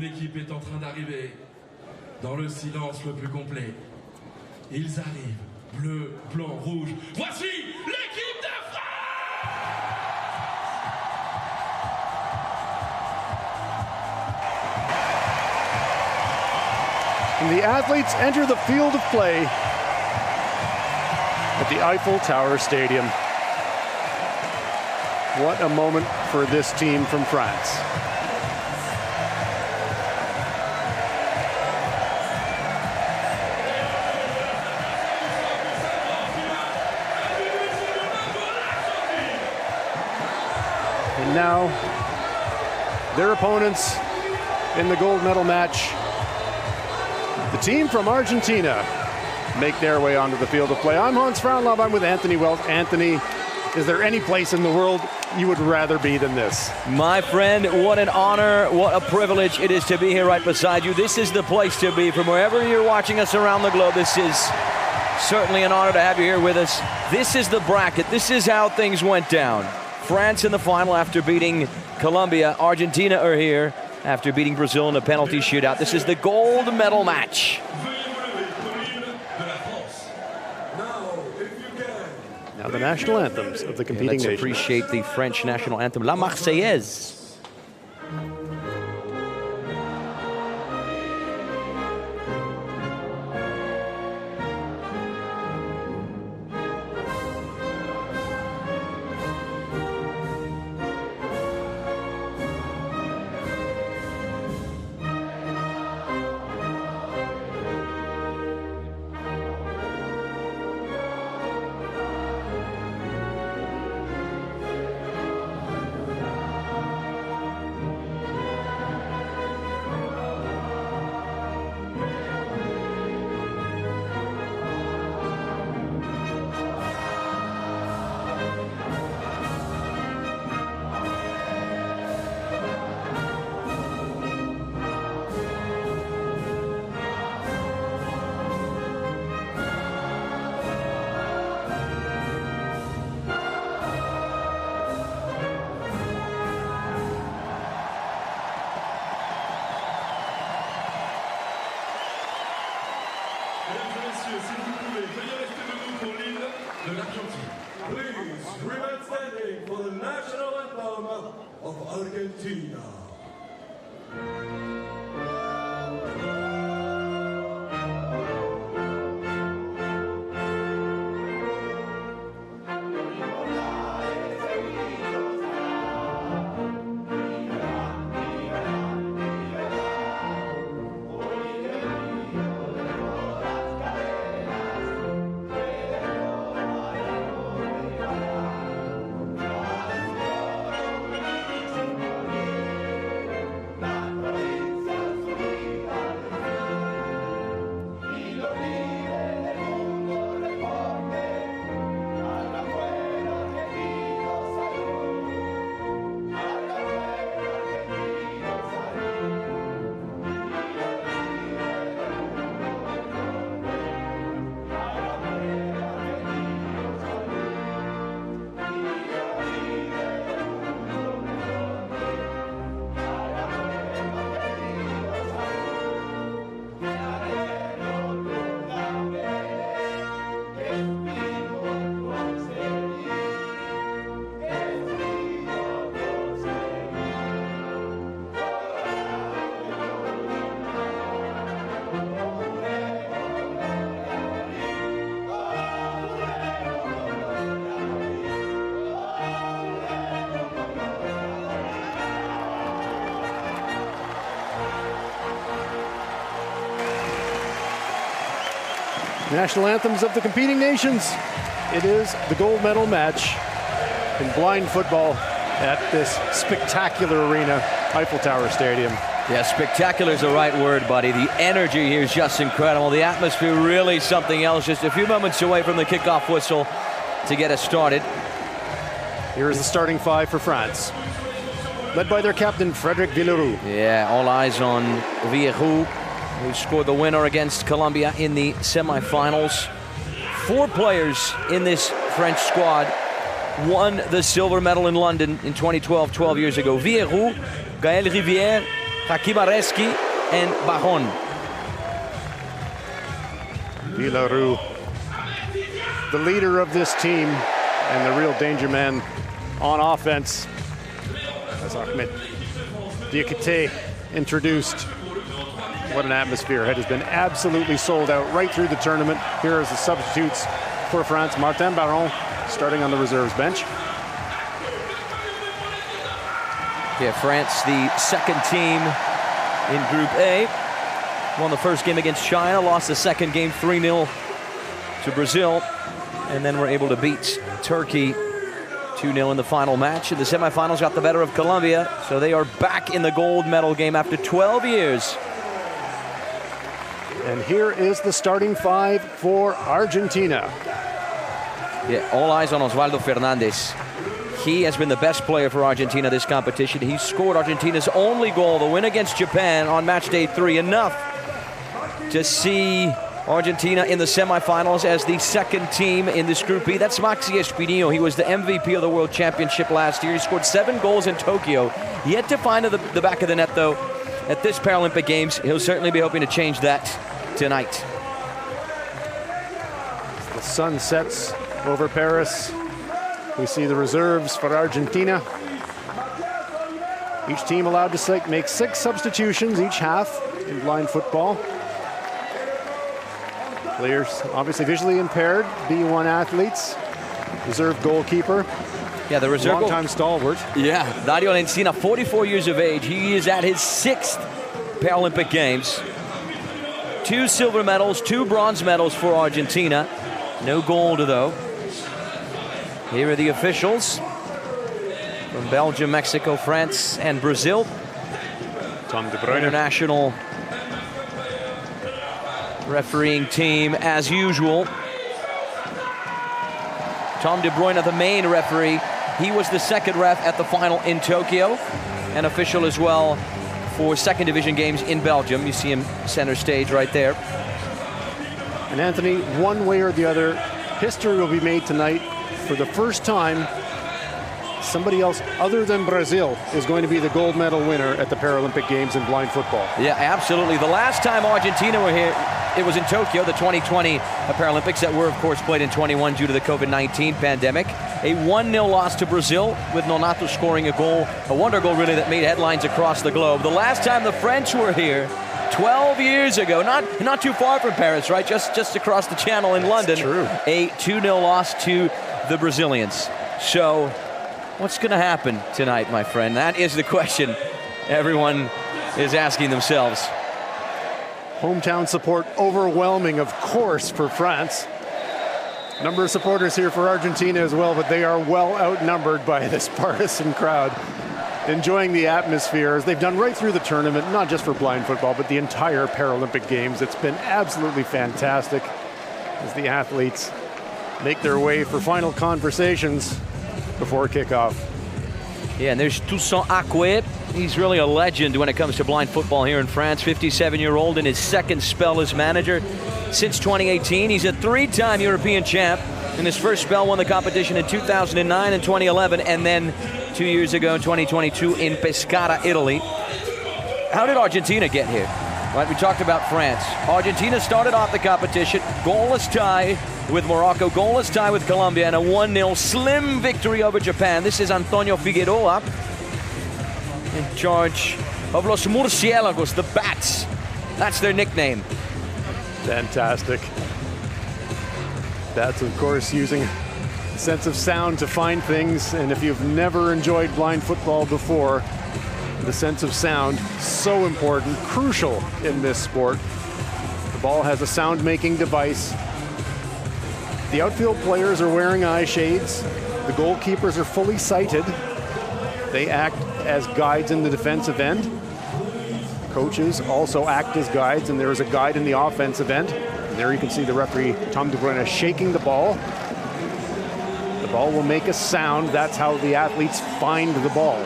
Une équipe est en train d'arriver dans le silence le plus complet. Ils arrivent, bleu, blanc, rouge. Voici l'équipe de France! And the athletes enter the field of play at the Eiffel Tower Stadium. What a moment for this team from France. And now, their opponents in the gold medal match, the team from Argentina, make their way onto the field of play. I'm Hans Frauenlaub, I'm with Anthony Wells. Anthony, is there any place in the world you would rather be than this? My friend, what an honor, what a privilege it is to be here right beside you. This is the place to be. From wherever you're watching us around the globe, this is certainly an honor to have you here with us. This is the bracket. This is how things went down. France in the final after beating Colombia. Argentina are here after beating Brazil in a penalty shootout. This is the gold medal match. Now the national anthems of the competing nations. Let's appreciate the French national anthem, La Marseillaise. Please remain standing for the national anthem of Argentina. National anthems of the competing nations. It is the gold medal match in blind football at this spectacular arena, Eiffel Tower Stadium. Yeah, spectacular is the right word, buddy. The energy here is just incredible. The atmosphere really something else. Just a few moments away from the kickoff whistle to get us started. Here is the starting five for France, led by their captain, Frederic VILLEROUX. Yeah, all eyes on VILLEROUX, who scored the winner against Colombia in the semifinals. 4 players in this French squad won the silver medal in London in 2012, 12 years ago. VILLEROUX, Gael Riviere, Hakim AREZKI, and Bajon. VILLEROUX, the leader of this team and the real danger man on offense. As Ahmed DIAKITE introduced. What an atmosphere. It has been absolutely sold out right through the tournament. Here is the substitutes for France. Martin Baron starting on the reserves bench. Yeah, France, the second team in Group A. Won the first game against China, lost the second game 3-0 to Brazil, and then were able to beat Turkey 2-0 in the final match. In the semifinals, got the better of Colombia, so they are back in the gold medal game after 12 years. And here is the starting five for Argentina. Yeah, all eyes on Osvaldo Fernandez. He has been the best player for Argentina this competition. He scored Argentina's only goal, the win against Japan on match day 3. Enough to see Argentina in the semifinals as the second team in this Group B. That's Maxi Espinillo. He was the MVP of the World Championship last year. He scored 7 goals in Tokyo. Yet to find the back of the net, though, at this Paralympic Games. He'll certainly be hoping to change that tonight. The sun sets over Paris. We see the reserves for Argentina. Each team allowed to make 6 substitutions each half in blind football. Players obviously visually impaired, B1 athletes, reserve goalkeeper. Yeah, the reserve long-time stalwart. Yeah, Dario LENCINA, 44 years of age. He is at his 6th Paralympic Games. 2 silver medals, 2 bronze medals for Argentina. No gold, though. Here are the officials from Belgium, Mexico, France, and Brazil. Tom De Bruyne. International refereeing team as usual. Tom De Bruyne, the main referee. He was the second ref at the final in Tokyo, and official as well for second division games in Belgium. You see him center stage right there. And Anthony, one way or the other, history will be made tonight. For the first time, somebody else other than Brazil is going to be the gold medal winner at the Paralympic Games in blind football. Yeah, absolutely. The last time Argentina were here, it was in Tokyo, the 2020 Paralympics that were, of course, played in 21 due to the COVID-19 pandemic. A 1-0 loss to Brazil, with Nonato scoring a goal, a wonder goal really that made headlines across the globe. The last time the French were here, 12 years ago, not too far from Paris, right? Just across the channel in London. True. A 2-0 loss to the Brazilians. So, what's going to happen tonight, my friend? That is the question everyone is asking themselves. Hometown support overwhelming, of course, for France. Number of supporters here for Argentina as well, but they are well outnumbered by this partisan crowd. Enjoying the atmosphere as they've done right through the tournament, not just for blind football, but the entire Paralympic Games. It's been absolutely fantastic as the athletes make their way for final conversations before kickoff. Yeah, and there's Toussaint AKPWEH. He's really a legend when it comes to blind football here in France. 57-year-old in his second spell as manager since 2018. He's a 3-time European champ. In his first spell, won the competition in 2009 and 2011, and then 2 years ago in 2022 in Pescara, Italy. How did Argentina get here? Right, we talked about France. Argentina started off the competition, goalless tie with Morocco, goalless tie with Colombia, and a 1-0 slim victory over Japan. This is Antonio Figueroa in charge of Los Murciélagos, the Bats. That's their nickname. Fantastic. That's, of course, using a sense of sound to find things, and if you've never enjoyed blind football before, the sense of sound, so important, crucial in this sport. The ball has a sound-making device. The outfield players are wearing eye shades. The goalkeepers are fully sighted. They act as guides in the defensive end. Coaches also act as guides, and there is a guide in the offensive end. And there you can see the referee, Tom De Bruyne, shaking the ball. The ball will make a sound. That's how the athletes find the ball.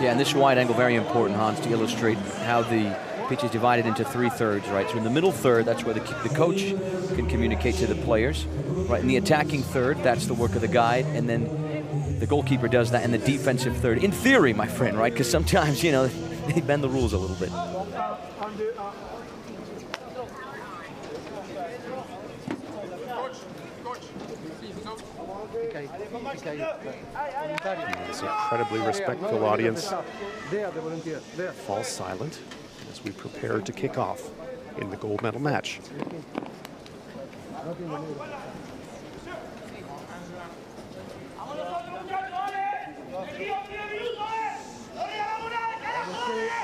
Yeah, and this wide angle, very important, Hans, to illustrate how the pitch is divided into 3/3, right? So in the middle third, that's where the coach can communicate to the players, right? In the attacking third, that's the work of the guide, and then the goalkeeper does that in the defensive third. In theory, my friend, right? Because sometimes, you know, they bend the rules a little bit. This incredibly respectful audience falls silent as we prepare to kick off in the gold medal match.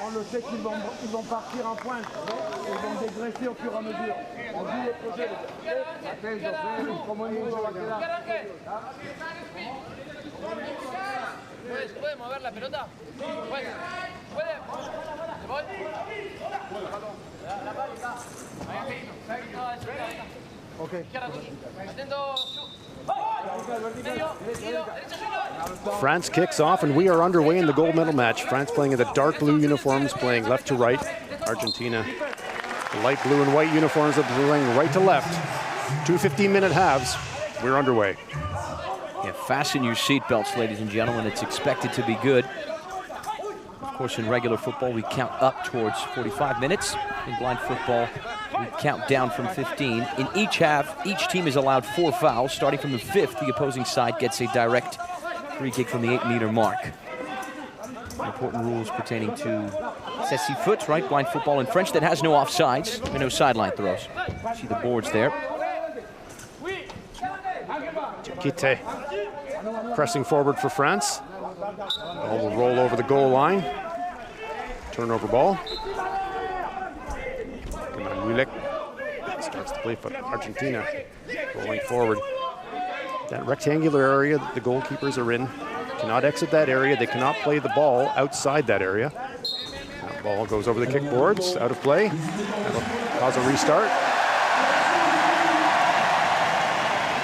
On le sait qu'ils vont partir en pointe. Ils vont dégraisser au fur et à mesure. On joue le projet. ¿Puede mover la pelota? ¿Puede? Ok. France kicks off and we are underway in the gold medal match. France playing in the dark blue uniforms, playing left to right. Argentina, the light blue and white uniforms, are playing right to left. 2 15-minute halves. We're underway. Yeah, fasten your seatbelts, ladies and gentlemen. It's expected to be good. Of course, in regular football, we count up towards 45 minutes. In blind football, we count down from 15. In each half, each team is allowed 4 fouls. Starting from the 5th, the opposing side gets a direct free kick from the 8-meter mark. Important rules pertaining to ceci-foot, right? Blind football in French that has no offsides and no sideline throws. See the boards there. DIAKITE pressing forward for France. Ball will roll over the goal line. Turnover ball. MULECK starts to play for Argentina. Rolling forward. That rectangular area that the goalkeepers are in. Cannot exit that area. They cannot play the ball outside that area. That ball goes over the kickboards, out of play. That'll cause a restart.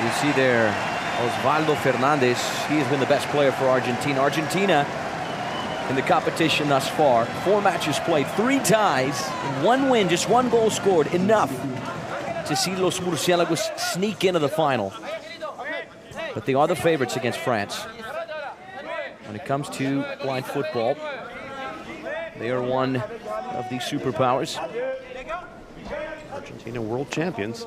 You see there Osvaldo Fernandez. He has been the best player for Argentina. Argentina in the competition thus far, 4 matches played, 3 ties, and 1 win, just 1 goal scored, enough to see Los Murciélagos sneak into the final. But they are the favorites against France. When it comes to blind football, they are one of the superpowers. Argentina world champions.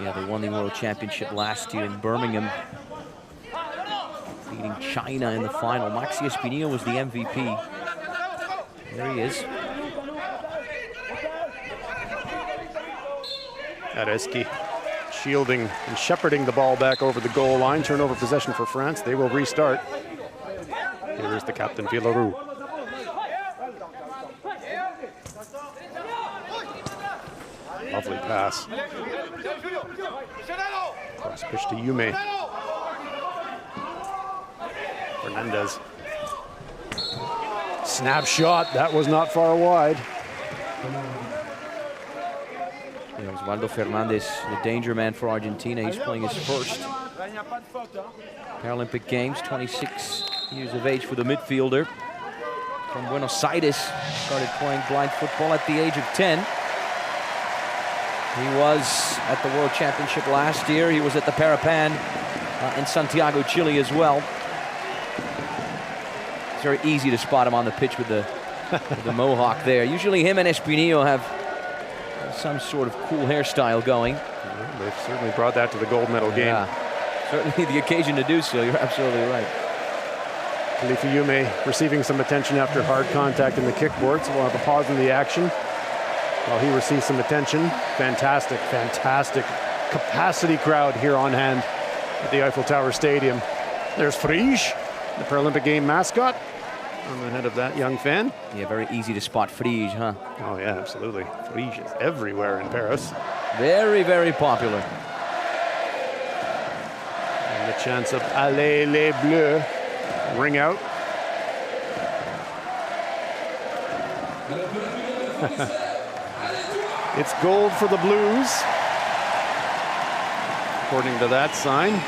Yeah, they won the World Championship last year in Birmingham, beating China in the final. Maxi Espinillo was the MVP. There he is. AREZKI shielding and shepherding the ball back over the goal line. Turnover possession for France. They will restart. Here is the captain, VILLEROUX. Lovely pass. Cross pitch to YOUME. Fernandez. Snap shot. That was not far wide. Osvaldo Fernandez, the danger man for Argentina. He's playing his first Paralympic Games, 26 years of age for the midfielder. From Buenos Aires, started playing blind football at the age of 10. He was at the World Championship last year. He was at the Parapan in Santiago, Chile as well. It's very easy to spot him on the pitch with the mohawk there. Usually him and Espinillo have some sort of cool hairstyle going. Yeah, they've certainly brought that to the gold medal game. Yeah, certainly the occasion to do so. You're absolutely right. Khalifa YOUME receiving some attention after hard contact in the kickboard, so we'll have a pause in the action while he receives some attention. Fantastic, fantastic capacity crowd here on hand at the Eiffel Tower Stadium. There's Fridge, the Paralympic game mascot, on the head of that young fan. Yeah, very easy to spot Fridge, huh? Oh yeah, absolutely. Fridge is everywhere in Paris. Very, very popular. And the chance of Allez les Bleus ring out. It's gold for the Blues, according to that sign.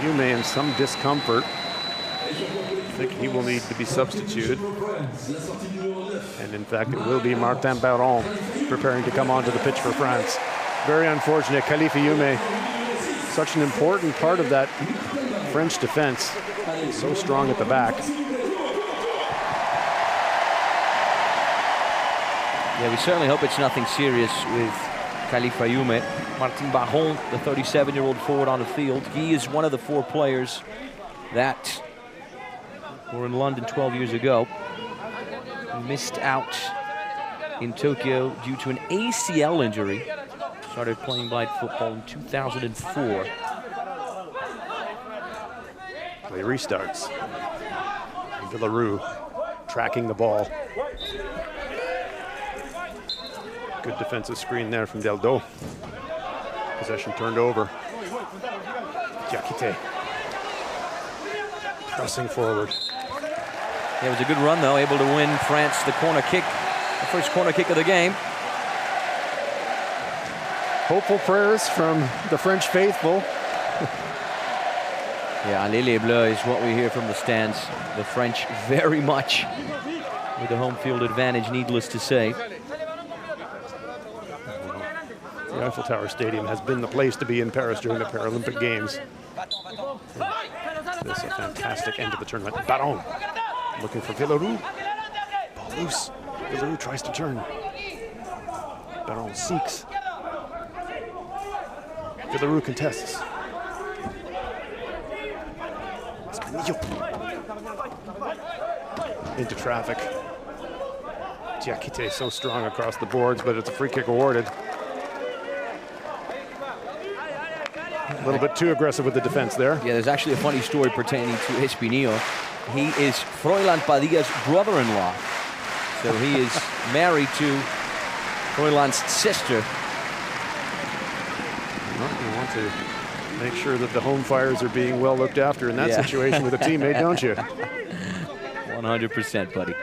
YOUME in some discomfort. I think he will need to be substituted. And in fact, it will be Martin Baron preparing to come onto the pitch for France. Very unfortunate. Khalifa YOUME, such an important part of that French defense. So strong at the back. Yeah, we certainly hope it's nothing serious with Khalifa YOUME. Martin Baron, the 37-year-old forward on the field. He is one of the 4 players that were in London 12 years ago. He missed out in Tokyo due to an ACL injury. Started playing blind football in 2004. Play restarts. VILLEROUX tracking the ball. Good defensive screen there from Deldo. Possession turned over. DIAKITE pressing forward. Yeah, it was a good run though, able to win France the corner kick, the first corner kick of the game. Hopeful prayers from the French faithful. Yeah, les bleus is what we hear from the stands. The French very much with the home field advantage, needless to say. The Eiffel Tower Stadium has been the place to be in Paris during the Paralympic Games. This is a fantastic end to the tournament. Baron looking for VILLEROUX. Ball loose. VILLEROUX tries to turn. Baron seeks. VILLEROUX contests. Into traffic. DIAKITE so strong across the boards, but it's a free kick awarded. A little bit too aggressive with the defense there. Yeah, there's actually a funny story pertaining to Espinillo. He is Froilan Padilla's brother-in-law. So he is married to Froilan's sister. Well, you want to make sure that the home fires are being well looked after in that situation with a teammate, don't you? 100%, buddy.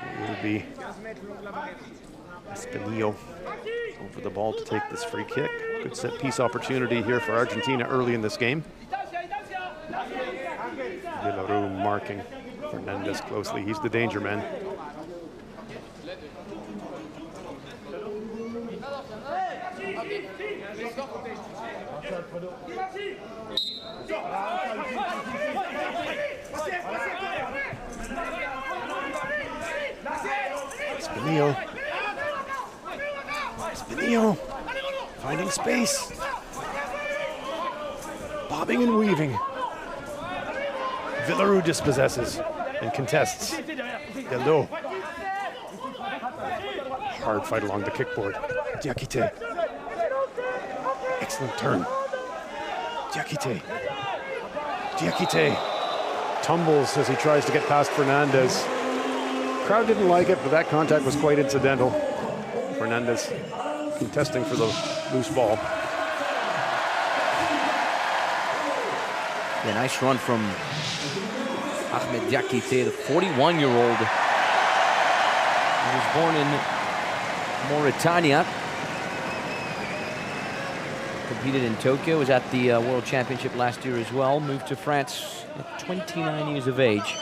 It will be Espinillo over the ball to take this free kick. Good set piece opportunity here for Argentina early in this game. VILLEROUX marking Fernandez closely. He's the danger man. Espinillo finding space, bobbing and weaving. VILLEROUX dispossesses and contests. Deldo. Hard fight along the kickboard. DIAKITE. Excellent turn. DIAKITE. DIAKITE tumbles as he tries to get past Fernandez. Crowd didn't like it, but that contact was quite incidental. Fernandez contesting for the loose ball. Yeah, nice run from Ahmed DIAKITE, the 41-year-old. He was born in Mauritania. Competed in Tokyo, was at the World Championship last year as well. Moved to France at 29 years of age.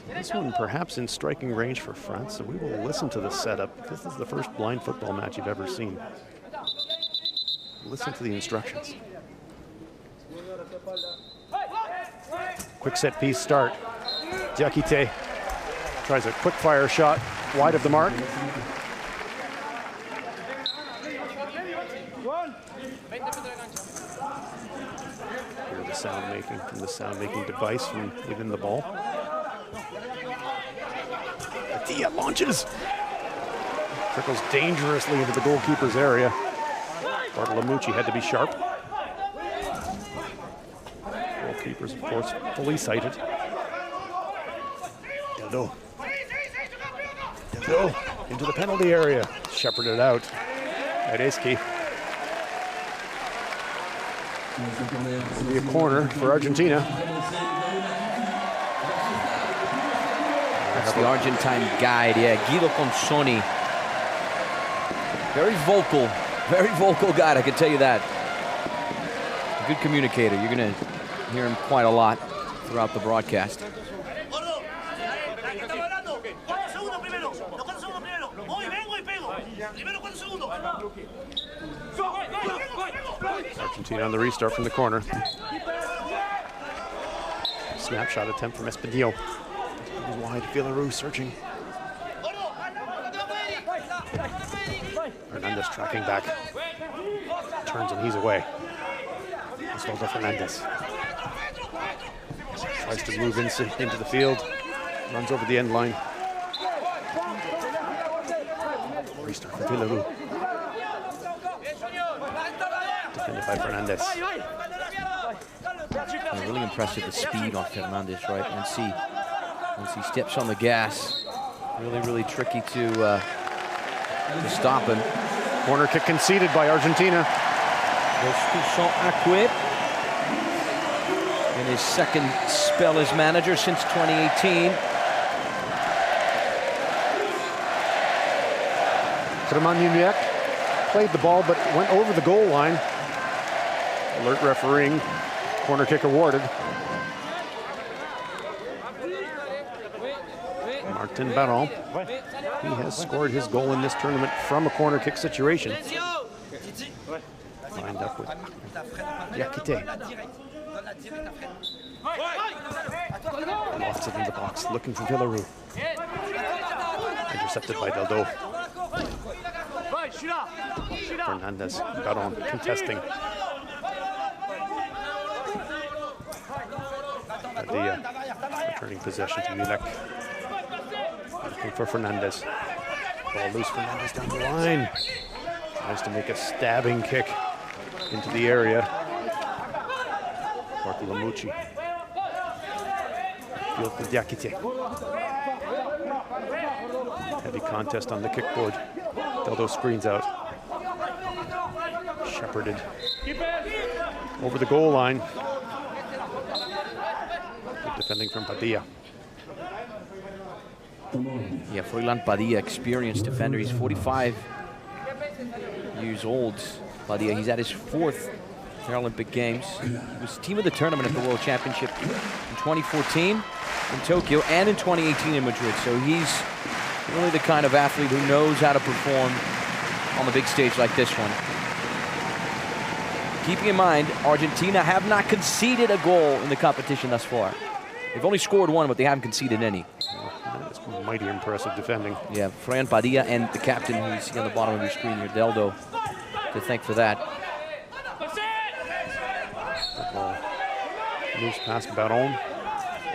This one perhaps in striking range for France, so we will listen to the setup. This is the first blind football match you've ever seen. Listen to the instructions. Quick set piece start. DIAKITE tries a quick fire shot wide of the mark. Hear the sound making from the sound making device from within the ball. Dia launches. Trickles dangerously into the goalkeeper's area. BARTOLOMUCCI had to be sharp. Goalkeeper's, of course, fully sighted. Deldo. Deldo into the penalty area. Shepherded out. AREZKI. It'll be a corner for Argentina. That's the Argentine guide, yeah, Guido CONSONI. Very vocal guide, I can tell you that. A good communicator. You're going to hear him quite a lot throughout the broadcast. Argentina on the restart from the corner. Snapshot attempt from Espinillo. Wide, VILLEROUX searching. Fernandez tracking back. Turns and he's away. Osvaldo Fernandez. Tries to move into the field. Runs over the end line. Restart for VILLEROUX. Defended by Fernandez. Yeah, really impressive, the speed on Fernandez, right? Once he steps on the gas, really tricky to stop him. Corner kick conceded by Argentina. Toussaint AKPWEH in his second spell as manager since 2018. MULECK played the ball but went over the goal line. Alert refereeing. Corner kick awarded. Martin Baron. He has scored his goal in this tournament from a corner kick situation. Lined up with DIAKITE. Lofts it in the box, looking for VILLEROUX. Intercepted by Deldo. Fernandez, Baron contesting. Padilla returning possession to MULECK. Looking for Fernandez. Ball loose, Fernandez down the line. Tries to make a stabbing kick into the area. BARTOLOMUCCI. Field for DIAKITE. Heavy contest on the kickboard. Deldo screens out. Shepherded over the goal line. Good defending from Padilla. Yeah, Froilan Padilla, experienced defender. He's 45 years old. Padilla, he's at his 4th Paralympic Games. He was team of the tournament at the World Championship in 2014 in Tokyo and in 2018 in Madrid. So he's really the kind of athlete who knows how to perform on the big stage like this one. Keeping in mind, Argentina have not conceded a goal in the competition thus far. They've only scored one, but they haven't conceded any. That's mighty impressive defending. Yeah, Froilan Padilla and the captain, who you see on the bottom of your screen here, Deldo, to thank for that. Moves past Baron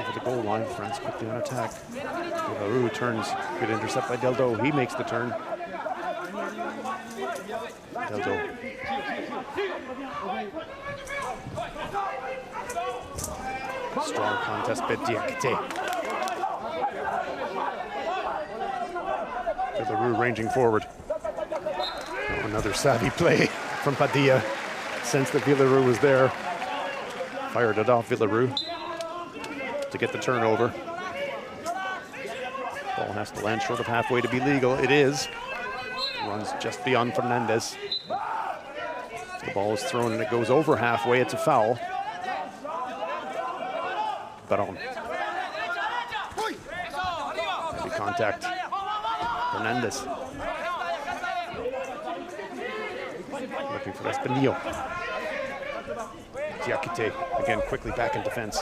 over the goal line. France quickly on attack. VILLEROUX turns. Good intercept by Deldo. He makes the turn. Deldo. Strong contest by DIAKITE. VILLEROUX ranging forward. Oh, another savvy play from Padilla. Sensed that VILLEROUX was there. Fired it off VILLEROUX to get the turnover. Ball has to land short of halfway to be legal. It is. Runs just beyond Fernandez. The ball is thrown and it goes over halfway. It's a foul. Baron. Heavy contact. Fernandez. Looking for Espinillo. DIAKITE again quickly back in defense.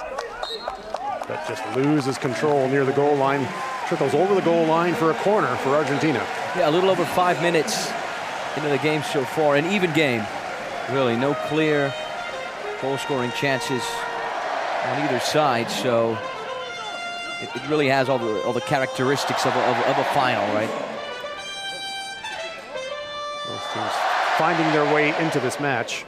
That just loses control near the goal line. Trickles over the goal line for a corner for Argentina. Yeah, a little over 5 minutes into the game so far. An even game, really. No clear goal-scoring chances on either side. So it really has all the characteristics of a final, right? Those teams finding their way into this match.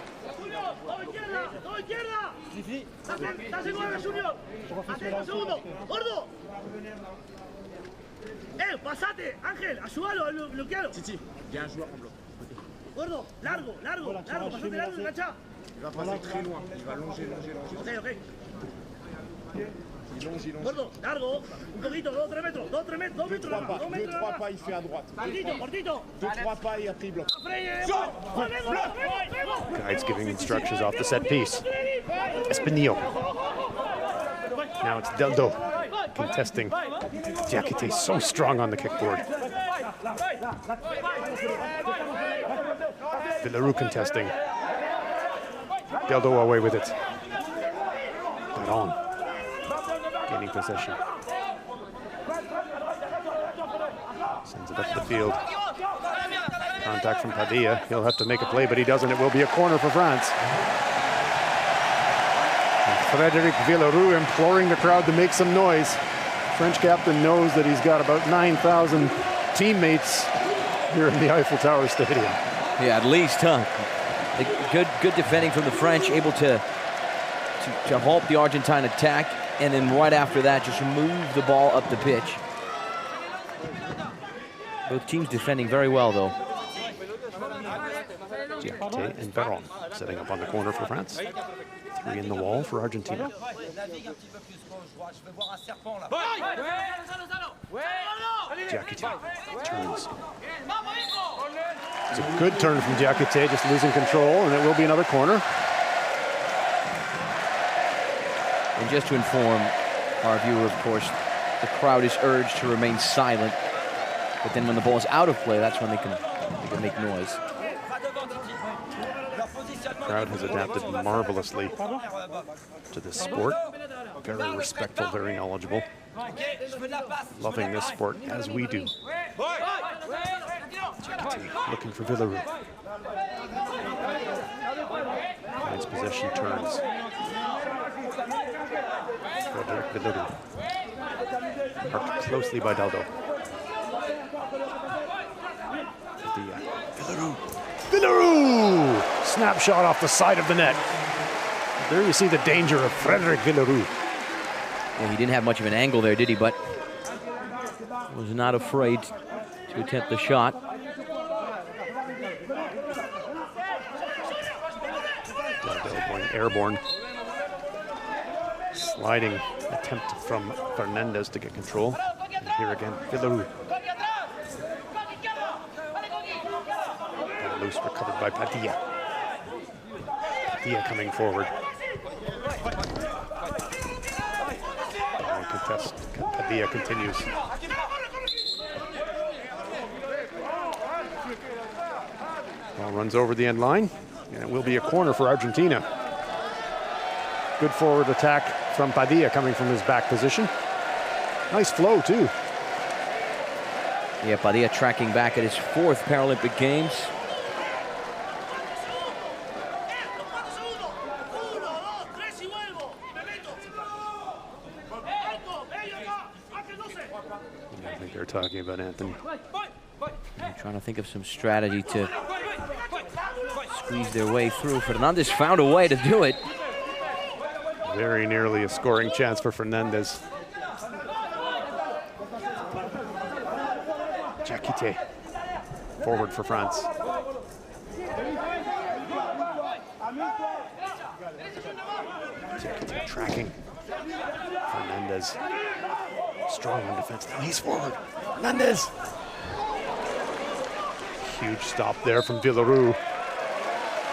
Pasate, Ángel, ayúdalo al bloqueado. Sí, il y a un joueur en bloc. Gordo, largo, pasate largo, engancha. Il va passer très loin, il va longer. Ok. Gordo, largo, un poquito, 2-3 metros. 2 metros. 2-3 pas, il fait à droite. Cortito. 2-3 pas et après il bloque. Guides giving instructions off the set piece. Espinillo. Now it's Deldo contesting. DIAKITE so strong on the kickboard. VILLEROUX contesting. Deldo away with it. Baron gaining possession. Sends it up the field. Contact from Padilla. He'll have to make a play, but he doesn't. It will be a corner for France. And Frederic VILLEROUX imploring the crowd to make some noise. French captain knows that he's got about 9,000 teammates here in the Eiffel Tower Stadium. Yeah, at least, huh? Good defending from the French, able to halt the Argentine attack, and then right after that, just move the ball up the pitch. Both teams defending very well, though. DIAKITE and Baron setting up on the corner for France. 3 in the wall for Argentina. DIAKITE turns. It's a good turn from DIAKITE, just losing control, and it will be another corner. And just to inform our viewer, of course, the crowd is urged to remain silent. But then when the ball is out of play, that's when they can make noise. The crowd has adapted marvelously to this sport. Very respectful, very knowledgeable. Loving this sport as we do. DIAKITE looking for VILLEROUX. Finds possession, turns. Frederic VILLEROUX. Marked closely by Deldo. VILLEROUX! Snapshot off the side of the net. There you see the danger of Frederic VILLEROUX. Well, he didn't have much of an angle there, did he? But was not afraid to attempt the shot. Deldo going airborne. Sliding attempt from Fernandez to get control. And here again, VILLEROUX. Loose, recovered by Padilla. Padilla coming forward. Contest. Padilla continues. Ball runs over the end line, and it will be a corner for Argentina. Good forward attack from Padilla coming from his back position. Nice flow, too. Yeah, Padilla tracking back at his 4th Paralympic Games. I think they're talking about Anthony. I'm trying to think of some strategy to squeeze their way through. Fernandez found a way to do it. Very nearly a scoring chance for Fernandez. DIAKITE forward for France. DIAKITE tracking. Fernandez strong on defense. Now he's forward. Fernandez. Huge stop there from VILLEROUX.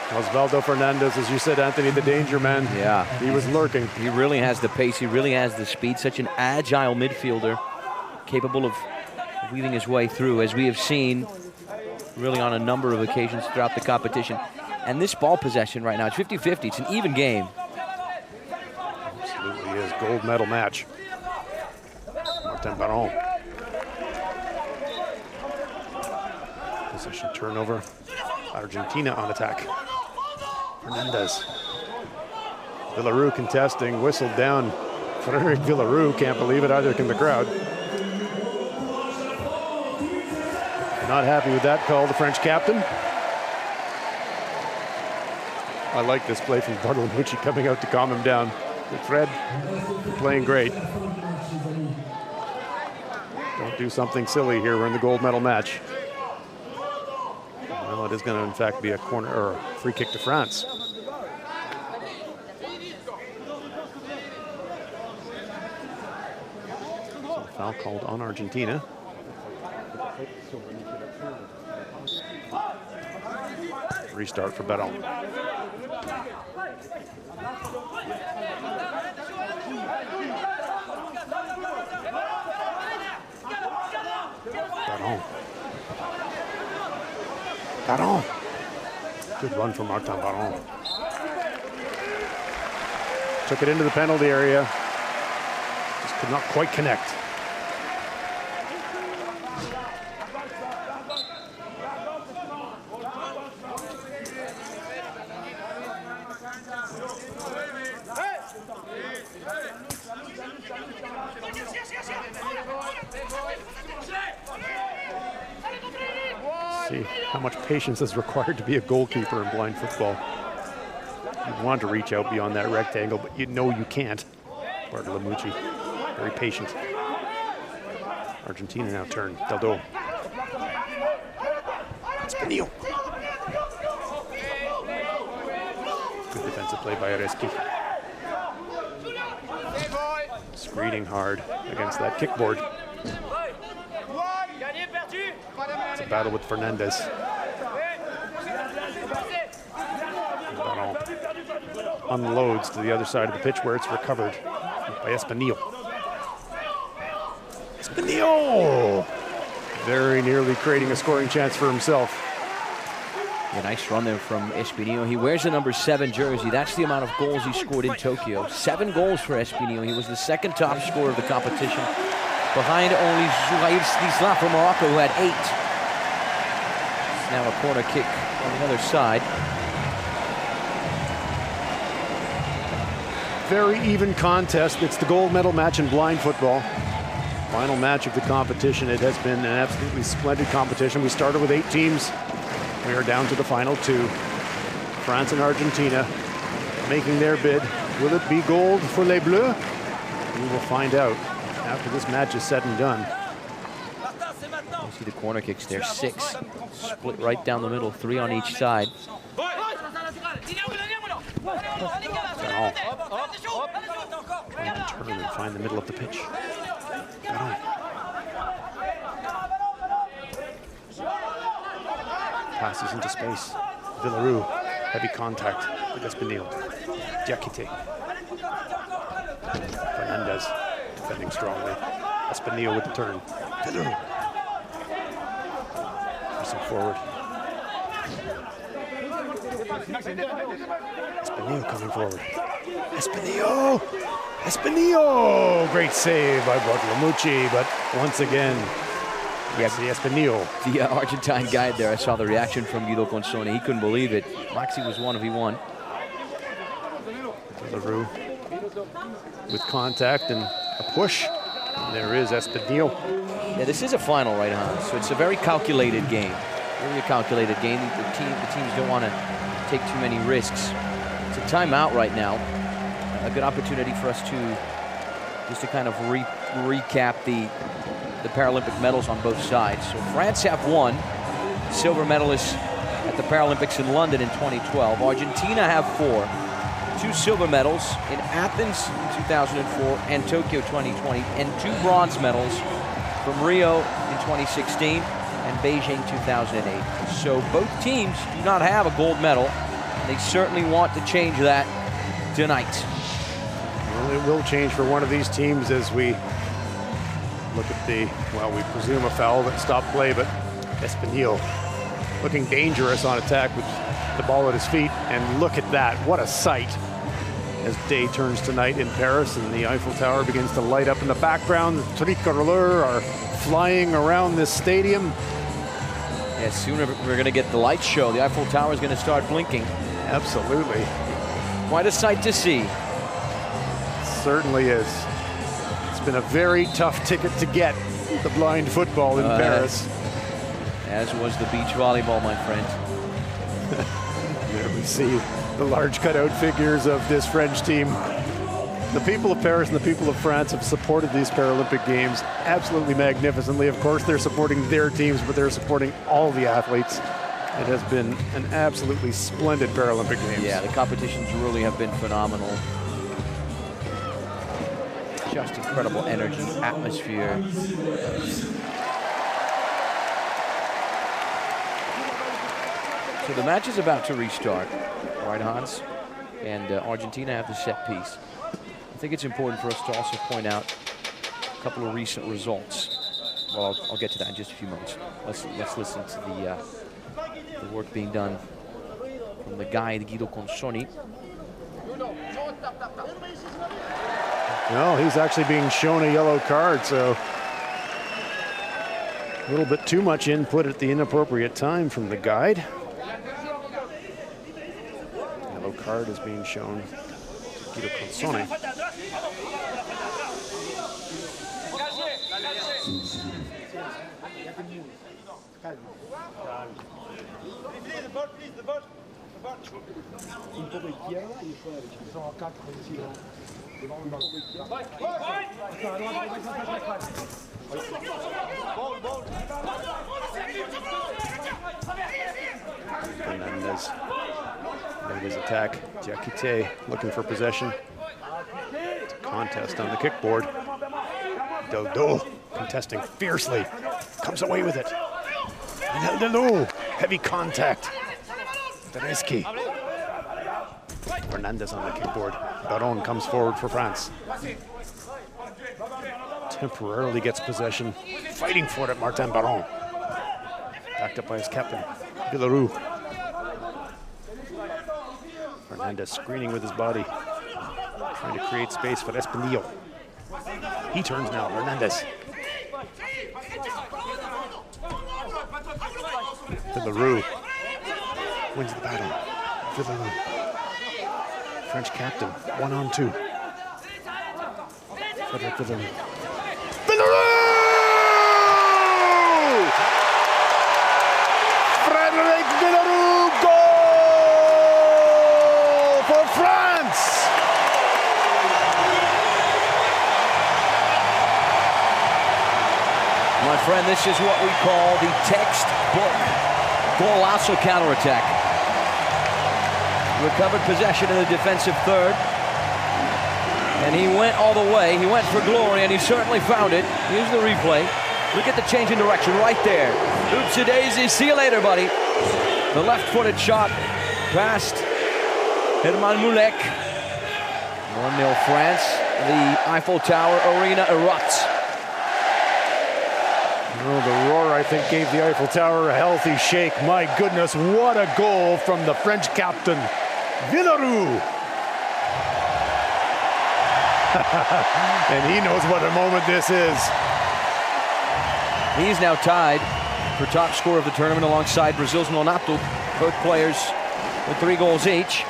Osvaldo Fernandez, as you said, Anthony, the danger man. Yeah. He was lurking. He really has the pace. He really has the speed. Such an agile midfielder, capable of weaving his way through, as we have seen really on a number of occasions throughout the competition. And this ball possession right now, it's 50-50. It's an even game. Absolutely is. Gold medal match. Martin Baron. Possession turnover. Argentina on attack. Fernandez. VILLEROUX contesting, whistled down. Frederic VILLEROUX, can't believe it, either can the crowd. Not happy with that call, the French captain. I like this play from Bartolomucci coming out to calm him down. But Fred, you're playing great. Don't do something silly here, we're in the gold medal match. Well, it is going to, in fact, be a corner or a free kick to France. So foul called on Argentina. Restart for Baron. Baron. Baron. Good run from Martin Baron. Took it into the penalty area. Just could not quite connect. See how much patience is required to be a goalkeeper in blind football. You want to reach out beyond that rectangle, but you know you can't. Bartolomucci, very patient. Argentina now turn. Deldo. Espinillo. Good defensive play by AREZKI. Screening hard against that kickboard. It's a battle with Fernandez. Baron unloads to the other side of the pitch where it's recovered by Espinillo. Espinillo! Very nearly creating a scoring chance for himself. Yeah, nice run there from Espinillo. He wears the number 7 jersey. That's the amount of goals he scored in Tokyo. 7 goals for Espinillo. He was the second top scorer of the competition, behind only Zouhair Slisla from Morocco, who had 8. Now a corner kick on the other side. Very even contest. It's the gold medal match in blind football. Final match of the competition. It has been an absolutely splendid competition. We started with 8 teams. We are down to the final 2. France and Argentina making their bid. Will it be gold for Les Bleus? We will find out after this match is said and done. You see the corner kicks there, 6. Split right down the middle, 3 on each side. Trying to turn and find the middle of the pitch. Passes into space. VILLEROUX, heavy contact with Espinillo. DIAKITE. Fernandez defending strongly. Espinillo with the turn. VILLEROUX. Pressing forward. Espinillo coming forward. Espinillo! Espinillo! Great save by Bartolomucci, but once again, yes, the Espinillo. The Argentine guy there, I saw the reaction from Guido Consoni. He couldn't believe it. Maxi was 1v1. VILLEROUX with contact and a push. And there is Espinillo. Yeah, this is a final, right, Hans? So it's a very calculated game. Very calculated game. The teams don't want to take too many risks. It's a timeout right now. A good opportunity for us to just to kind of recap the Paralympic medals on both sides. So France have won, silver medalists at the Paralympics in London in 2012. Argentina have 4, 2 silver medals in Athens in 2004 and Tokyo 2020, and 2 bronze medals from Rio in 2016 and Beijing 2008. So both teams do not have a gold medal. They certainly want to change that tonight. Well, it will change for one of these teams as we look at the, well, we presume a foul that stopped play, but Espinillo looking dangerous on attack with the ball at his feet. And look at that, what a sight as day turns to night in Paris and the Eiffel Tower begins to light up in the background. The tricolores are flying around this stadium. Yeah, sooner we're going to get the light show. The Eiffel Tower is going to start blinking. Absolutely. Quite a sight to see. Certainly is. It's been a very tough ticket to get, the blind football in Paris. As was the beach volleyball, my friend. There we see the large cutout figures of this French team. The people of Paris and the people of France have supported these Paralympic Games absolutely magnificently. Of course, they're supporting their teams, but they're supporting all the athletes. It has been an absolutely splendid Paralympic Games. Yeah, the competitions really have been phenomenal. Just incredible energy, atmosphere. So the match is about to restart, right, Hans? And Argentina have the set piece. I think it's important for us to also point out a couple of recent results. Well, I'll get to that in just a few moments. Let's listen to The work being done from the guide Guido Consoni. No, he's actually being shown a yellow card, so a little bit too much input at the inappropriate time from the guide. Yellow card is being shown to Guido Consoni. Fernandez made his attack. DIAKITE looking for possession. It's a contest on the kickboard. Dodo contesting fiercely. Comes away with it. MONTLEHU, heavy contact. AREZKI. Fernandez on the kickboard. Baron comes forward for France. Temporarily gets possession. Fighting for it, Martin Baron. Backed up by his captain, VILLEROUX. Fernandez screening with his body. Trying to create space for ESPINILLO. He turns now, Fernandez. VILLEROUX wins the battle. VILLEROUX. French captain, 1-on-2. Frederic VILLEROUX. VILLEROUX! Frederic VILLEROUX, goal for France! My friend, this is what we call the textbook golazo counterattack. Recovered possession in the defensive third. And he went all the way. He went for glory, and he certainly found it. Here's the replay. Look at the change in direction right there. Oops-a-daisy. See you later, buddy. The left-footed shot past Herman Mulek. 1-0 France. The Eiffel Tower arena erupts. Oh, the roar, I think, gave the Eiffel Tower a healthy shake. My goodness, what a goal from the French captain, VILLEROUX. And he knows what a moment this is. He's now tied for top scorer of the tournament alongside Brazil's Nonato, both players with 3 goals each.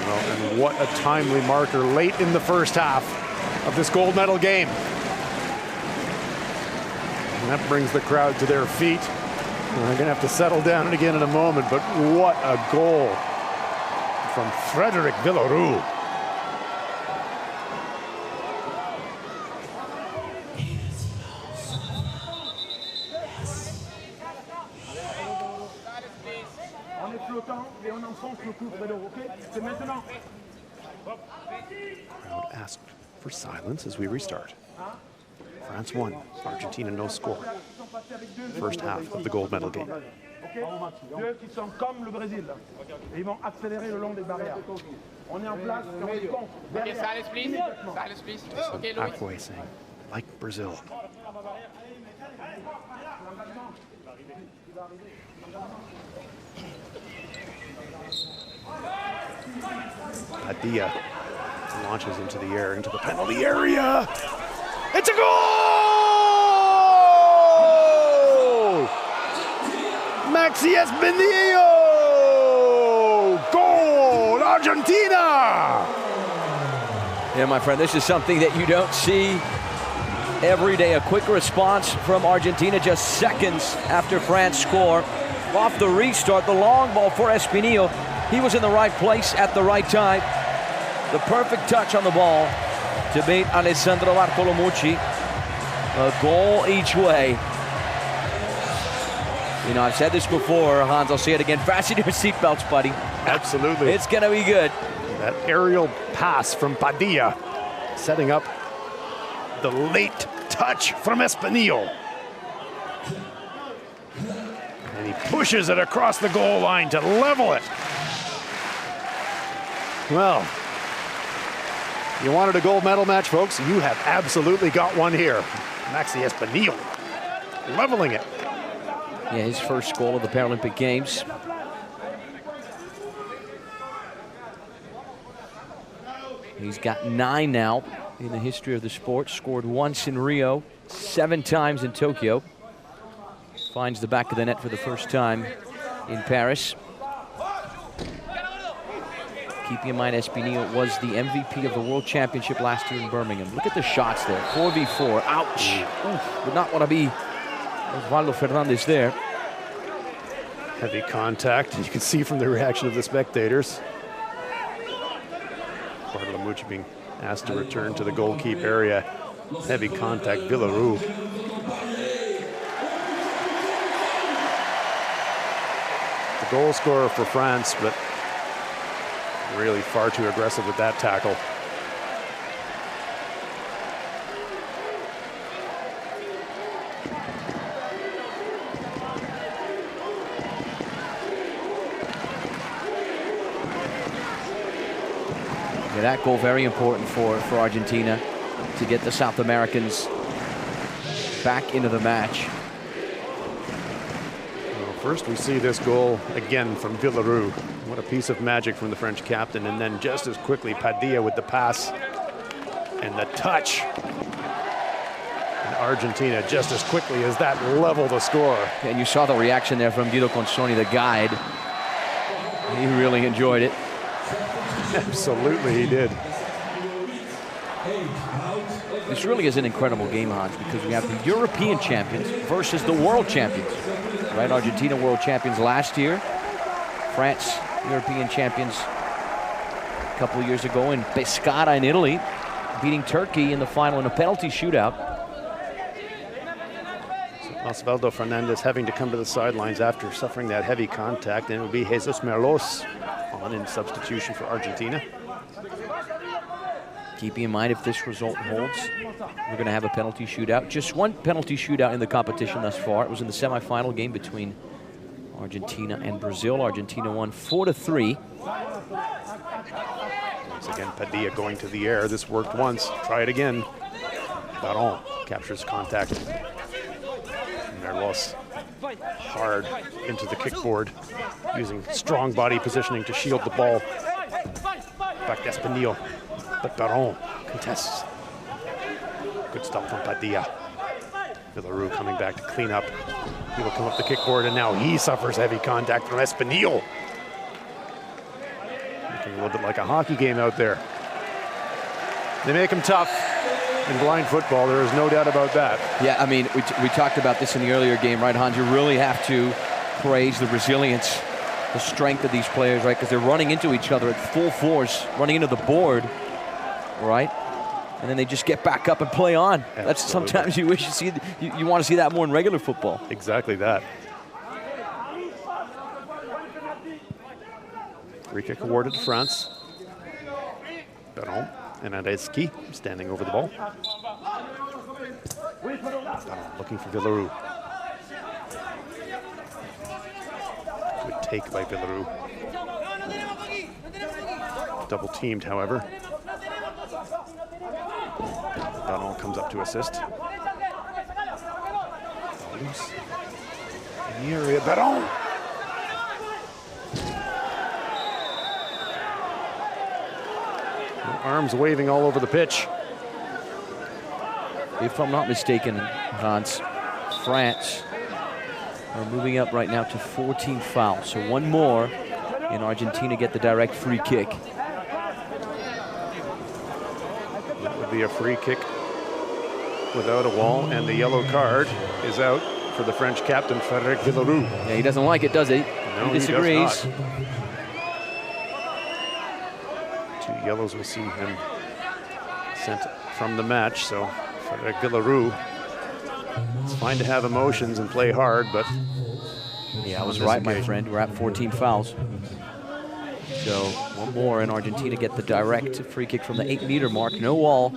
Well, and what a timely marker late in the first half of this gold medal game. And that brings the crowd to their feet. And they're going to have to settle down again in a moment, but what a goal from Frederic VILLEROUX. Crowd asked for silence as we restart. France won, Argentina no score. First half of the gold medal game. AKPWEH saying, like Brazil. Padilla launches into the air, into the penalty area. It's a goal! Maxi ESPINILLO! Goal! Argentina! Yeah, my friend, this is something that you don't see every day. A quick response from Argentina just seconds after France score. Off the restart, the long ball for ESPINILLO. He was in the right place at the right time. The perfect touch on the ball to beat Alessandro BARTOLOMUCCI. A goal each way. You know, I've said this before, Hans, I'll say it again. Fasten your seatbelts, buddy. Absolutely. It's gonna be good. That aerial pass from Padilla, setting up the late touch from ESPINILLO. And he pushes it across the goal line to level it. Well, you wanted a gold medal match, folks? You have absolutely got one here. Maxi ESPINILLO leveling it. Yeah, his first goal of the Paralympic Games. He's got 9 now in the history of the sport. Scored once in Rio, 7 times in Tokyo. Finds the back of the net for the first time in Paris. Keeping in mind, Espinillo was the MVP of the World Championship last year in Birmingham. Look at the shots there, 4v4, ouch. Oof, would not want to be Osvaldo Fernandez there. Heavy contact, and you can see from the reaction of the spectators. BARTOLOMUCCI being asked to return to the goalkeeper area. Heavy contact, VILLEROUX. The goal scorer for France, but really far too aggressive with that tackle. Yeah, that goal very important for Argentina to get the South Americans back into the match. Well, first we see this goal again from VILLEROUX. What a piece of magic from the French captain. And then just as quickly, Padilla with the pass and the touch. And Argentina just as quickly as that level the score. And you saw the reaction there from Guido CONSONI, the guide. He really enjoyed it. Absolutely, he did. This really is an incredible game, Hans, because we have the European champions versus the world champions. Right, Argentina world champions last year. France, European champions a couple of years ago in Pescara in Italy, beating Turkey in the final in a penalty shootout. So Osvaldo Fernandez having to come to the sidelines after suffering that heavy contact, and it would be Jesus MERLOS on in substitution for Argentina. Keeping in mind, if this result holds, we're going to have a penalty shootout. Just one penalty shootout in the competition thus far. It was in the semifinal game between Argentina and Brazil. Argentina won 4-3. Once again, Padilla going to the air. This worked once. Try it again. Baron captures contact. Merlos hard into the kickboard, using strong body positioning to shield the ball. Back to Espinillo, but Baron contests. Good stop from Padilla. VILLEROUX coming back to clean up. He will come up the kickboard, and now he suffers heavy contact from Espinillo. Looking a little bit like a hockey game out there. They make him tough in blind football, there is no doubt about that. Yeah, I mean, we talked about this in the earlier game, right, Hans? You really have to praise the resilience, the strength of these players, right? Because they're running into each other at full force, running into the board, right? And then they just get back up and play on. Absolutely. That's sometimes you wish you see, you want to see that more in regular football. Exactly that. Free kick awarded to France. Baron and AREZKI standing over the ball. Looking for VILLEROUX. Good take by VILLEROUX. Double teamed, however. Baron comes up to assist. Loose in the area. Baron! Arms waving all over the pitch. If I'm not mistaken, Hans, France are moving up right now to 14 fouls. So one more, and Argentina get the direct free kick. That would be a free kick without a wall, and the yellow card is out for the French captain, Frederic VILLEROUX. Yeah, he doesn't like it, does he? No, he disagrees. He does not. 2 yellows will see him sent from the match, so Frederic VILLEROUX, it's fine to have emotions and play hard, but yeah, I was right, my friend. We're at 14 fouls. So one more, and Argentina get the direct free kick from the 8-meter mark. No wall.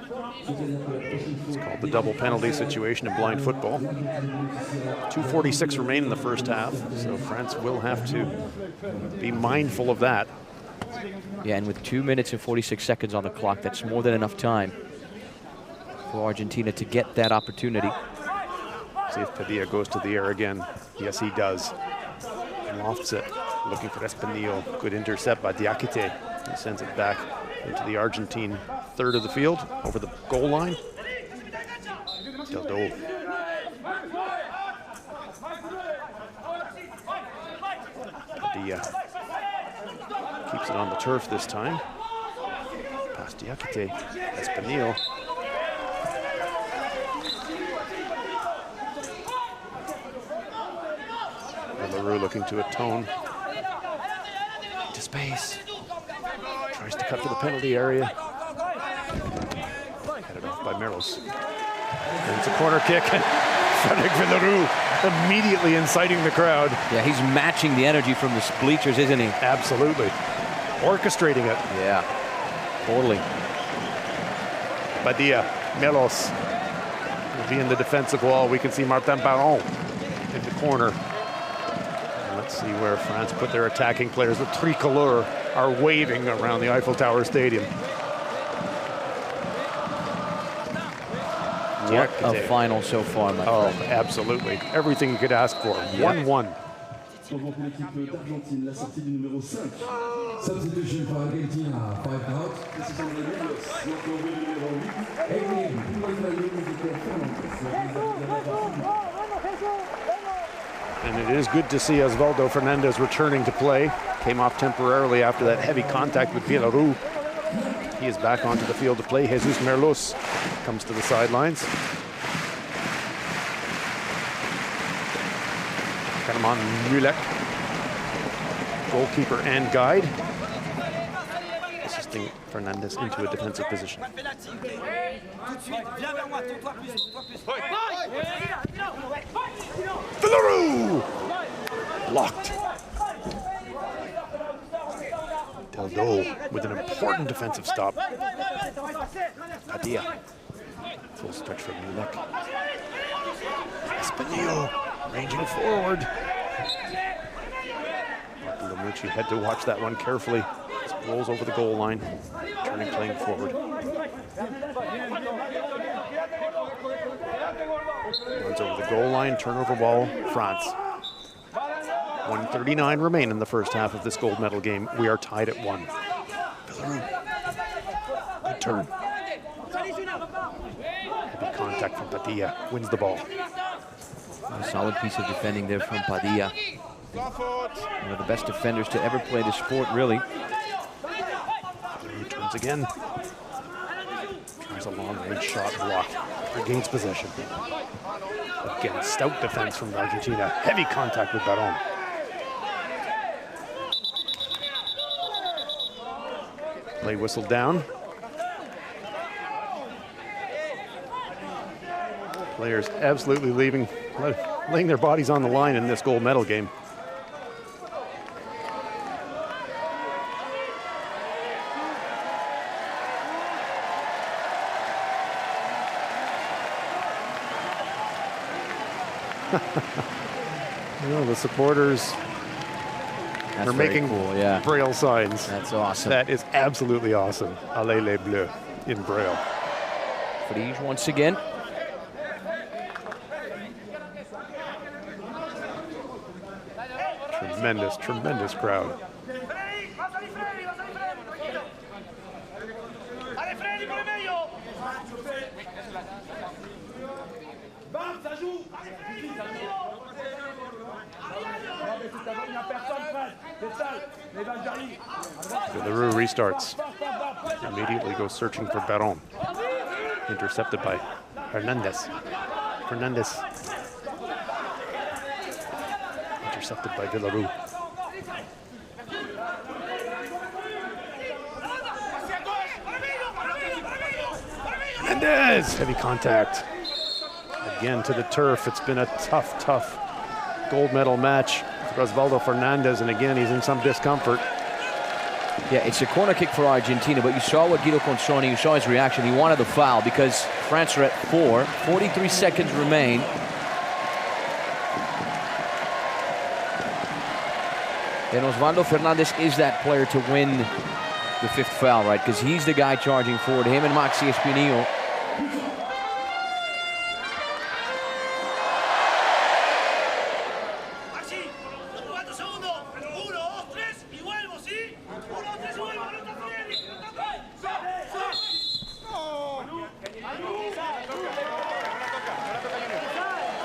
It's called the double penalty situation in blind football. 2:46 remain in the first half, so France will have to be mindful of that. Yeah, and with 2 minutes and 46 seconds on the clock, that's more than enough time for Argentina to get that opportunity. See if Padilla goes to the air again. Yes, he does. Lofts it, looking for Espinillo. Good intercept by DIAKITE. He sends it back into the Argentine third of the field, over the goal line. Deldo. Padilla keeps it on the turf this time. Past DIAKITE. Espinillo. VILLEROUX looking to atone. To space. Tries to cut to the penalty area. Headed off by MERLOS. And it's a corner kick. And Frederic VILLEROUX immediately inciting the crowd. Yeah, he's matching the energy from the bleachers, isn't he? Absolutely. Orchestrating it. Yeah, totally. Padilla, MERLOS will be in the defensive wall. We can see Martin Baron in the corner. Let's see where France put their attacking players. The tricolor are waving around the Eiffel Tower Stadium. What a final so far, my friend. Oh, absolutely. Everything you could ask for. 1-1. Pour l'équipe d'Argentine, la sortie du numéro 5. Substitution for Argentina, 5 out. Décision de Midfielder, l'entrée du numéro 8. And it is good to see Osvaldo Fernandez returning to play. Came off temporarily after that heavy contact with VILLEROUX. He is back onto the field to play. Jesus MERLOS comes to the sidelines. Got him on MULECK, goalkeeper and guide. Assisting Fernandez into a defensive position. VILLEROUX! Blocked. Deldo with an important defensive stop. Padilla. Full stretch for MULECK. Espinillo ranging forward. BARTOLOMUCCI had to watch that one carefully. Just rolls over the goal line, turning playing forward. Runs over the goal line, turnover ball, France. 1:39 remain in the first half of this gold medal game. We are tied at 1. VILLEROUX. Good turn. Heavy contact from Padilla. Wins the ball. A solid piece of defending there from Padilla. One of the best defenders to ever play the sport, really. Turns again. Tries a long-range shot, blocked. Regains possession. Again, stout defense from Argentina. Heavy contact with Baron. Play whistled down. Players absolutely laying their bodies on the line in this gold medal game. You know, the supporters are making cool, yeah. Braille signs. That's awesome. That is absolutely awesome. Allez les Bleus in Braille. Fridge once again. Tremendous, tremendous crowd. VILLEROUX restarts. Immediately goes searching for Baron. Intercepted by Fernandez. Fernandez. Intercepted by VILLEROUX. Fernandez! Heavy contact. Again to the turf. It's been a tough, tough gold medal match for Osvaldo Fernandez, and again, he's in some discomfort. Yeah, it's a corner kick for Argentina, but you saw what Guido Consoni, you saw his reaction. He wanted the foul because France are at 4. 43 seconds remain. And Osvaldo Fernandez is that player to win the 5th foul, right? Because he's the guy charging forward. Him and Maxi Espinillo.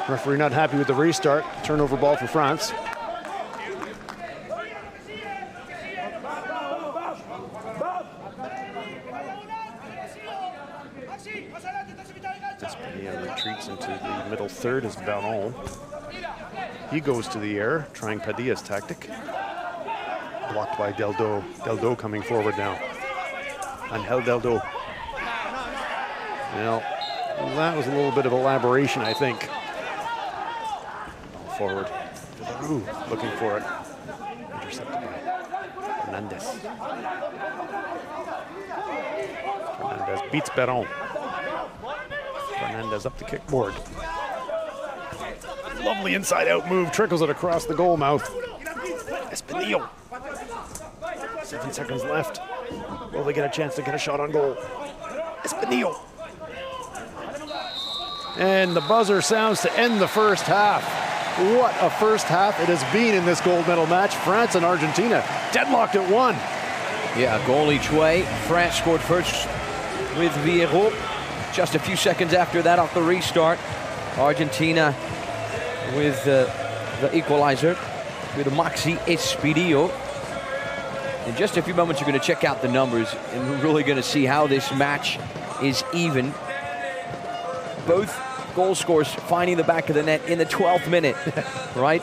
Referee not happy with the restart. Turnover ball for France. Espinillo retreats into the middle third as Baron. He goes to the air, trying Padilla's tactic. Blocked by Deldo. Deldo coming forward now. Angel Deldo. Well, that was a little bit of elaboration, I think. Forward. VILLEROUX looking for it. Intercepted by Fernandez. Fernandez beats Baron. Fernandez up the kickboard. Lovely inside-out move. Trickles it across the goal mouth. Espinillo. 7 seconds left. Will they get a chance to get a shot on goal? Espinillo. And the buzzer sounds to end the first half. What a first half it has been in this gold medal match. France and Argentina deadlocked at 1. Yeah, a goal each way. France scored first with VILLEROUX. Just a few seconds after that, off the restart, Argentina with the equalizer with Maxi Espinillo. In just a few moments, you're going to check out the numbers, and we're really going to see how this match is even. Both goal scorers finding the back of the net in the 12th minute, right?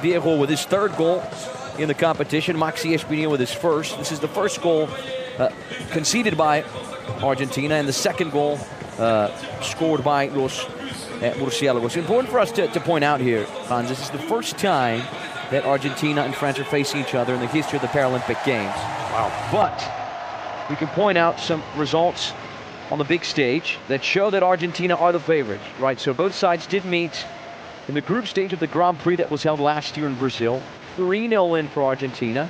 VILLEROUX with his third goal in the competition. Maxi Espinillo with his first. This is the first goal conceded by Argentina, and the second goal scored by Los Murciélagos. It's important for us to point out here, Hans, this is the first time that Argentina and France are facing each other in the history of the Paralympic Games. Wow. But we can point out some results on the big stage that show that Argentina are the favorites, right? So both sides did meet in the group stage of the Grand Prix that was held last year in Brazil. 3-0 win for Argentina.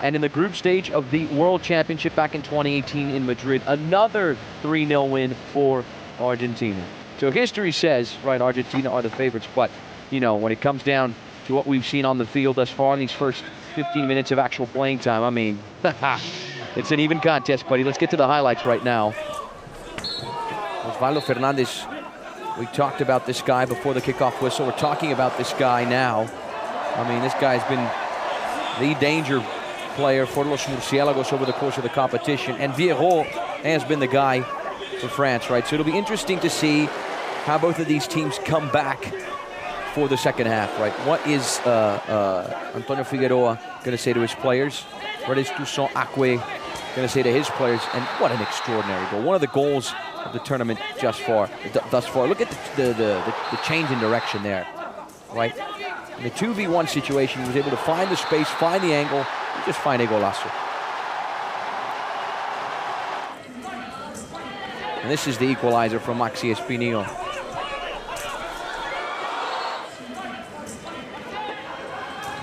And in the group stage of the World Championship back in 2018 in Madrid, another 3-0 win for Argentina. So history says, right, Argentina are the favorites, but, you know, when it comes down to what we've seen on the field thus far in these first 15 minutes of actual playing time, I mean, it's an even contest, buddy. Let's get to the highlights right now. Osvaldo Fernandez, we talked about this guy before the kickoff whistle. We're talking about this guy now. I mean, this guy's been the danger player for Los Murciélagos over the course of the competition, and VILLEROUX has been the guy for France, right? So it'll be interesting to see how both of these teams come back for the second half, right? What is Antonio Figueroa going to say to his players? What is Toussaint going to say to his players? And what an extraordinary goal. One of the goals of the tournament thus far. Look at the change in direction there, right? In the 2v1 situation, he was able to find the space, find the angle, and just find a golazo. And this is the equalizer from Maxi Espinillo.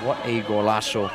What a golazo.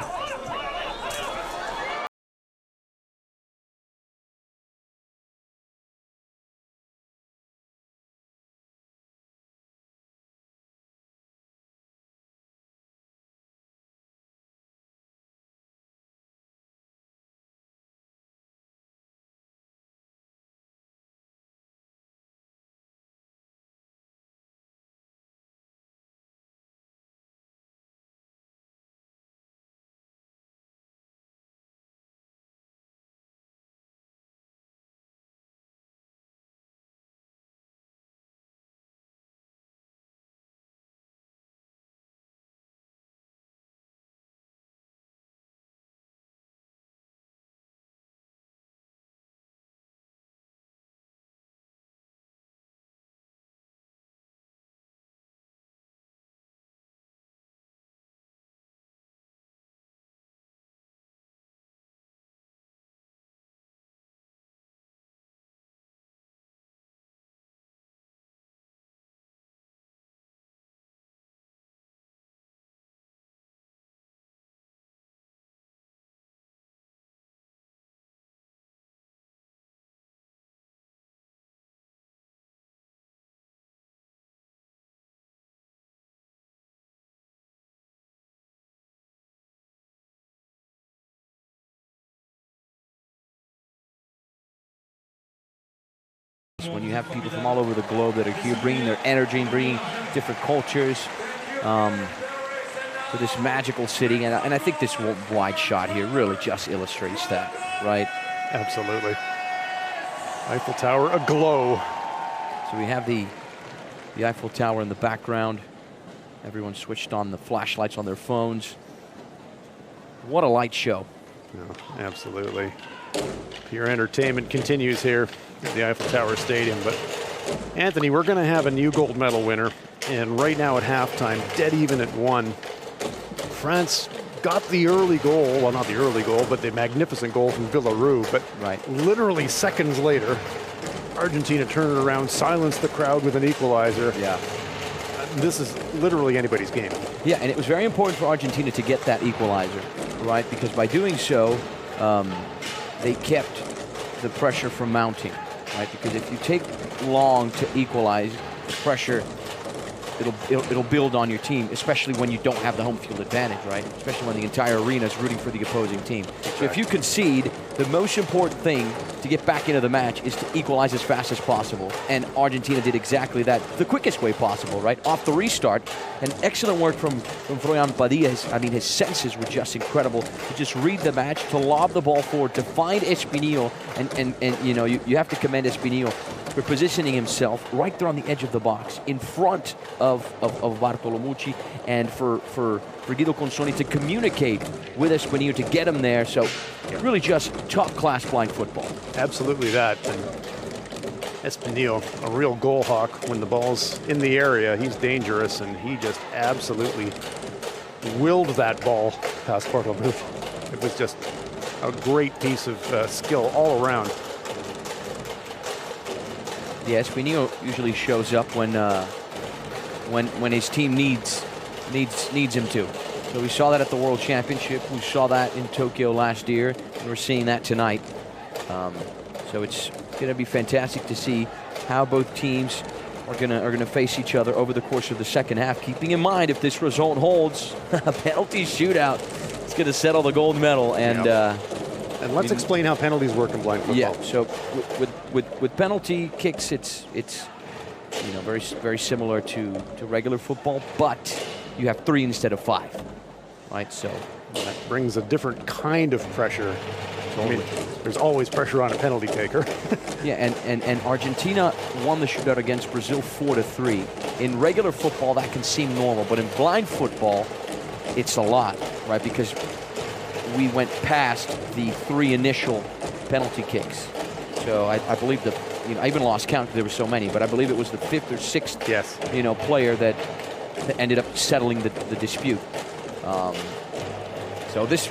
is when you have people from all over the globe that are here bringing their energy and bringing different cultures to this magical city. And I think this wide shot here really just illustrates that, right? Absolutely. Eiffel Tower aglow. So we have the Eiffel Tower in the background. Everyone switched on the flashlights on their phones. What a light show. Oh, absolutely. Pure entertainment continues here at the Eiffel Tower Stadium. But Anthony, we're going to have a new gold medal winner. And right now at halftime, dead even at 1. France got the early goal, well, not the early goal, but the magnificent goal from VILLEROUX. But literally seconds later, Argentina turned it around, silenced the crowd with an equalizer. Yeah. This is literally anybody's game. Yeah, and it was very important for Argentina to get that equalizer, right? Because by doing so, they kept the pressure from mounting, right? Because if you take long to equalize, the pressure, it'll build on your team, especially when you don't have the home field advantage, right? Especially when the entire arena is rooting for the opposing team. So if you concede, the most important thing to get back into the match is to equalize as fast as possible. And Argentina did exactly that, the quickest way possible, right? Off the restart, and excellent work from Froilan Padilla. I mean, his senses were just incredible. To just read the match, to lob the ball forward, to find Espinillo, and you know, you have to commend Espinillo for positioning himself right there on the edge of the box, in front of Bartolomucci, and for Guido Consoni to communicate with Espinillo to get him there. So really just top-class blind football. Absolutely that. And Espinillo, a real goal hawk. When the ball's in the area, he's dangerous, and he just absolutely willed that ball past Bartolomucci. It was just a great piece of skill all around. Yeah, Espinillo usually shows up when his team needs him to. So we saw that at the World Championship. We saw that in Tokyo last year, and we're seeing that tonight. So it's going to be fantastic to see how both teams are going to face each other over the course of the second half. Keeping in mind, if this result holds, a penalty shootout is going to settle the gold medal. And and let's explain how penalties work in blind football. Yeah. So with penalty kicks, it's you know, very similar to regular football, but you have 3 instead of 5, right? So that brings a different kind of pressure. I mean, there's always pressure on a penalty taker. Yeah, and Argentina won the shootout against Brazil 4-3. In regular football, that can seem normal, but in blind football, it's a lot, right? Because we went past the 3 initial penalty kicks. So I believe I even lost count because there were so many, but I believe it was the 5th or 6th, player that ended up settling the dispute. So this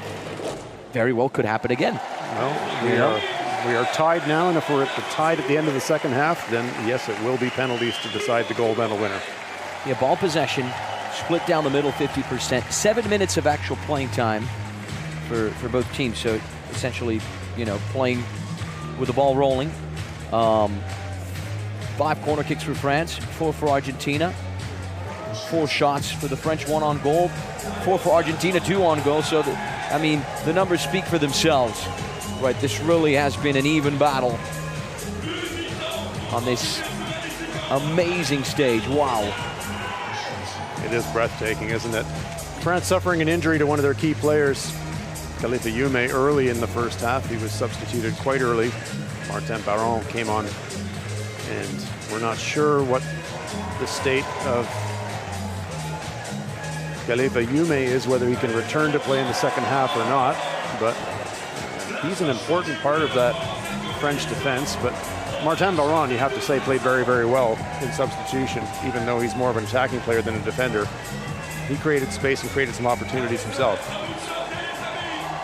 very well could happen again. Well, we are tied now, and if we're tied at the end of the second half, then yes, it will be penalties to decide the gold medal winner. Yeah, ball possession split down the middle 50%. 7 minutes of actual playing time for both teams. So essentially, you know, playing with the ball rolling. 5 corner kicks for France, 4 for Argentina. 4 shots for the French, 1 on goal. 4 for Argentina, 2 on goal. So, I mean, the numbers speak for themselves. Right, this really has been an even battle on this amazing stage. Wow. It is breathtaking, isn't it? France suffering an injury to one of their key players, Khalifa YOUME, early in the first half. He was substituted quite early. Martin Baron came on, and we're not sure what the state of Khalifa YOUME is, whether he can return to play in the second half or not, but he's an important part of that French defense. But Martin Baron, you have to say, played very, very well in substitution, even though he's more of an attacking player than a defender. He created space and created some opportunities himself.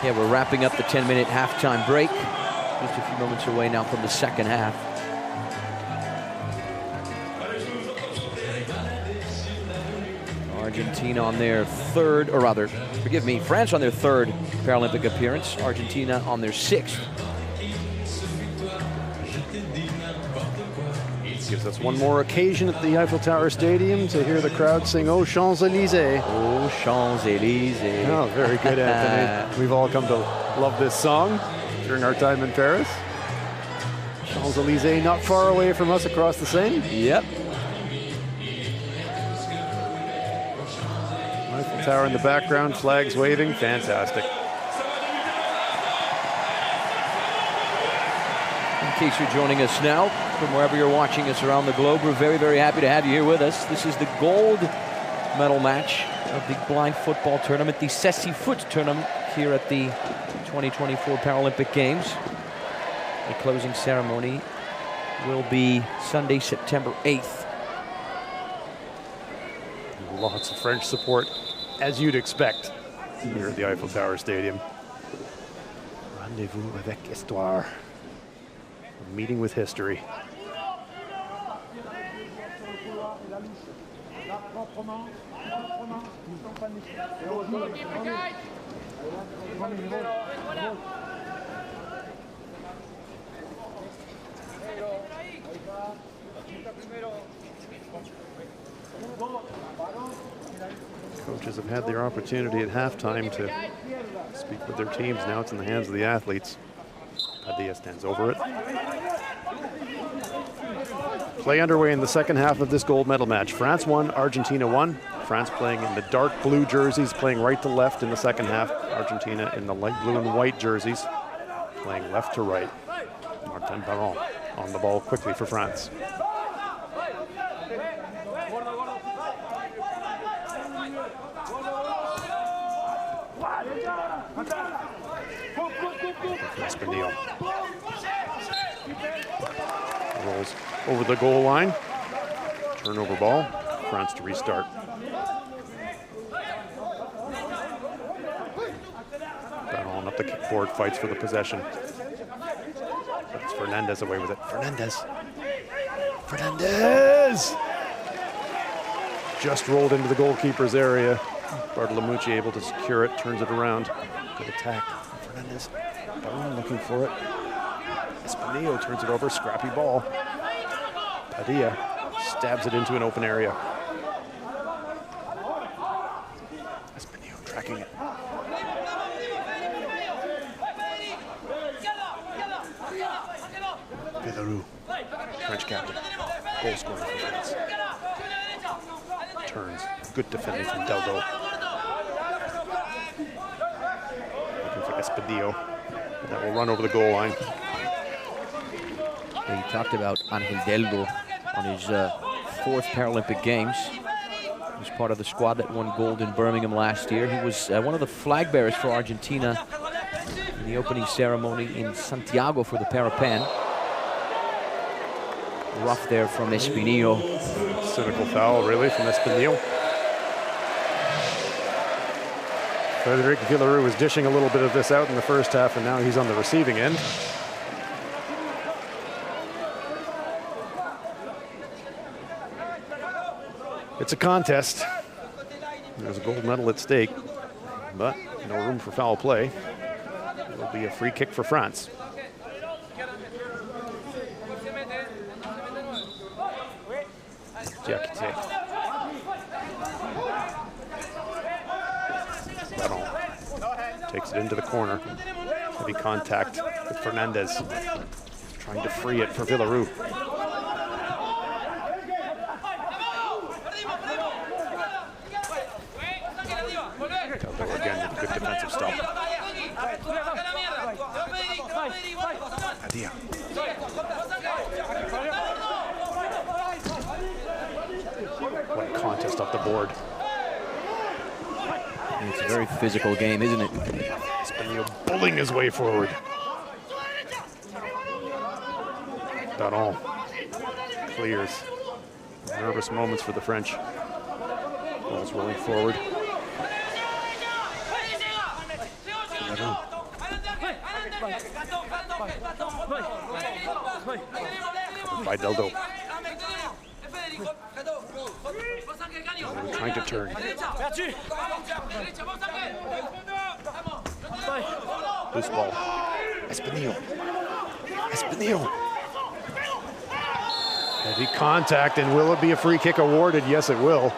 Yeah, we're wrapping up the 10-minute halftime break. Just a few moments away now from the second half. Argentina on their 3rd, or rather, forgive me, France on their 3rd Paralympic appearance. Argentina on their 6th. Gives us one more occasion at the Eiffel Tower Stadium to hear the crowd sing "Oh Champs-Élysées." Oh Champs-Élysées. Oh, very good, Anthony. We've all come to love this song during our time in Paris. Champs-Élysées not far away from us across the Seine. Yep. Eiffel Tower in the background, flags waving, fantastic. In case you're joining us now, from wherever you're watching us around the globe, we're very, very happy to have you here with us. This is the gold medal match of the blind football tournament, the Ceci-Foot tournament here at the 2024 Paralympic Games. The closing ceremony will be Sunday, September 8th. Lots of French support, as you'd expect, here at the Eiffel Tower Stadium. Rendezvous avec Histoire. A meeting with history. Coaches have had their opportunity at halftime to speak with their teams. Now it's in the hands of the athletes. Padilla stands over it. Play underway in the second half of this gold medal match. France won, Argentina won. France playing in the dark blue jerseys, playing right to left in the second half. Argentina in the light blue and white jerseys, playing left to right. Martin Baron on the ball quickly for France. Espinillo rolls over the goal line. Turnover ball. France to restart. Baron up the kickboard, fights for the possession. That's Fernandez away with it. Fernandez. Fernandez! Just rolled into the goalkeeper's area. Bartolomucci able to secure it, turns it around. Good attack. Fernandez. Baron looking for it. Espinillo turns it over, scrappy ball. Padilla stabs it into an open area. Espinillo tracking it. VILLEROUX, French captain, goal scorer for France. Turns, good defending from Deldo. Looking for Espinillo. That will run over the goal line. He talked about Angel Deldo on his fourth Paralympic Games. He was part of the squad that won gold in Birmingham last year. He was one of the flag bearers for Argentina in the opening ceremony in Santiago for the Parapan. Rough there from Espinillo. Cynical foul, really, from Espinillo. Frederic VILLEROUX was dishing a little bit of this out in the first half, and now he's on the receiving end. It's a contest. There's a gold medal at stake, but no room for foul play. It'll be a free kick for France. DIAKITE. Baron takes it into the corner. Heavy contact with Fernandez. Trying to free it for VILLEROUX. Deldo again with a good defensive stop. Padilla. What a contest off the board. It's a very physical game, isn't it? Espinillo bullying his way forward. Baron clears. Nervous moments for the French. Ball's rolling forward. By Deldo. Trying to turn. Loose ball. Espinillo. Espinillo. Heavy contact, and will it be a free kick awarded? Yes, it will.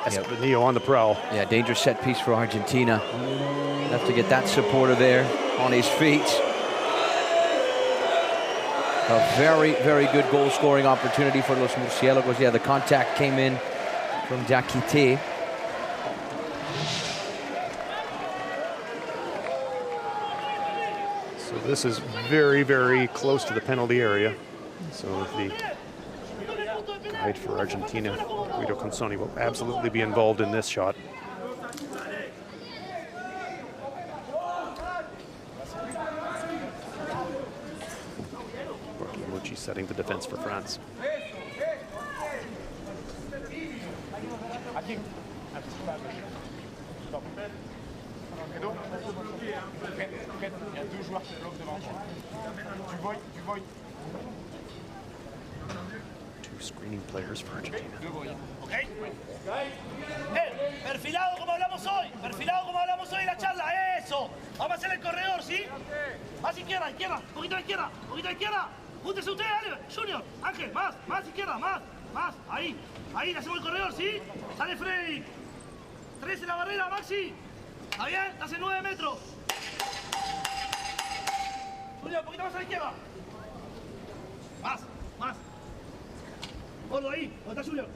Espinillo on the prowl. Yeah, dangerous set piece for Argentina. Have to get that supporter there on his feet. A very, very good goal-scoring opportunity for Los Murciélagos. Yeah, the contact came in from DIAKITE. So this is very, very close to the penalty area. So the guide for Argentina, Guido Consoni, will absolutely be involved in this shot. Bartolomucci setting the defense for France. Two screening players for Argentina. Okay. Perfilado como hablamos hoy. Perfilado como hablamos hoy en la charla. Eso. Vamos a hacer el corredor, ¿sí? Más izquierda, izquierda. Poquito a izquierda. Poquito a izquierda. Júntese usted, dale. Junior. Ángel, más izquierda, más. Ahí. Ahí le hacemos el corredor, ¿sí? Sale Frederic. 3 en la barrera, Maxi. ¿Está bien? Hace 9 metros. Junior, un poquito más a la izquierda. Más. Gordo ahí, ¿dónde está Junior?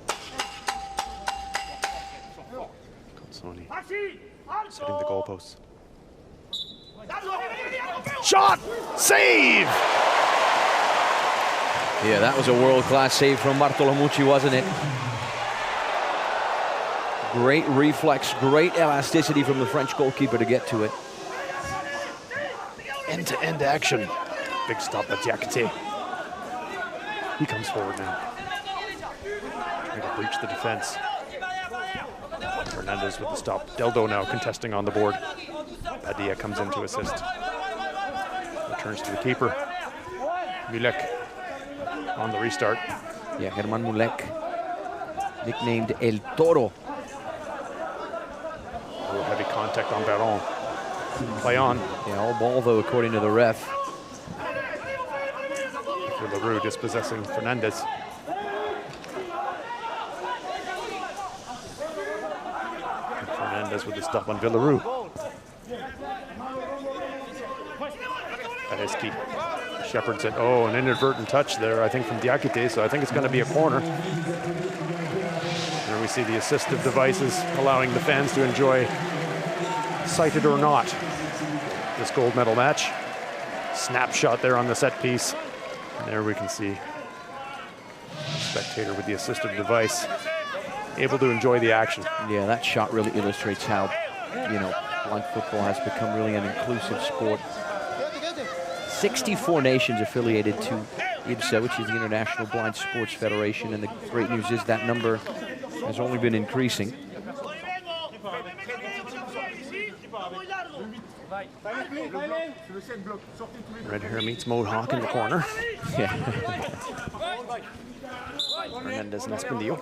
Consoni Maxi, setting the goalposts. alto. Shot! Save! Yeah, that was a world-class save from Bartolomucci, wasn't it? Great reflex, great elasticity from the French goalkeeper to get to it. End-to-end action. Big stop at DIAKITE. He comes forward now. Trying to breach the defense. Fernandez with the stop. Deldo now contesting on the board. Padilla comes in to assist. Returns to the keeper. MULECK on the restart. Yeah, German MULECK, nicknamed El Toro. A little heavy contact on Baron. Play on. Yeah, all ball though, according to the ref. VILLEROUX dispossessing Fernandez. And Fernandez with the stop on VILLEROUX. AREZKI shepherds it. Oh, an inadvertent touch there, I think, from DIAKITE, so I think it's going to be a corner. There we see the assistive devices allowing the fans to enjoy, sighted or not, this gold medal match. Snapshot there on the set piece. And there we can see spectator with the assistive device able to enjoy the action. Yeah, that shot really illustrates how, blind football has become really an inclusive sport. 64 nations affiliated to IBSA, which is the International Blind Sports Federation, and the great news is that number has only been increasing. Red hair meets Mohawk in the corner. Yeah. Fernandez and Espinillo.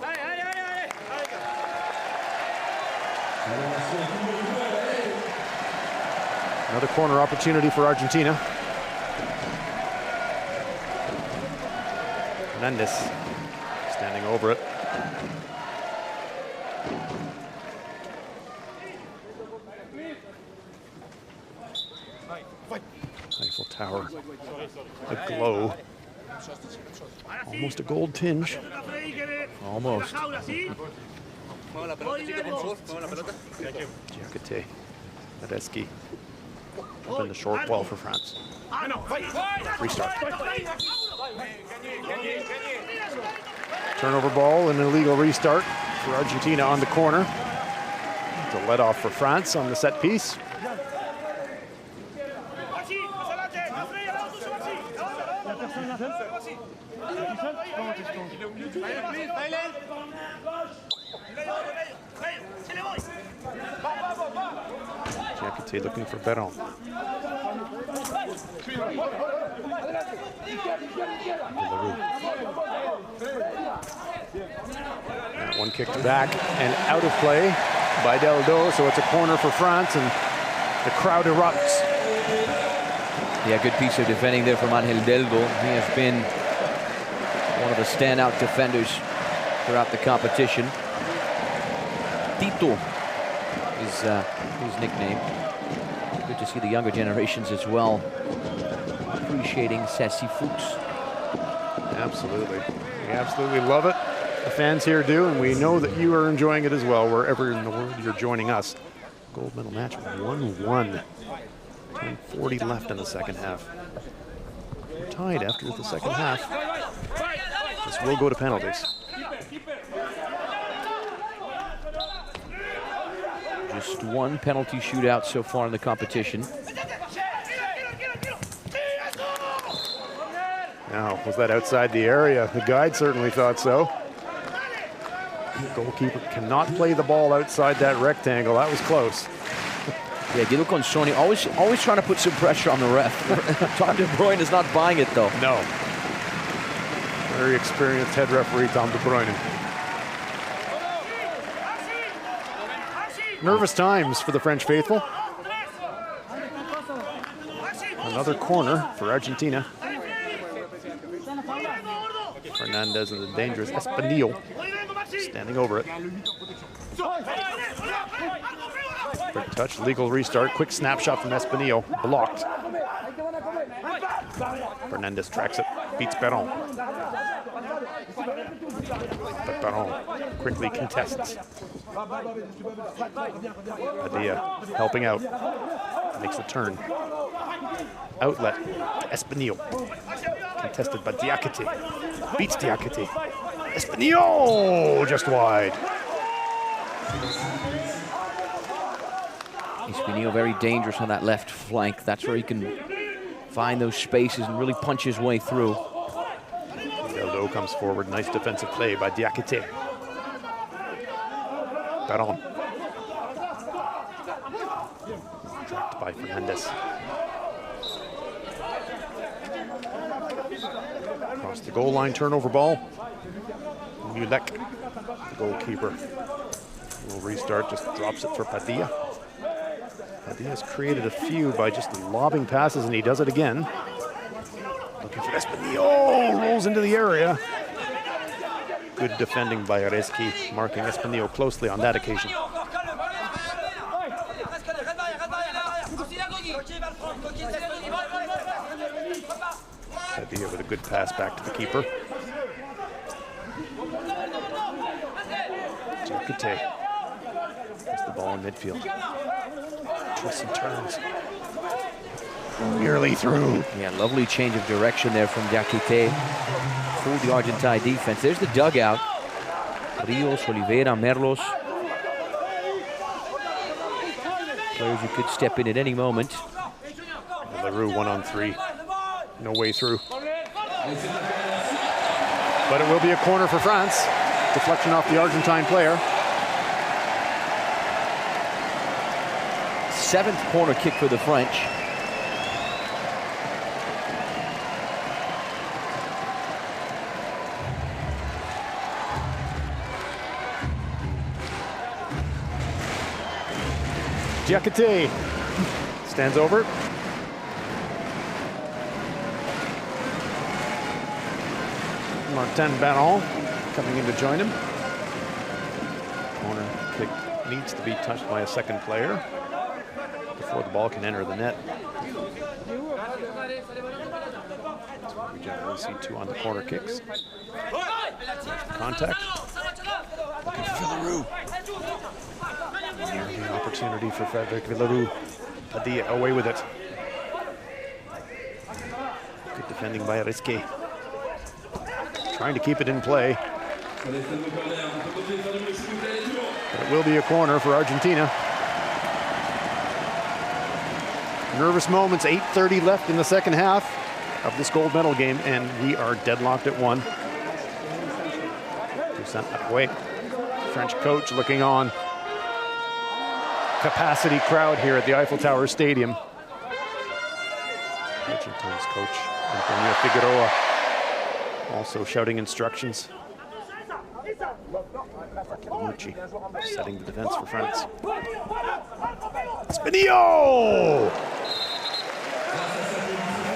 Another corner opportunity for Argentina. Fernandez standing over it. Eiffel Tower aglow. Almost a gold tinge. Almost. DIAKITE, AREZKI, up in the short ball for France. Restart. Turnover ball, an illegal restart for Argentina on the corner. To let off for France on the set piece. DIAKITE looking for Baron. That one kicked back and out of play by Deldo, so it's a corner for France, and the crowd erupts. Yeah, good piece of defending there from Ángel Deldo. He has been one of the standout defenders throughout the competition. Tito is his nickname. Good to see the younger generations as well appreciating Ceci Fuchs. Absolutely. We absolutely love it. The fans here do, and we know that you are enjoying it as well, wherever in the world you're joining us. Gold medal match 1-1. 40 left in the second half. We're tied after the second half. This will go to penalties. Just one penalty shootout so far in the competition. Now, was that outside the area? The guide certainly thought so. The goalkeeper cannot play the ball outside that rectangle. That was close. Yeah, Guido Consoni always trying to put some pressure on the ref. Tom De Bruyne is not buying it, though. No. Very experienced head referee, Tom De Bruyne. Nervous times for the French faithful. Another corner for Argentina. Fernandez and the dangerous Espinillo standing over it. Quick touch, legal restart, quick snapshot from Espinillo, blocked. Fernandez tracks it, beats Perron. But Perron quickly contests. Padilla helping out, makes the turn. Outlet to Espinillo. Contested by DIAKITE. Beats DIAKITE. Espinillo just wide. Espinillo very dangerous on that left flank. That's where he can find those spaces and really punch his way through. Vildo comes forward. Nice defensive play by DIAKITE. Perron. Trapped by Fernandez. Across the goal line, turnover ball. MULECK, the goalkeeper. Will restart, just drops it for Padilla. Padilla's created a few by just lobbing passes, and he does it again. Looking for Espinillo, rolls into the area. Good defending by AREZKI, marking Espinillo closely on that occasion. Padilla with a good pass back to the keeper. DIAKITE gets the ball in midfield. Twists and turns. Nearly through. Yeah, lovely change of direction there from DIAKITE. Fooled the Argentine defense. There's the dugout. Rios, Olivera, Merlos. Players who could step in at any moment. VILLEROUX 1-on-3. No way through. But it will be a corner for France. Deflection off the Argentine player. 7th corner kick for the French. DIAKITE stands over. Martin Perron coming in to join him. Corner kick needs to be touched by a second player before the ball can enter the net. We generally see 2 on the corner kicks. Contact. Looking for VILLEROUX. Nearly an opportunity for Frederic VILLEROUX. Padilla away with it. Good defending by AREZKI. Trying to keep it in play. But it will be a corner for Argentina. Nervous moments, 8:30 left in the second half of this gold medal game, and we are deadlocked at 1. Toussaint, French coach, looking on. Capacity crowd here at the Eiffel Tower Stadium. Argentina's coach, Antonio Figueroa, also shouting instructions. Bartolomeucci setting the defense for France. Espinillo!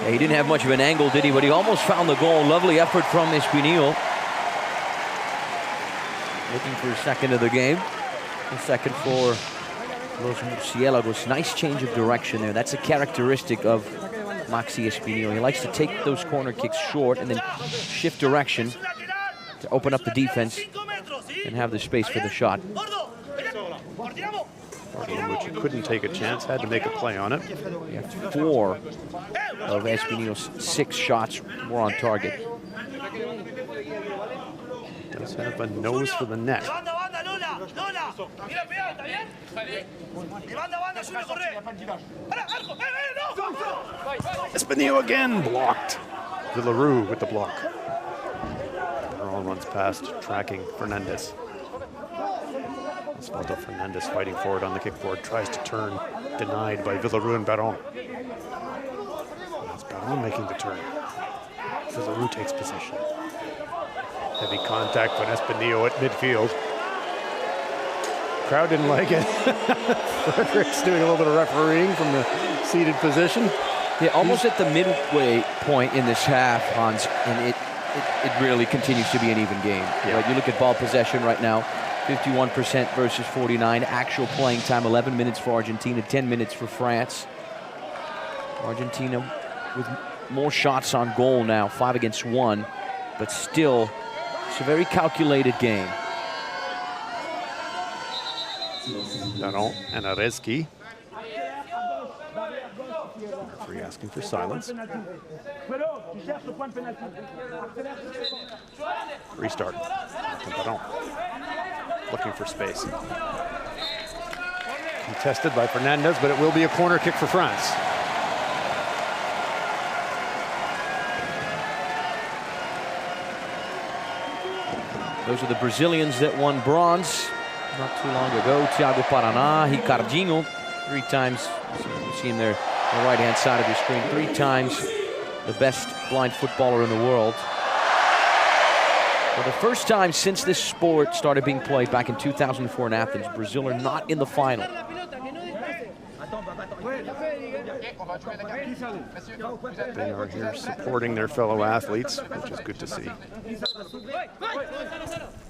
Yeah, he didn't have much of an angle, did he? But he almost found the goal. Lovely effort from Espinillo. Looking for his second of the game. The second for Los Murciélagos. Nice change of direction there. That's a characteristic of Maxi Espinillo. He likes to take those corner kicks short and then shift direction to open up the defense and have the space for the shot. Bartolomucci couldn't take a chance, had to make a play on it. Yeah, 4 of Espinillo's 6 shots were on target. Does have a nose for the net. Espinillo again blocked. VILLEROUX with the block. Benoit runs past, tracking Fernandez. Osvaldo Fernandez fighting forward on the kickboard, tries to turn, denied by VILLEROUX and Baron. It's Baron making the turn. VILLEROUX takes possession. Heavy contact from Espinillo at midfield. Crowd didn't like it. Frederic's doing a little bit of refereeing from the seated position. Yeah, almost at the midway point in this half, Hans, and it really continues to be an even game. Yeah. Right? You look at ball possession right now, 51% versus 49. Actual playing time, 11 minutes for Argentina, 10 minutes for France. Argentina with more shots on goal now, 5 against 1, but still, it's a very calculated game. Baron and AREZKI. Referee asking for silence. Restart. Baron looking for space. Contested by Fernandez, but it will be a corner kick for France. Those are the Brazilians that won bronze not too long ago. Thiago Paraná, Ricardinho, 3 times, you see him there on the right-hand side of your screen, 3 times the best blind footballer in the world. For the first time since this sport started being played back in 2004 in Athens, Brazil are not in the final. They are here supporting their fellow athletes, which is good to see.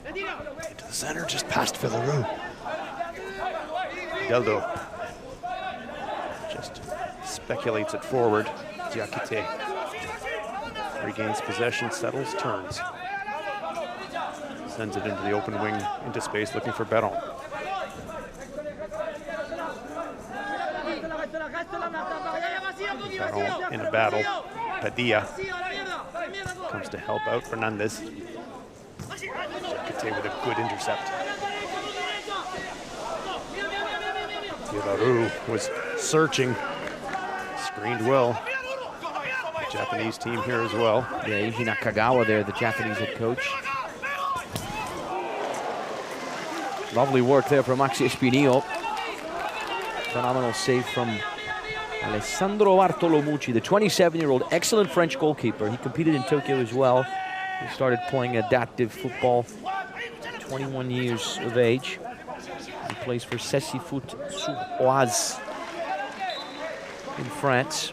To the center, just past VILLEROUX. Deldo just speculates it forward. DIAKITE regains possession, settles, turns. Sends it into the open wing, into space, looking for Baron. Baron in a battle. Padilla comes to help out Fernandez. DIAKITE with a good intercept. VILLEROUX was searching, screened well. The Japanese team here as well. Yeah, Eiji Nakagawa there, the Japanese head coach. Lovely work there from Maxi Espinillo. Phenomenal save from Alessandro Bartolomucci, the 27-year-old, excellent French goalkeeper. He competed in Tokyo as well. He started playing adaptive football, 21 years of age. He plays for Cessy-Foot-sur-Oise in France.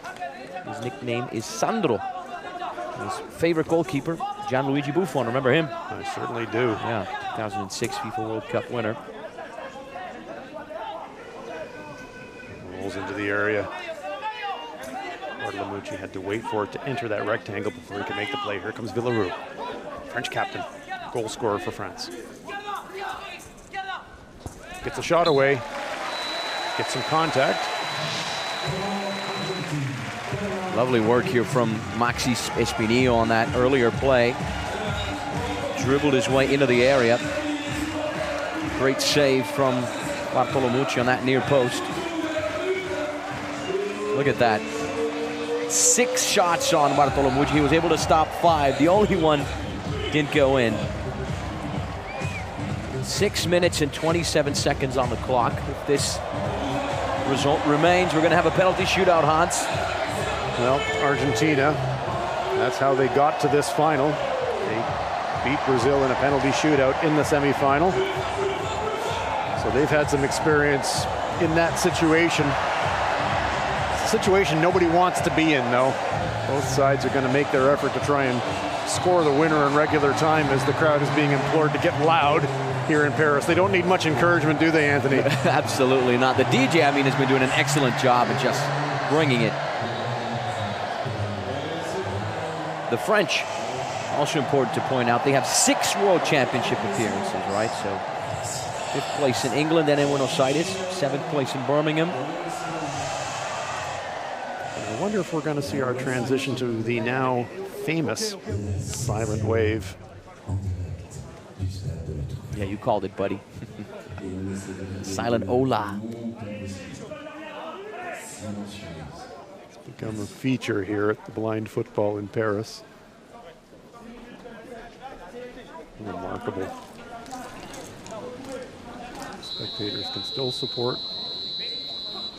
His nickname is Sandro. His favorite goalkeeper, Gianluigi Buffon, remember him? I certainly do. Yeah, 2006 FIFA World Cup winner. Rolls into the area. Bartolomucci had to wait for it to enter that rectangle before he could make the play. Here comes VILLEROUX, French captain, goal scorer for France. Gets a shot away, gets some contact. Lovely work here from Maxi Espinillo on that earlier play. Dribbled his way into the area. Great save from Bartolomucci on that near post. Look at that. 6 shots on Bartolomucci. He was able to stop 5. The only one didn't go in. 6 minutes and 27 seconds on the clock. If this result remains, we're going to have a penalty shootout, Hans. Well, Argentina, that's how they got to this final. They beat Brazil in a penalty shootout in the semifinal. So they've had some experience in that situation. It's a situation nobody wants to be in, though. Both sides are going to make their effort to try and score the winner in regular time as the crowd is being implored to get loud here in Paris. They don't need much encouragement, do they, Anthony? Absolutely not. The DJ, I mean, has been doing an excellent job of just bringing it. The French, also important to point out, they have 6 World Championship appearances, right? So 5th place in England and in Buenos Aires, 7th place in Birmingham. I wonder if we're going to see our transition to the now famous silent wave. Yeah, you called it, buddy. Silent Ola. It's become a feature here at the Blind Football in Paris. Remarkable. Spectators can still support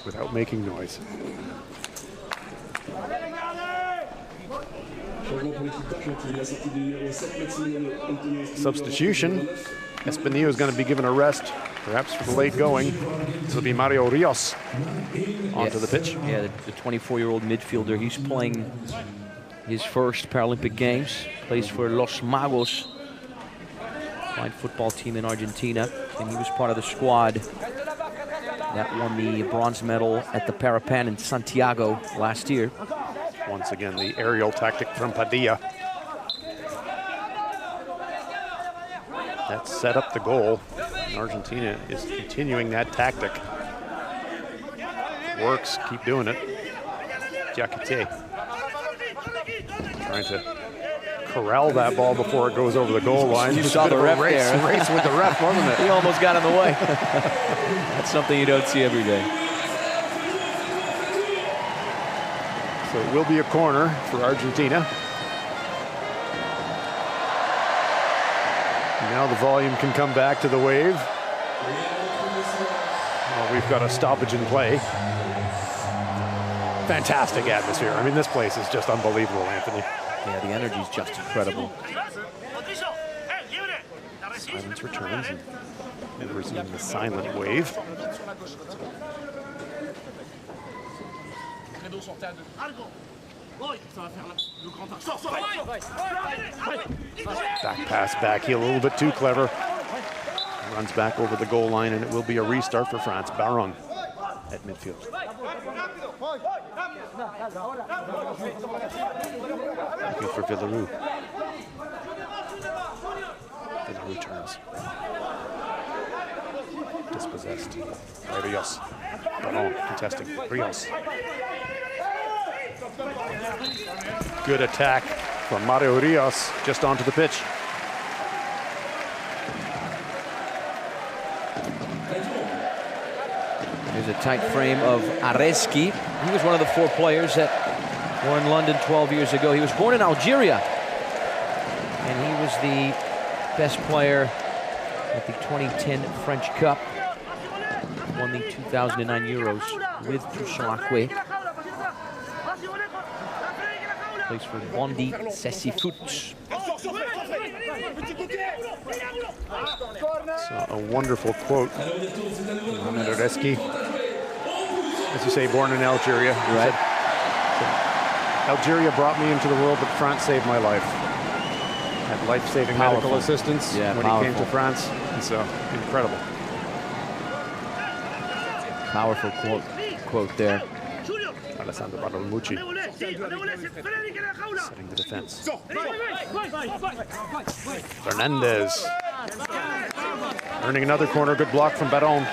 without making noise. Substitution. Espinillo is going to be given a rest, perhaps for the late going. This will be Mario Rios onto the pitch. Yeah, the 24-year-old midfielder. He's playing his first Paralympic Games. Plays for Los Magos, blind football team in Argentina. And he was part of the squad that won the bronze medal at the Parapan in Santiago last year. Once again, the aerial tactic from Padilla. That set up the goal. And Argentina is continuing that tactic. Works, keep doing it. DIAKITE trying to corral that ball before it goes over the goal line. You saw the ref there. Race with the ref, wasn't it? He almost got in the way. That's something you don't see every day. So it will be a corner for Argentina. Now the volume can come back to the wave. Well, we've got a stoppage in play. Fantastic atmosphere. I mean, this place is just unbelievable, Anthony. Yeah, the energy is just incredible. Silence returns and resume the silent wave. Back pass, back heel, a little bit too clever. Runs back over the goal line, and it will be a restart for France. Baron at midfield. Looking for VILLEROUX. VILLEROUX turns. Dispossessed by Rios. Baron contesting. Rios. Good attack from Mario Rios just onto the pitch. There's a tight frame of AREZKI. He was one of the 4 players that were in London 12 years ago. He was born in Algeria, and he was the best player at the 2010 French Cup. Won the 2009 Euros with Toussaint. Plays for Bondi Cessy-Foot. So a wonderful quote from AREZKI. As you say, born in Algeria. Right. Algeria brought me into the world, but France saved my life. Had life-saving medical assistance when he came to France. And so, incredible. Powerful quote there. Alessandro BARTOLOMUCCI setting the defense. Fernandez earning another corner. Good block from Baron.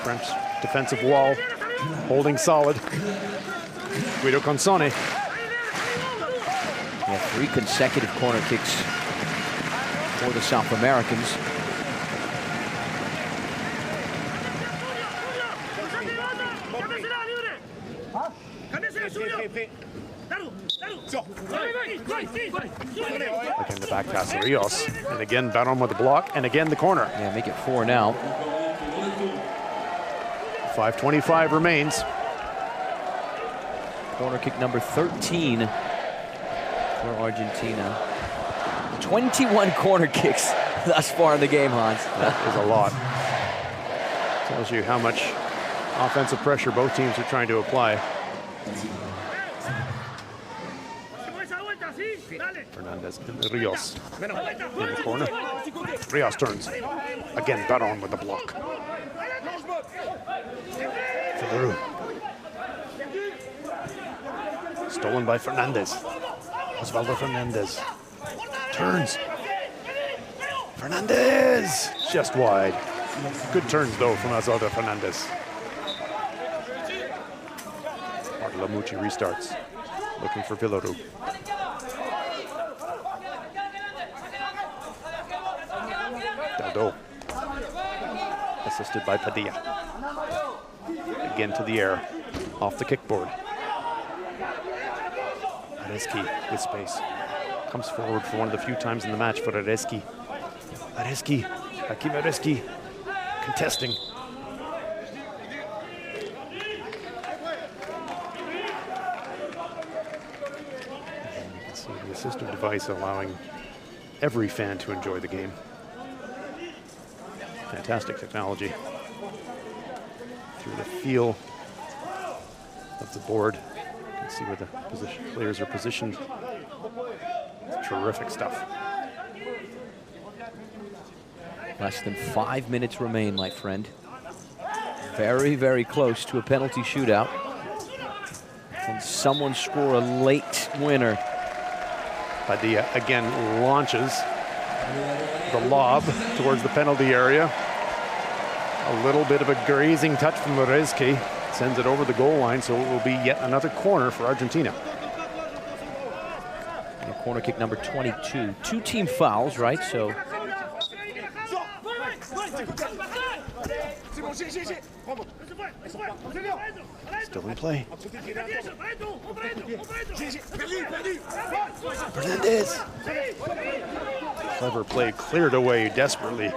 French defensive wall holding solid. Guido Consoni. Yeah, 3 consecutive corner kicks for the South Americans. Again, the back pass to Rios. And again, Baron with the block. And again, the corner. Yeah, make it 4 now. 5:25 remains. Corner kick number 13 for Argentina. 21 corner kicks thus far in the game, Hans. That is a lot. Tells you how much offensive pressure both teams are trying to apply. Fernandez and Rios in the corner. Rios turns. Again, Baron with the block. VILLEROUX. Stolen by Fernandez. Osvaldo Fernandez. Turns. Fernandez! Just wide. Good turns, though, from Osvaldo Fernandez. Bartolomucci restarts. Looking for VILLEROUX. Daldo. Assisted by Padilla. Again to the air. Off the kickboard. AREZKI with space. Comes forward for one of the few times in the match for AREZKI. AREZKI. Hakim AREZKI. Contesting. And you can see the assistive device allowing every fan to enjoy the game. Fantastic technology. Through the feel of the board, you can see where the players are positioned. Terrific stuff. Less than 5 minutes remain, my friend. Very, very close to a penalty shootout. Can someone score a late winner? Padilla again launches the lob towards the penalty area. A little bit of a grazing touch from AREZKI. Sends it over the goal line, so it will be yet another corner for Argentina. And corner kick number 22. 2 team fouls, right? So still in play. Fernandez. Clever play, cleared away desperately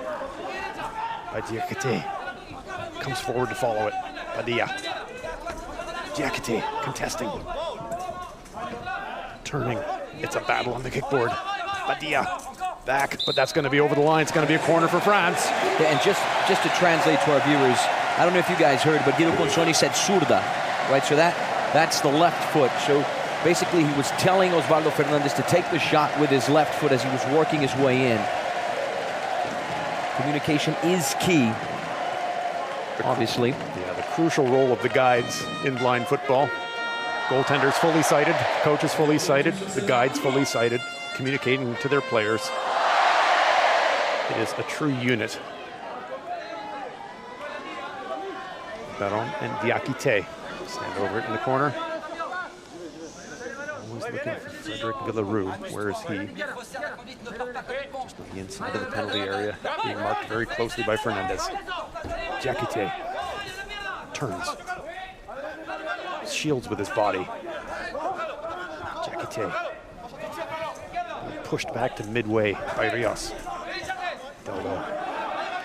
by DIAKITE. Comes forward to follow it. Padilla. DIAKITE contesting. Turning. It's a battle on the kickboard. Padilla back, but that's going to be over the line. It's going to be a corner for France. Yeah, and just to translate to our viewers, I don't know if you guys heard, but Guido CONSONI said zurda, right? So that's the left foot. So basically he was telling Osvaldo Fernandez to take the shot with his left foot as he was working his way in. Communication is key, obviously. Yeah, the crucial role of the guides in blind football. Goaltenders fully sighted, coaches fully sighted, the guides fully sighted, communicating to their players. It is a true unit. Baron and DIAKITE stand over it in the corner. Always looking for Frederic VILLEROUX. Where is he? Just on the inside of the penalty area, being marked very closely by Fernandez. DIAKITE turns. Shields with his body. DIAKITE pushed back to midway by Rios. Daldo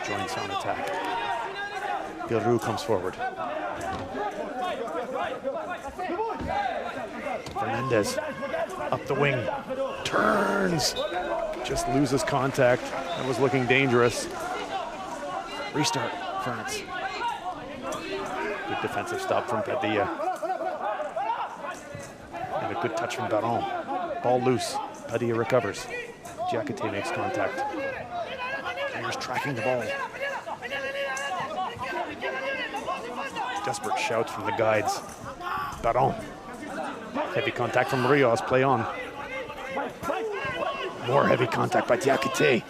joins on attack. VILLEROUX comes forward. Fernandez up the wing. Turns. Just loses contact. That was looking dangerous. Restart, France. Good defensive stop from Padilla. And a good touch from Baron. Ball loose. Padilla recovers. DIAKITE makes contact. Players tracking the ball. Desperate shouts from the guides. Baron. Heavy contact from Rios. Play on. More heavy contact by DIAKITE.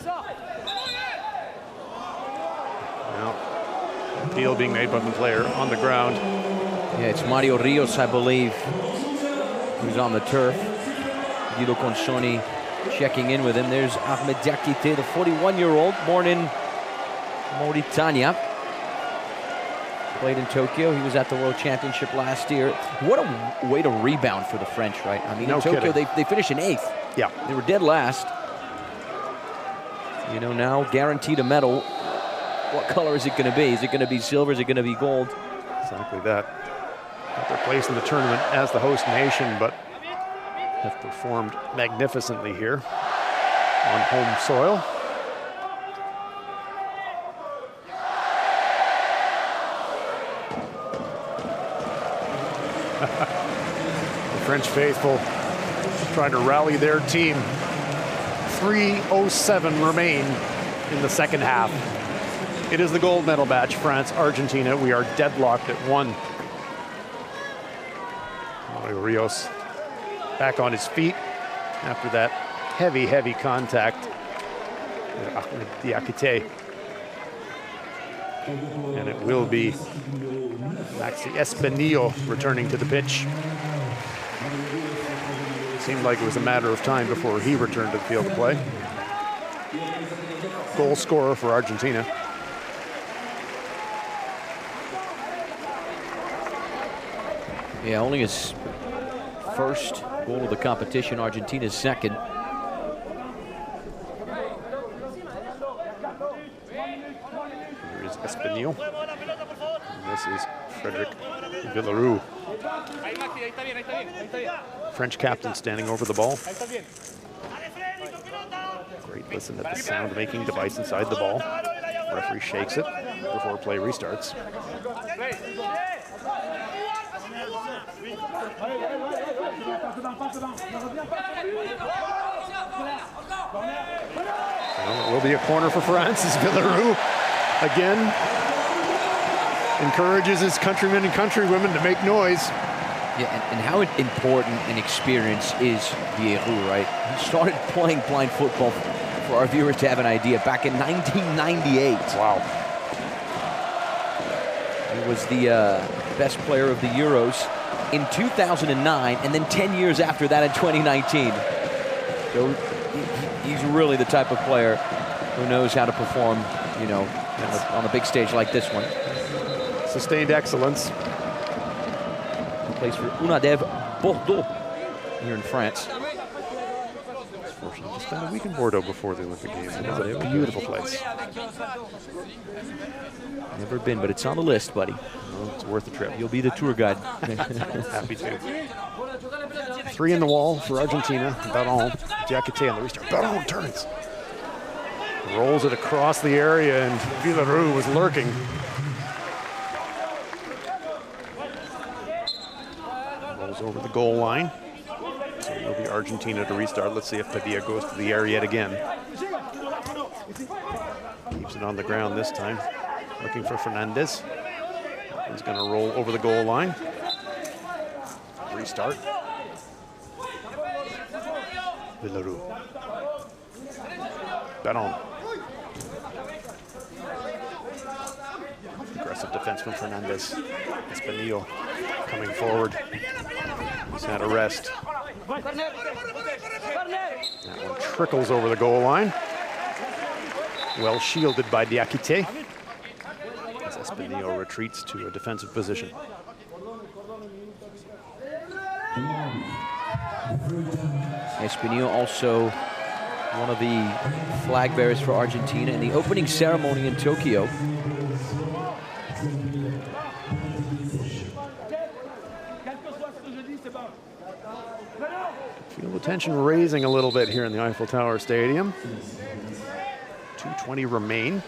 Now, appeal being made by the player on the ground. Yeah, it's Mario Rios, I believe, who's on the turf. Guido CONSONI checking in with him. There's Ahmed DIAKITE, the 41-year-old, born in Mauritania. Played in Tokyo. He was at the World Championship last year. What a way to rebound for the French, right? I mean, no in Tokyo, kidding. they finished in 8th. Yeah. They were dead last. You know, now guaranteed a medal. What color is it going to be? Is it going to be silver? Is it going to be gold? Exactly that. Got their place in the tournament as the host nation, but have performed magnificently here on home soil. The French faithful trying to rally their team. 3:07 remain in the second half. It is the gold medal match, France, Argentina. We are deadlocked at 1. Mario Rios back on his feet after that heavy contact. Ahmed DIAKITE. And it will be Maxi Espinillo returning to the pitch. It seemed like it was a matter of time before he returned to the field of play. Goal scorer for Argentina. Yeah, only his first goal of the competition, Argentina's second. Here is Espinillo. And this is Frederic VILLEROUX. French captain standing over the ball. Great listen to the sound-making device inside the ball. Referee shakes it before play restarts. Well, it will be a corner for France as VILLEROUX again encourages his countrymen and countrywomen to make noise. Yeah, and how important an experience is VILLEROUX, right? He started playing blind football, for our viewers to have an idea, back in 1998. Wow. He was the best player of the Euros in 2009, and then 10 years after that in 2019. So he's really the type of player who knows how to perform, you know, on a big stage like this one. Sustained excellence. He plays for Unadev Bordeaux here in France. It's fortunate to spend a week in Bordeaux before the Olympic Games. It is a beautiful place. Never been, but it's on the list, buddy. Well, it's worth a trip. You'll be the tour guide. Happy to. 3 in the wall for Argentina. Baron, DIAKITE on the restart. Baron turns. Rolls it across the area, and VILLEROUX was lurking. Rolls over the goal line. So it will be Argentina to restart. Let's see if Padilla goes to the air yet again. Keeps it on the ground this time. Looking for Fernandez. He's going to roll over the goal line. Restart. VILLEROUX. Baron. Aggressive defense from Fernandez. Espinillo coming forward. He's had a rest. That one trickles over the goal line. Well shielded by DIAKITE. As Espinillo retreats to a defensive position. Espinillo also one of the flag bearers for Argentina in the opening ceremony in Tokyo. Feel the tension raising a little bit here in the Eiffel Tower Stadium. 2:20 remain.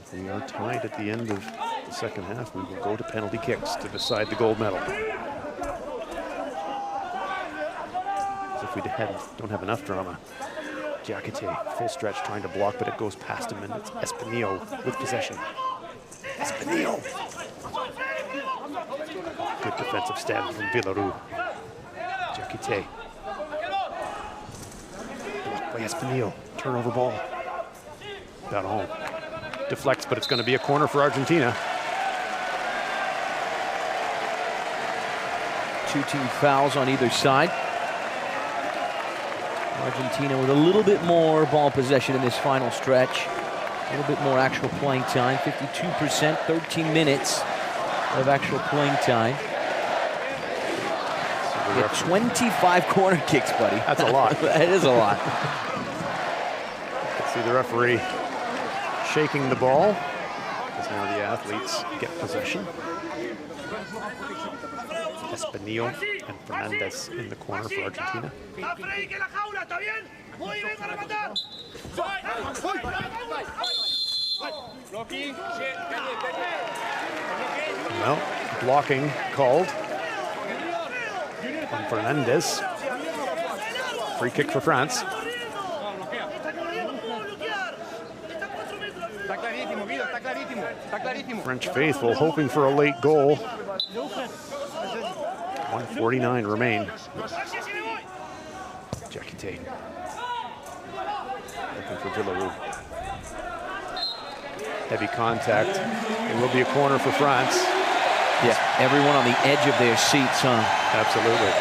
If we are tied at the end of the second half, we will go to penalty kicks to decide the gold medal. As if we don't have enough drama. DIAKITE, full stretch, trying to block, but it goes past him, and it's Espinillo with possession. Espinillo. Good defensive stand from VILLEROUX. DIAKITE. Blocked by Espinillo. Turnover ball. Baron deflects, but it's going to be a corner for Argentina. Two team fouls on either side. Argentina with a little bit more ball possession in this final stretch. A little bit more actual playing time, 52%, 13 minutes of actual playing time. So 25 corner kicks, buddy. That's a lot. That is a lot. See the referee shaking the ball as now the athletes get possession. Espinillo and Fernandez in the corner for Argentina. Well, blocking called on Fernandez. Free kick for France. French faithful hoping for a late goal. 1:49 remain. DIAKITE looking for VILLEROUX. Heavy contact. It will be a corner for France. Yeah, everyone on the edge of their seats, huh? Absolutely.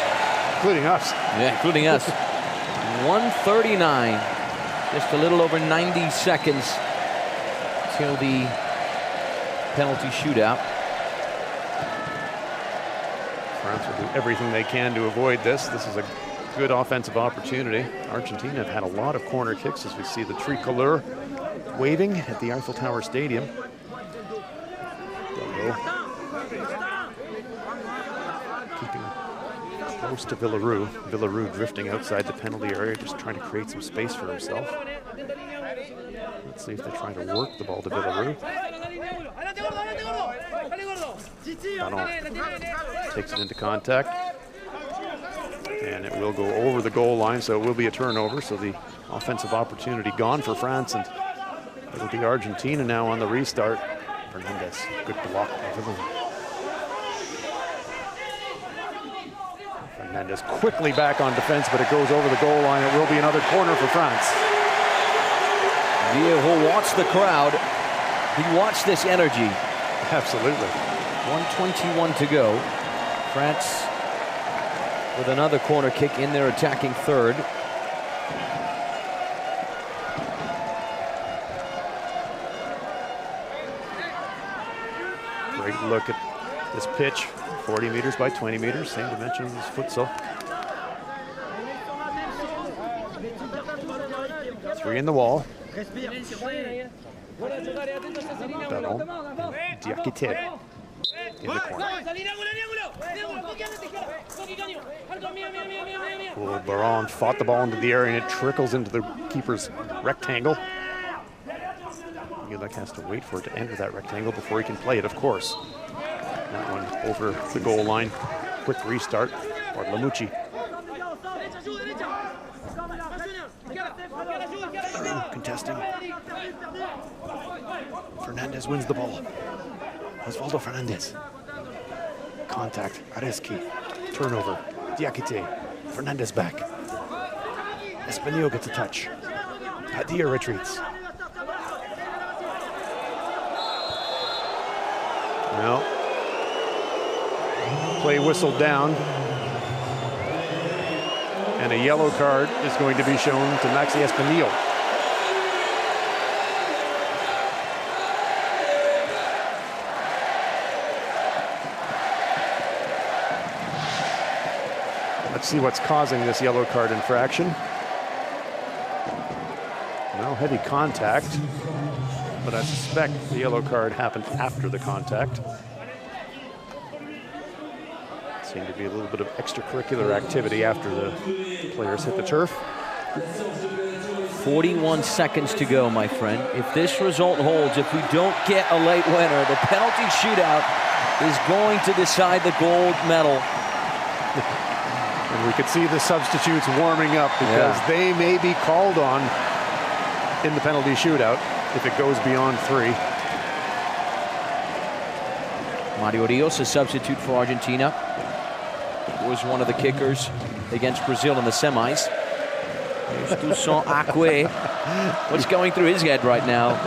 Including us. Yeah, including us. 1:39. Just a little over 90 seconds till the penalty shootout. France will do everything they can to avoid this. This is a good offensive opportunity. Argentina have had a lot of corner kicks as we see the tricolor waving at the Eiffel Tower Stadium. Keeping close to VILLEROUX. VILLEROUX drifting outside the penalty area, just trying to create some space for himself. Let's see if they try to work the ball to VILLEROUX. Benoit takes it into contact. And it will go over the goal line, so it will be a turnover. So the offensive opportunity gone for France, and it'll be Argentina now on the restart. Fernandez, good block by VILLEROUX. Fernandez quickly back on defense, but it goes over the goal line. It will be another corner for France. Vieira watched the crowd. He watched this energy. Absolutely. 1:21 to go. France with another corner kick in their attacking third. Great look at this pitch. 40 meters by 20 meters, same dimensions as futsal. 3 in the wall. Benoit, DIAKITE in the corner. Cool, Baron fought the ball into the area and it trickles into the keeper's rectangle. MULECK has to wait for it to enter that rectangle before he can play it, of course. That one over the goal line. Quick restart. BARTOLOMUCCI. Contesting. Fernandez wins the ball. Osvaldo Fernandez. Contact. AREZKI. Turnover. DIAKITE. Fernandez back. ESPINILLO gets a touch. Padilla retreats. No. Play whistled down. And a yellow card is going to be shown to Maxi ESPINILLO. Let's see what's causing this yellow card infraction. No heavy contact, but I suspect the yellow card happened after the contact. Seemed to be a little bit of extracurricular activity after the players hit the turf. 41 seconds to go, my friend. If this result holds, if we don't get a late winner, the penalty shootout is going to decide the gold medal. And we could see the substitutes warming up because they may be called on in the penalty shootout if it goes beyond 3. Mario Rios, a substitute for Argentina, was one of the kickers against Brazil in the semis. There's Toussaint AKPWEH. What's going through his head right now?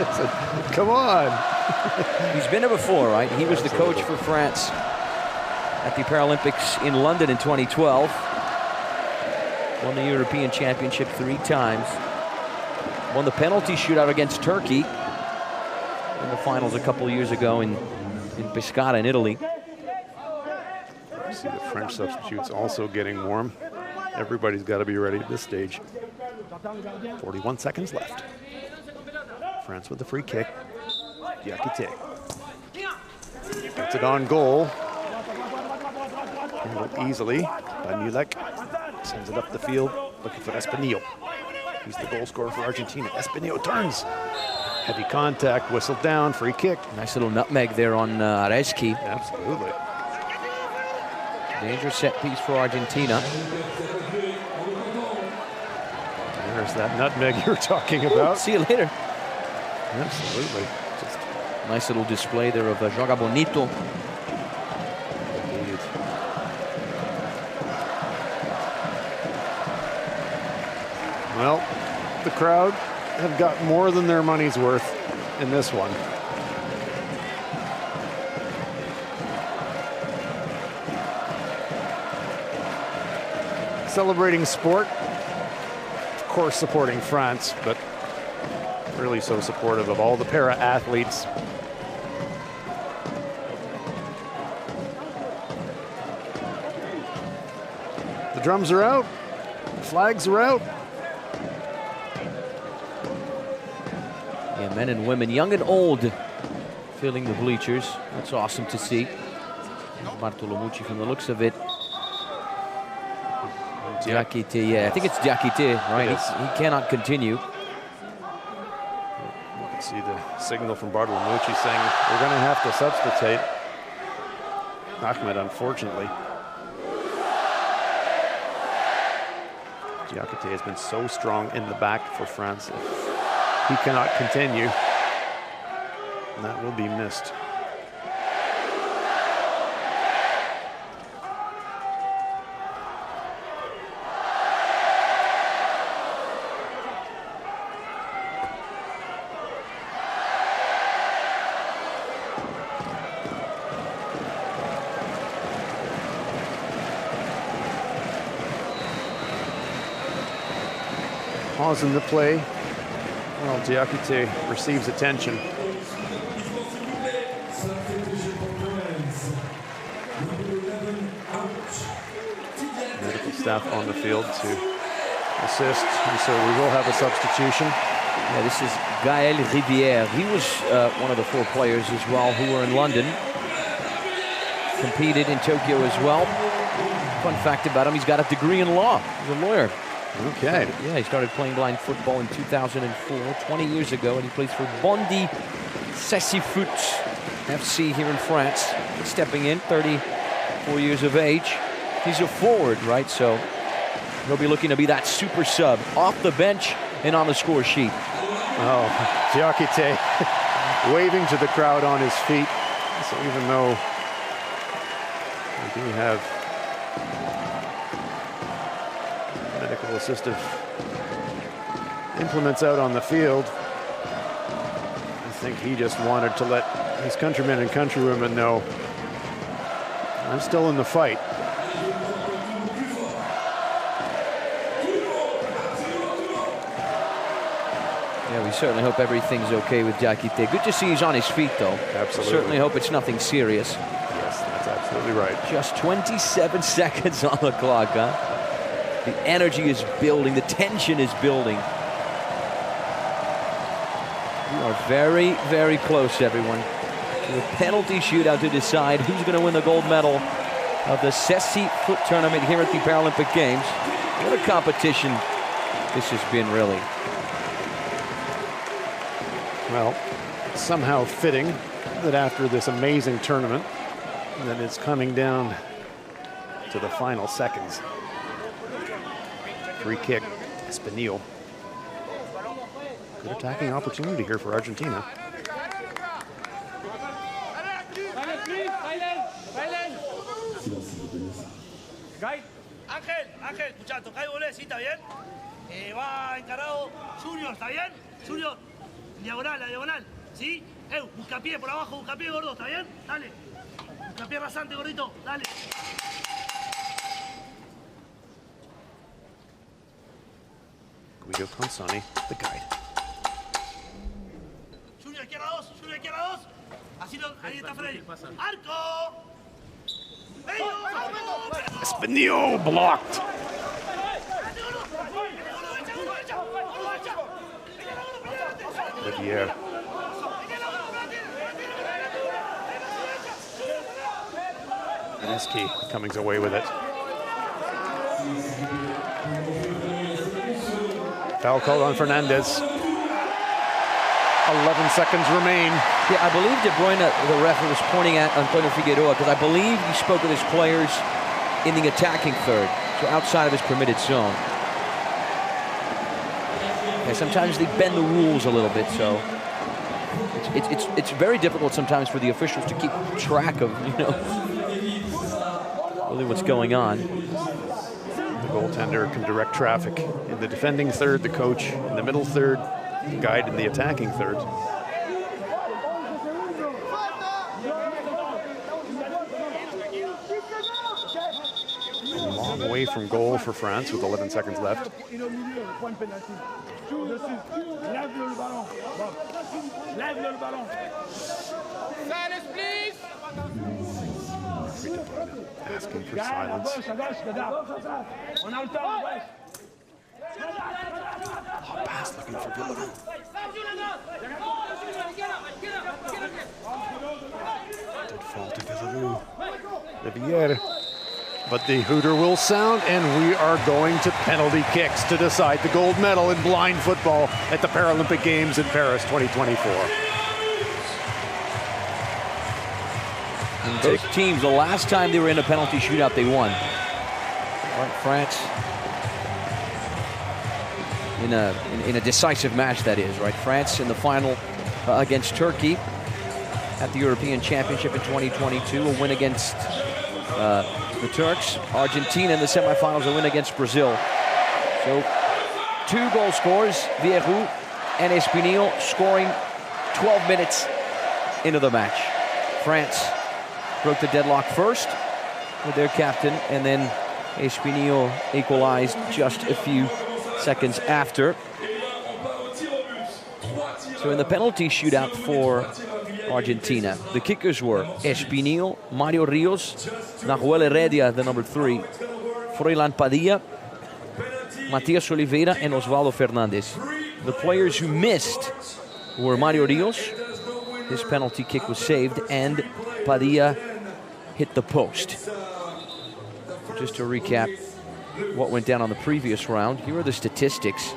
Come on. He's been there before, right? He was the coach for France at the Paralympics in London in 2012. Won the European Championship 3 times. Won the penalty shootout against Turkey in the finals a couple of years ago in Pescara in Italy. See the French substitutes also getting warm. Everybody's got to be ready at this stage. 41 seconds left. France with the free kick. DIAKITE. Gets it on goal. Handled easily by MULECK. Sends it up the field, looking for ESPINILLO. He's the goal scorer for Argentina. ESPINILLO turns. Heavy contact, whistled down, free kick. Nice little nutmeg there on AREZKI. Absolutely. Dangerous set piece for Argentina. There's that nutmeg you were talking about. See you later. Absolutely. Just nice little display there of Joga Bonito. indeed. Well, the crowd have got more than their money's worth in this one. Celebrating sport, of course supporting France, but really so supportive of all the para-athletes. The drums are out, the flags are out. Yeah, men and women, young and old, filling the bleachers. That's awesome to see. Bartolomucci, from the looks of it. DIAKITE, yeah, I think it's DIAKITE, right? He cannot continue. You can see the signal from Bartolomucci saying we're going to have to substitute Ahmed, unfortunately. DIAKITE has been so strong in the back for France. He cannot continue, and that will be missed. Pause in the play. Well, DIAKITE receives attention. Medical staff on the field to assist, and so we will have a substitution. Yeah, this is Gael Riviere. He was one of the 4 players as well who were in London. Competed in Tokyo as well. Fun fact about him, he's got a degree in law. He's a lawyer. Okay. Yeah, he started playing blind football in 2004, 20 years ago, and he plays for Bondy Cessy-Foot FC here in France. Stepping in, 34 years of age. He's a forward, right? So he'll be looking to be that super sub off the bench and on the score sheet. Oh, DIAKITE waving to the crowd on his feet. So even though we do have medical assistive implements out on the field, I think he just wanted to let his countrymen and countrywomen know, I'm still in the fight. Yeah, we certainly hope everything's okay with DIAKITE. Good to see he's on his feet, though. Absolutely. Certainly hope it's nothing serious. Yes, that's absolutely right. Just 27 seconds on the clock, huh? The energy is building, the tension is building. We are very, very close, everyone, to a penalty shootout to decide who's going to win the gold medal of the Cessy-Foot tournament here at the Paralympic Games. What a competition this has been, really. Well, somehow fitting that after this amazing tournament, that it's coming down to the final seconds. Free kick, ESPINILLO. Good attacking opportunity here for Argentina. Ángel, escuchá, tocá y volé, ¿sí? ¿Está bien? Va encarado Junior, ¿está bien? Junior, diagonal, la diagonal, ¿sí? Buscapié por abajo, buscapié, gordo, ¿está bien? Dale. Buscapié rasante, gordito, dale. Guido CONSONI, the guide. Junior, izquierda 2, Junior, izquierda 2. Así no, ahí está Frederic. ¡Arco! ESPINILLO blocked. Riviere. AREZKI coming away with it. Foul called on Fernandez. 11 seconds remain. Yeah, I believe De Bruyne, the ref, was pointing at Antonio Figueroa because I believe he spoke with his players in the attacking third, so outside of his permitted zone. Yeah, sometimes they bend the rules a little bit, so it's very difficult sometimes for the officials to keep track of, you know, really what's going on. The goaltender can direct traffic. In the defending third, the coach. In the middle third, the guide in the attacking third. Long way from goal for France with 11 seconds left. Silence, please. Asking for silence. Oh, pass looking for VILLEROUX. Did fall to VILLEROUX. Riviere. But the hooter will sound, and we are going to penalty kicks to decide the gold medal in blind football at the Paralympic Games in Paris 2024. And those teams, the last time they were in a penalty shootout, they won. Right, France in a decisive match, that is, right? France in the final against Turkey at the European Championship in 2022, a win against the Turks. Argentina in the semifinals, a win against Brazil. So 2 goal scorers, VILLEROUX and ESPINILLO, scoring 12 minutes into the match. France broke the deadlock first with their captain, and then ESPINILLO equalized just a few seconds after. So in the penalty shootout for Argentina, the kickers were ESPINILLO, Mario Rios, Nahuel Heredia, the number 3, Froilan Padilla, Matias Oliveira, and Osvaldo Fernandez. The players who missed were Mario Rios. His penalty kick was saved, and Padilla hit the post. Just to recap what went down on the previous round, here are the statistics.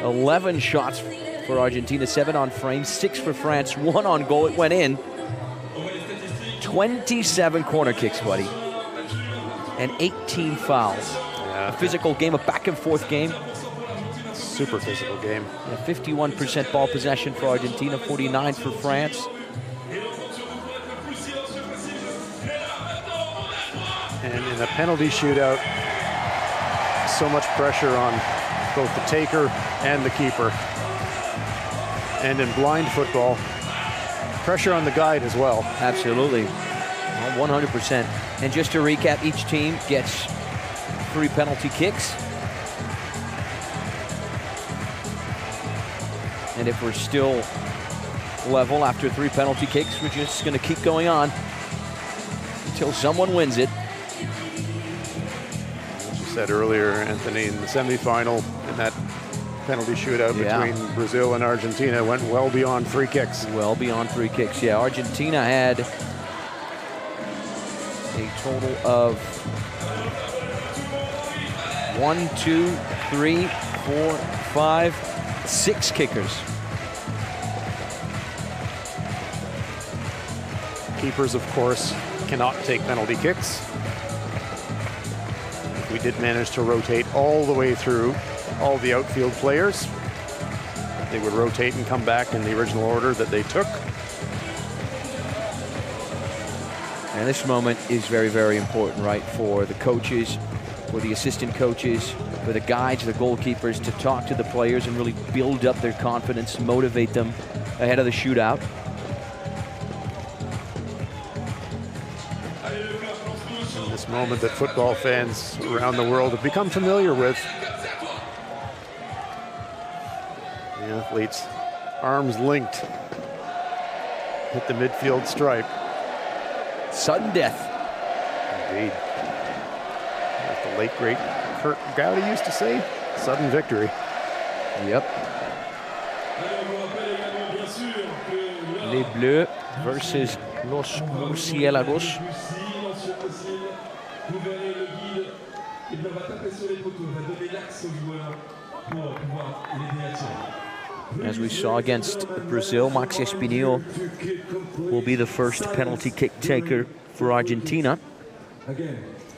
11 shots for Argentina, 7 on frame, 6 for France, 1 on goal. It went in. 27 corner kicks, buddy, and 18 fouls. Yeah. A physical game, a back and forth game. Super physical game. Yeah, 51% ball possession for Argentina, 49 for France. And in a penalty shootout, so much pressure on both the taker and the keeper. And in blind football, pressure on the guide as well. Absolutely, 100%. And just to recap, each team gets 3 penalty kicks. And if we're still level after 3 penalty kicks, we're just going to keep going on until someone wins it. As you said earlier, Anthony, in the semifinal, in that penalty shootout between Brazil and Argentina, went well beyond 3 kicks. Well beyond 3 kicks, yeah. Argentina had a total of 1, 2, 3, 4, 5, 6 kickers. Keepers, of course, cannot take penalty kicks. We did manage to rotate all the way through all the outfield players. They would rotate and come back in the original order that they took. And this moment is very, very important, right, for the coaches, for the assistant coaches, for the guides, the goalkeepers, to talk to the players and really build up their confidence, motivate them ahead of the shootout. And this moment that football fans around the world have become familiar with. The athletes, arms linked, hit the midfield stripe. Sudden death. Indeed. As the late, great Kurt Gowdy used to say, sudden victory. Yep. Les Bleus versus Los Murciélagos. As we saw against Brazil, Max ESPINILLO will be the first penalty kick taker for Argentina.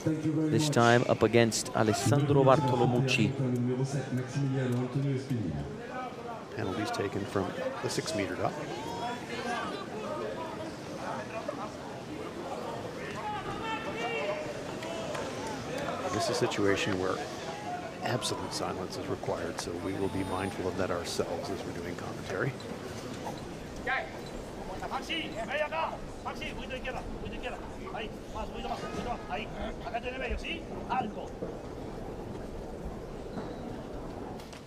This time up against Alessandro BARTOLOMUCCI. Penalties taken from the 6-meter dot. This is a situation where absolute silence is required, so we will be mindful of that ourselves as we're doing commentary. Maxi, ven acá. Maxi, un poquito de izquierda, un poquito de izquierda. Ahí, más, un poquito más, un poquito más. Ahí, acá en el medio, ¿sí? Arco.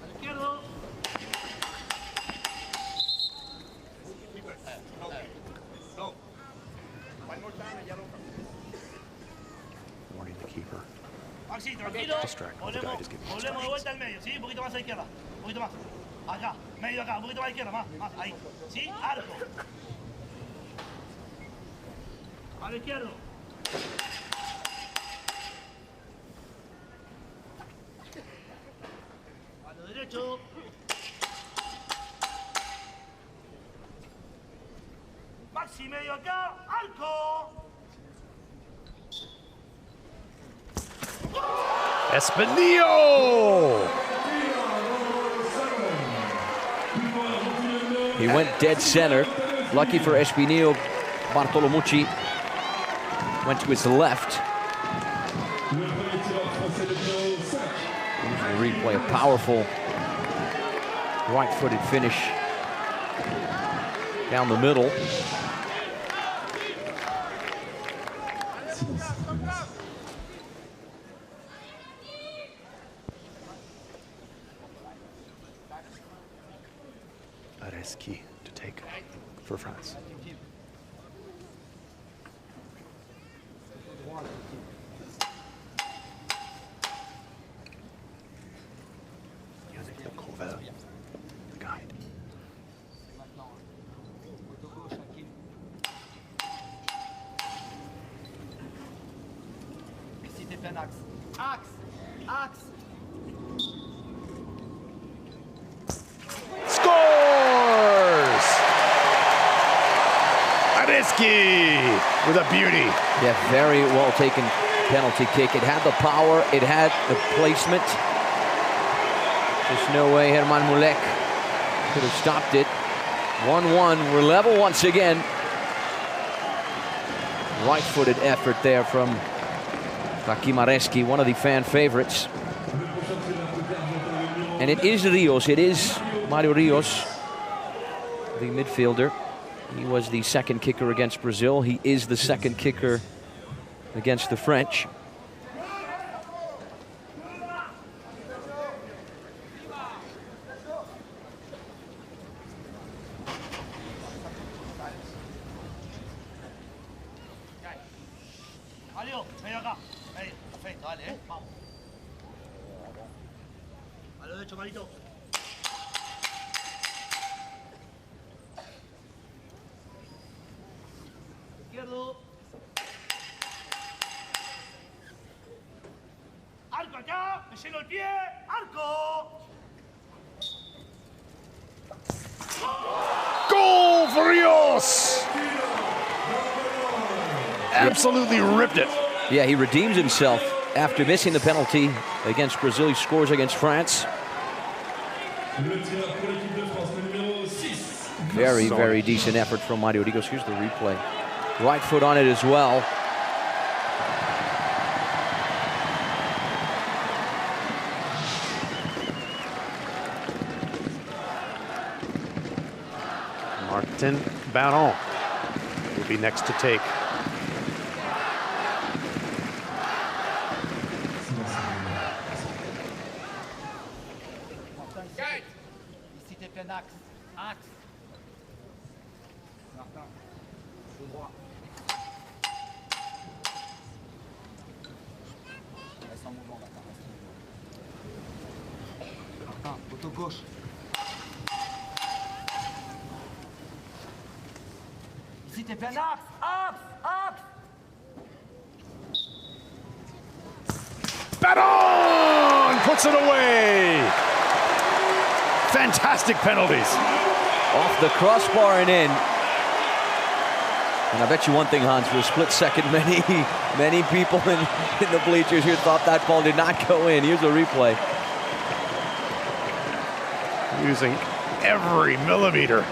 Al izquierdo. Warning the keeper. Maxi, tranquilo. Distract. The guy just giving Volvemos de instructions. vuelta al medio, ¿sí? Un poquito más a la izquierda. Un poquito más. Acá, medio acá, un poquito más a la izquierda, más, ahí. ¿Sí? Arco. Al izquierdo. A lo derecho. Maxi, medio acá. Arco. Espinillo! He went dead center. Lucky for Espinillo, Bartolomucci went to his left. Usually replay, a powerful right-footed finish down the middle. AREZKI to take for France. Yannick, the COLVEZ, the guide. Scores! AREZKI with a beauty. Yeah, very well taken penalty kick. It had the power, it had the placement. There's no way Herman MULECK could have stopped it. 1-1, we're level once again. Right-footed effort there from Hakim AREZKI, one of the fan favorites. And it is Rios, it is Mario Rios, the midfielder. He was the second kicker against Brazil. He is the second kicker against the French. Mario, medio acá. Medio, perfecto, dale, vamos. A lo derecho, Marito. Izquierdo. Arco acá, me lleno el pie. Arco. Goal for Rios! Absolutely ripped it. Yeah, he redeems himself after missing the penalty against Brazil. He scores against France. Very, very decent effort from Mario Rios. Here's the replay. Right foot on it as well. Martin Baron will be next to take. Ici t'es plein axe. Axe. Martin. De droit. Reste en mouvement, Martin. Martin, poteau gauche. Ici t'es plein axe. Axe. Axe. Baron puts it away. Fantastic penalties. Off the crossbar and in. And I bet you one thing, Hans, for a split second, many people in the bleachers here thought that ball did not go in. Here's a replay. Using every millimeter.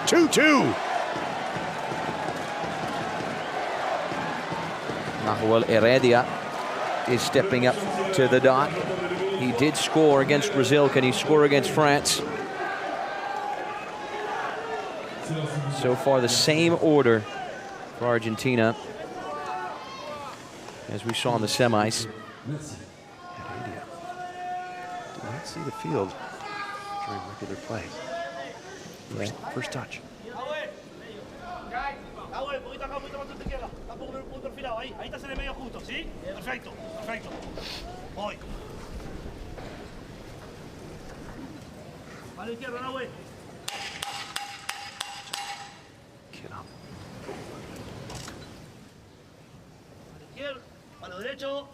2-2. Nahuel Heredia is stepping up to the dot. He did score against Brazil. Can he score against France? So far, the same order for Argentina as we saw in the semis. Heredia did not see the field during regular play. First touch. Nahuel, poquito acá, poquito más a tu izquierda. Está un poco perfilado, ahí. Ahí estás en el medio justo, ¿sí? Perfecto, perfecto. Voy. Mano izquierda, Nahuel. Get up. Mano izquierda, mano derecho.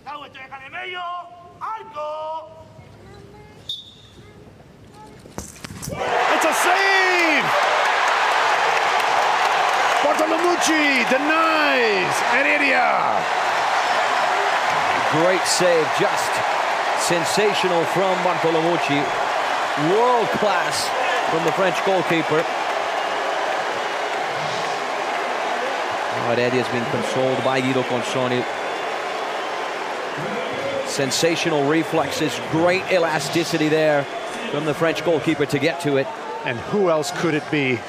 Nahuel, estoy acá en el medio. ¡Arco! It's a save! Bartolomucci denies Heredia. Great save, just sensational from Bartolomucci. World class from the French goalkeeper. Heredia is being consoled by Guido Consoni. Sensational reflexes, great elasticity there from the French goalkeeper to get to it. And who else could it be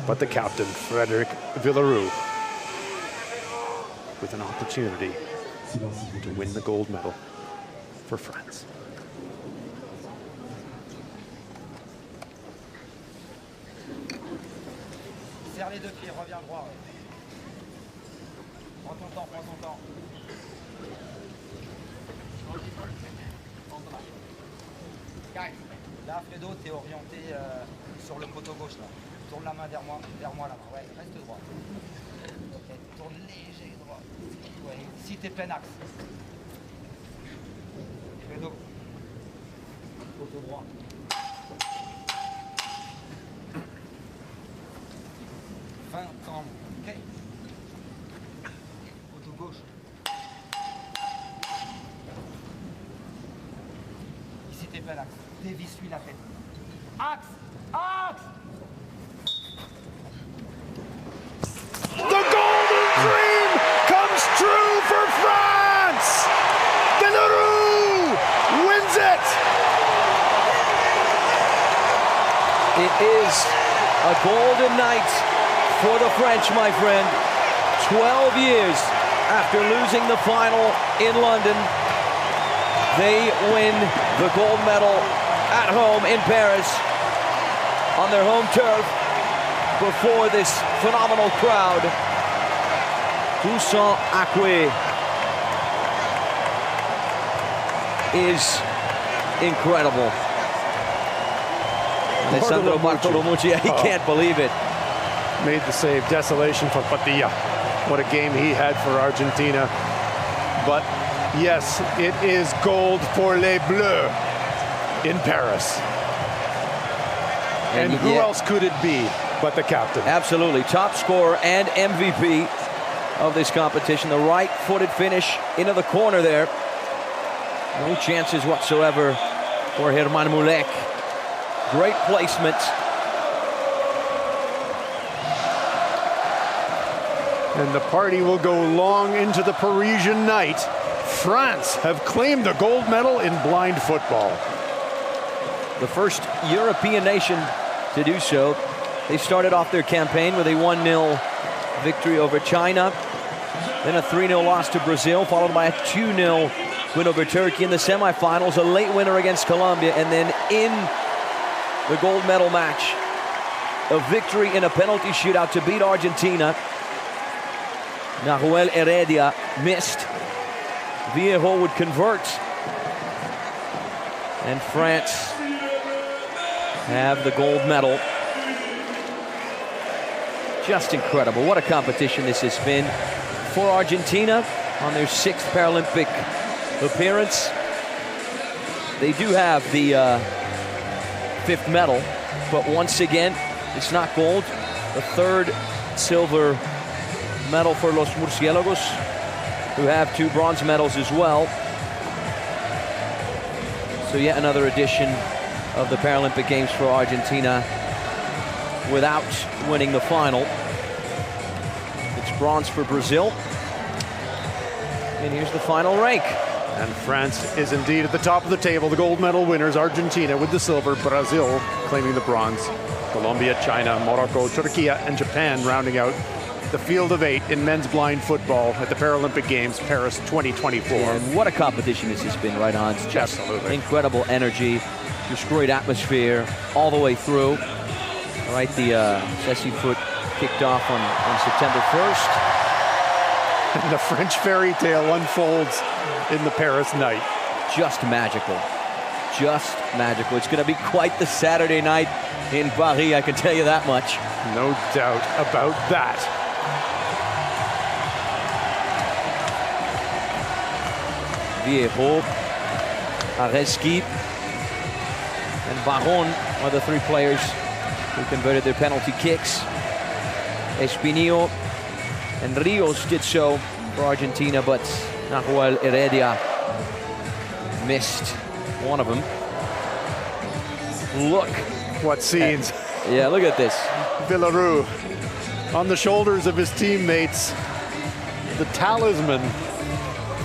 but the captain, Frederic VILLEROUX, with an opportunity to win the gold medal for France. Serre les deux pieds, reviens droit. Prends ton temps, prends ton temps. Là, Fredo, t'es orienté sur le poteau gauche là. Tourne la main vers moi là. Ouais, reste droit. Ok, tourne léger droit. Ouais, ici t'es plein axe. Fredo. Poteau droit. Fin, temps. Ok. Poteau gauche. Ici t'es plein axe. Dévisse-lui la tête. Axe! Axe! The golden dream comes true for France! VILLEROUX wins it! It is a golden night for the French, my friend. 12 years after losing the final in London, they win the gold medal at home in Paris on their home turf before this phenomenal crowd. Toussaint AKPWEH is incredible. Alessandro Bartolomucci, he can't believe it. Made the save, desolation for Padilla. What a game he had for Argentina. But yes, it is gold for les Bleus in Paris. And who else could it be but the captain? Absolutely, top scorer and MVP of this competition. The right-footed finish into the corner there. No chances whatsoever for Herman MULECK. Great placement. And the party will go long into the Parisian night. France have claimed the gold medal in blind football. The first European nation to do so. They started off their campaign with a 1-0 victory over China, then a 3-0 loss to Brazil, followed by a 2-0 win over Turkey in the semifinals, a late winner against Colombia, and then in the gold medal match, a victory in a penalty shootout to beat Argentina. Nahuel Heredia missed. Viejo would convert. And France have the gold medal. Just incredible. What a competition this has been for Argentina on their 6th Paralympic appearance. They do have the 5th medal, but once again, it's not gold. The 3rd silver medal for Los Murciélagos, who have 2 bronze medals as well. So yet another edition of the Paralympic Games for Argentina without winning the final. It's bronze for Brazil. And here's the final rank. And France is indeed at the top of the table. The gold medal winners, Argentina with the silver, Brazil claiming the bronze. Colombia, China, Morocco, Turkey, and Japan rounding out the field of 8 in men's blind football at the Paralympic Games, Paris 2024. And what a competition this has been, right, Hans? Just absolutely incredible energy, just great atmosphere all the way through. All right, the Ceci foot kicked off on September 1st. And the French fairy tale unfolds in the Paris night. Just magical. Just magical. It's going to be quite the Saturday night in Paris, I can tell you that much. No doubt about that. Viejo, AREZKI, and Baron are the 3 players who converted their penalty kicks. Espinillo and Rios did so for Argentina, but Nahuel Heredia missed one of them. Look. What scenes. Yeah, look at this. VILLEROUX on the shoulders of his teammates. The talisman,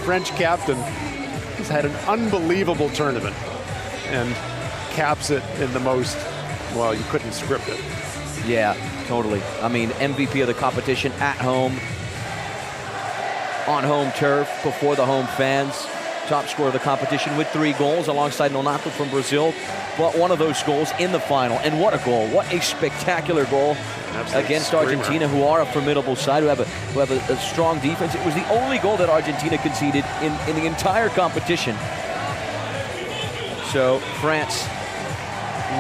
French captain, has had an unbelievable tournament and caps it in the most, well, you couldn't script it. Yeah, totally. I mean, MVP of the competition at home, on home turf, before the home fans. Top scorer of the competition with 3 goals alongside Nonato from Brazil. But one of those goals in the final. And what a goal. What a spectacular goal. Absolute against screamer. Argentina, who are a formidable side, who have a strong defense. It was the only goal that Argentina conceded in the entire competition. So France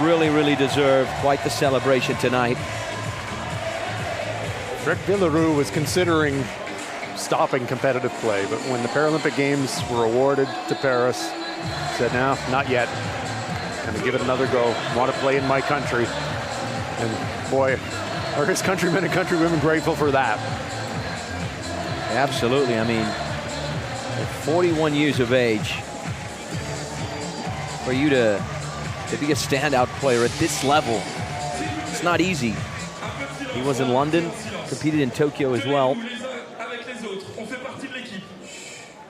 really, really deserve quite the celebration tonight. Fred VILLEROUX was considering stopping competitive play, but when the Paralympic Games were awarded to Paris, he said, no, not yet. Gonna give it another go. Want to play in my country. And boy, are his countrymen and countrywomen grateful for that. Absolutely. I mean, at 41 years of age, for you to be a standout player at this level, it's not easy. He was in London, competed in Tokyo as well.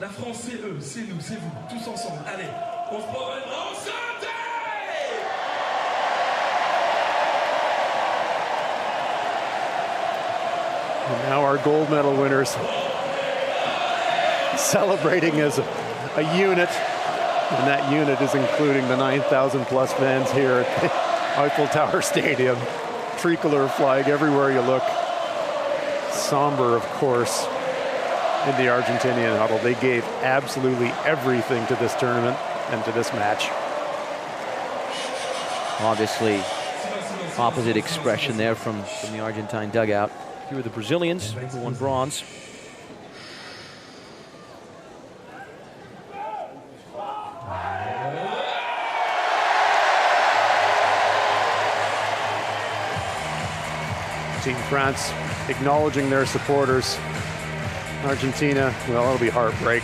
La France, c'est eux, c'est nous, c'est vous, tous ensemble. Allez, on se promène en santé! And now our gold medal winners celebrating as a unit. And that unit is including the 9,000 plus fans here at the Eiffel Tower Stadium. Tricolor flag everywhere you look. Somber, of course, in the Argentinian huddle. They gave absolutely everything to this tournament and to this match. Obviously, opposite expression there from the Argentine dugout. Here are the Brazilians who won bronze. Team France acknowledging their supporters. Argentina, well, it'll be heartbreak.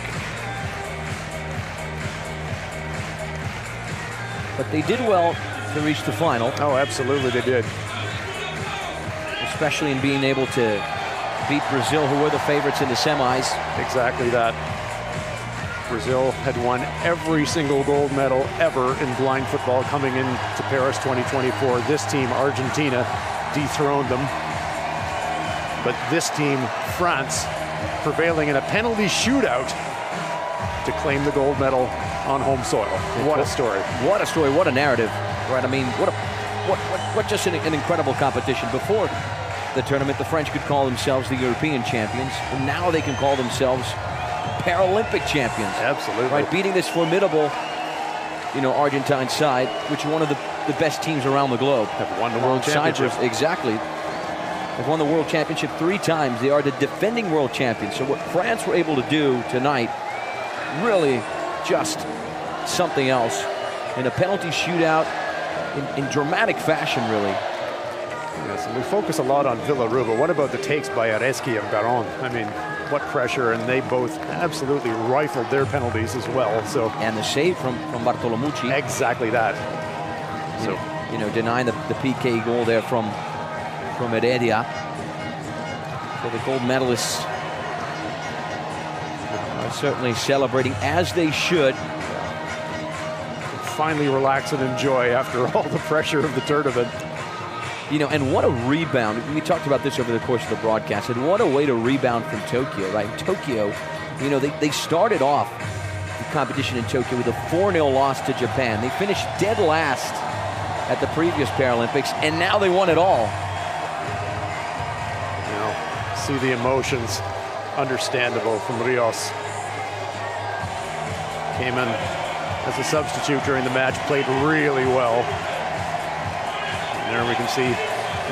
But they did well to reach the final. Oh, absolutely they did. Especially in being able to beat Brazil, who were the favorites in the semis. Exactly that. Brazil had won every single gold medal ever in blind football coming into Paris 2024. This team, Argentina, dethroned them. But this team, France, prevailing in a penalty shootout to claim the gold medal on home soil. What a story. What a story, what a narrative. Right, I mean, what just an incredible competition. Before the tournament, the French could call themselves the European champions, and now they can call themselves Paralympic champions. Absolutely. Right, beating this formidable, Argentine side, which are one of the best teams around the globe. Have won the world championship. Exactly. They've won the world championship 3 times. They are the defending world champions. So what France were able to do tonight, really just something else. In a penalty shootout, in dramatic fashion, really. Yes, and we focus a lot on VILLEROUX, but what about the takes by AREZKI and Baron? I mean, what pressure, and they both absolutely rifled their penalties as well. So, and the save from Bartolomucci. Exactly that. So, denying the PK goal there from from Heredia. So the gold medalists are certainly celebrating, as they should. Finally relax and enjoy after all the pressure of the tournament. You know, and what a rebound. We talked about this over the course of the broadcast, and what a way to rebound from Tokyo, right? Tokyo, you know, they started off the competition in Tokyo with a 4-0 loss to Japan. They finished dead last at the previous Paralympics, and now they won it all. You know, see the emotions, understandable from Rios. Came in as a substitute during the match, played really well. And there we can see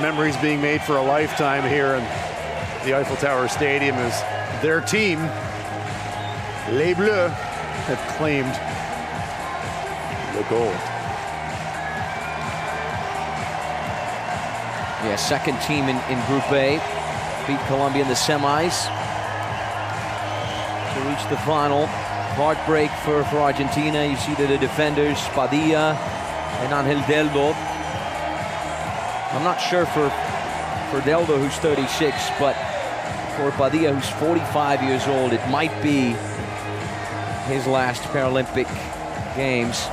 memories being made for a lifetime here in the Eiffel Tower Stadium as their team, Les Bleus, have claimed the gold. Yeah, second team in Group A, beat Colombia in the semis to reach the final. Heartbreak for Argentina. You see that the defenders, Padilla and Angel Deldo. I'm not sure for Deldo, who's 36, but for Padilla, who's 45 years old, it might be his last Paralympic Games.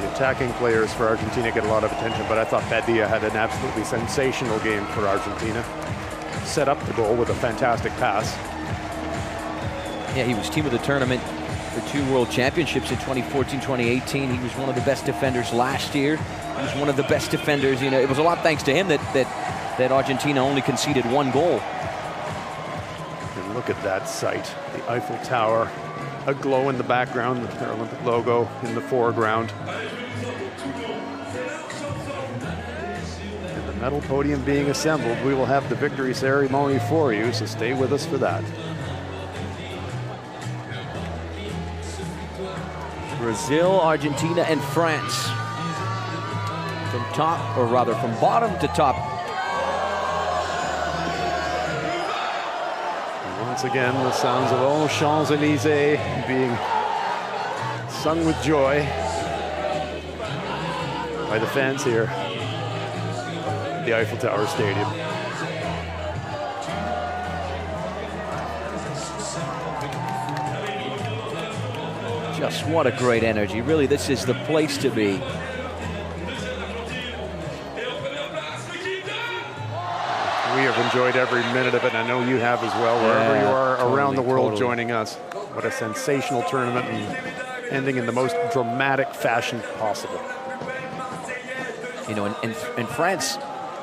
The attacking players for Argentina get a lot of attention, but I thought Padilla had an absolutely sensational game for Argentina. Set up the goal with a fantastic pass. Yeah, he was team of the tournament for 2 World Championships in 2014, 2018. He was one of the best defenders last year. He was one of the best defenders. You know, it was a lot thanks to him that Argentina only conceded 1 goal. And look at that sight, the Eiffel Tower, a glow in the background, the Paralympic logo in the foreground. And the medal podium being assembled, we will have the victory ceremony for you, so stay with us for that. Brazil, Argentina, and France. From top, or rather from bottom to top. And once again, the sounds of all Champs-Élysées being sung with joy by the fans here at the Eiffel Tower Stadium. Just what a great energy. Really, this is the place to be. We have enjoyed every minute of it, and I know you have as well, wherever you are around the world joining us. What a sensational tournament, and ending in the most dramatic fashion possible. You know, in France,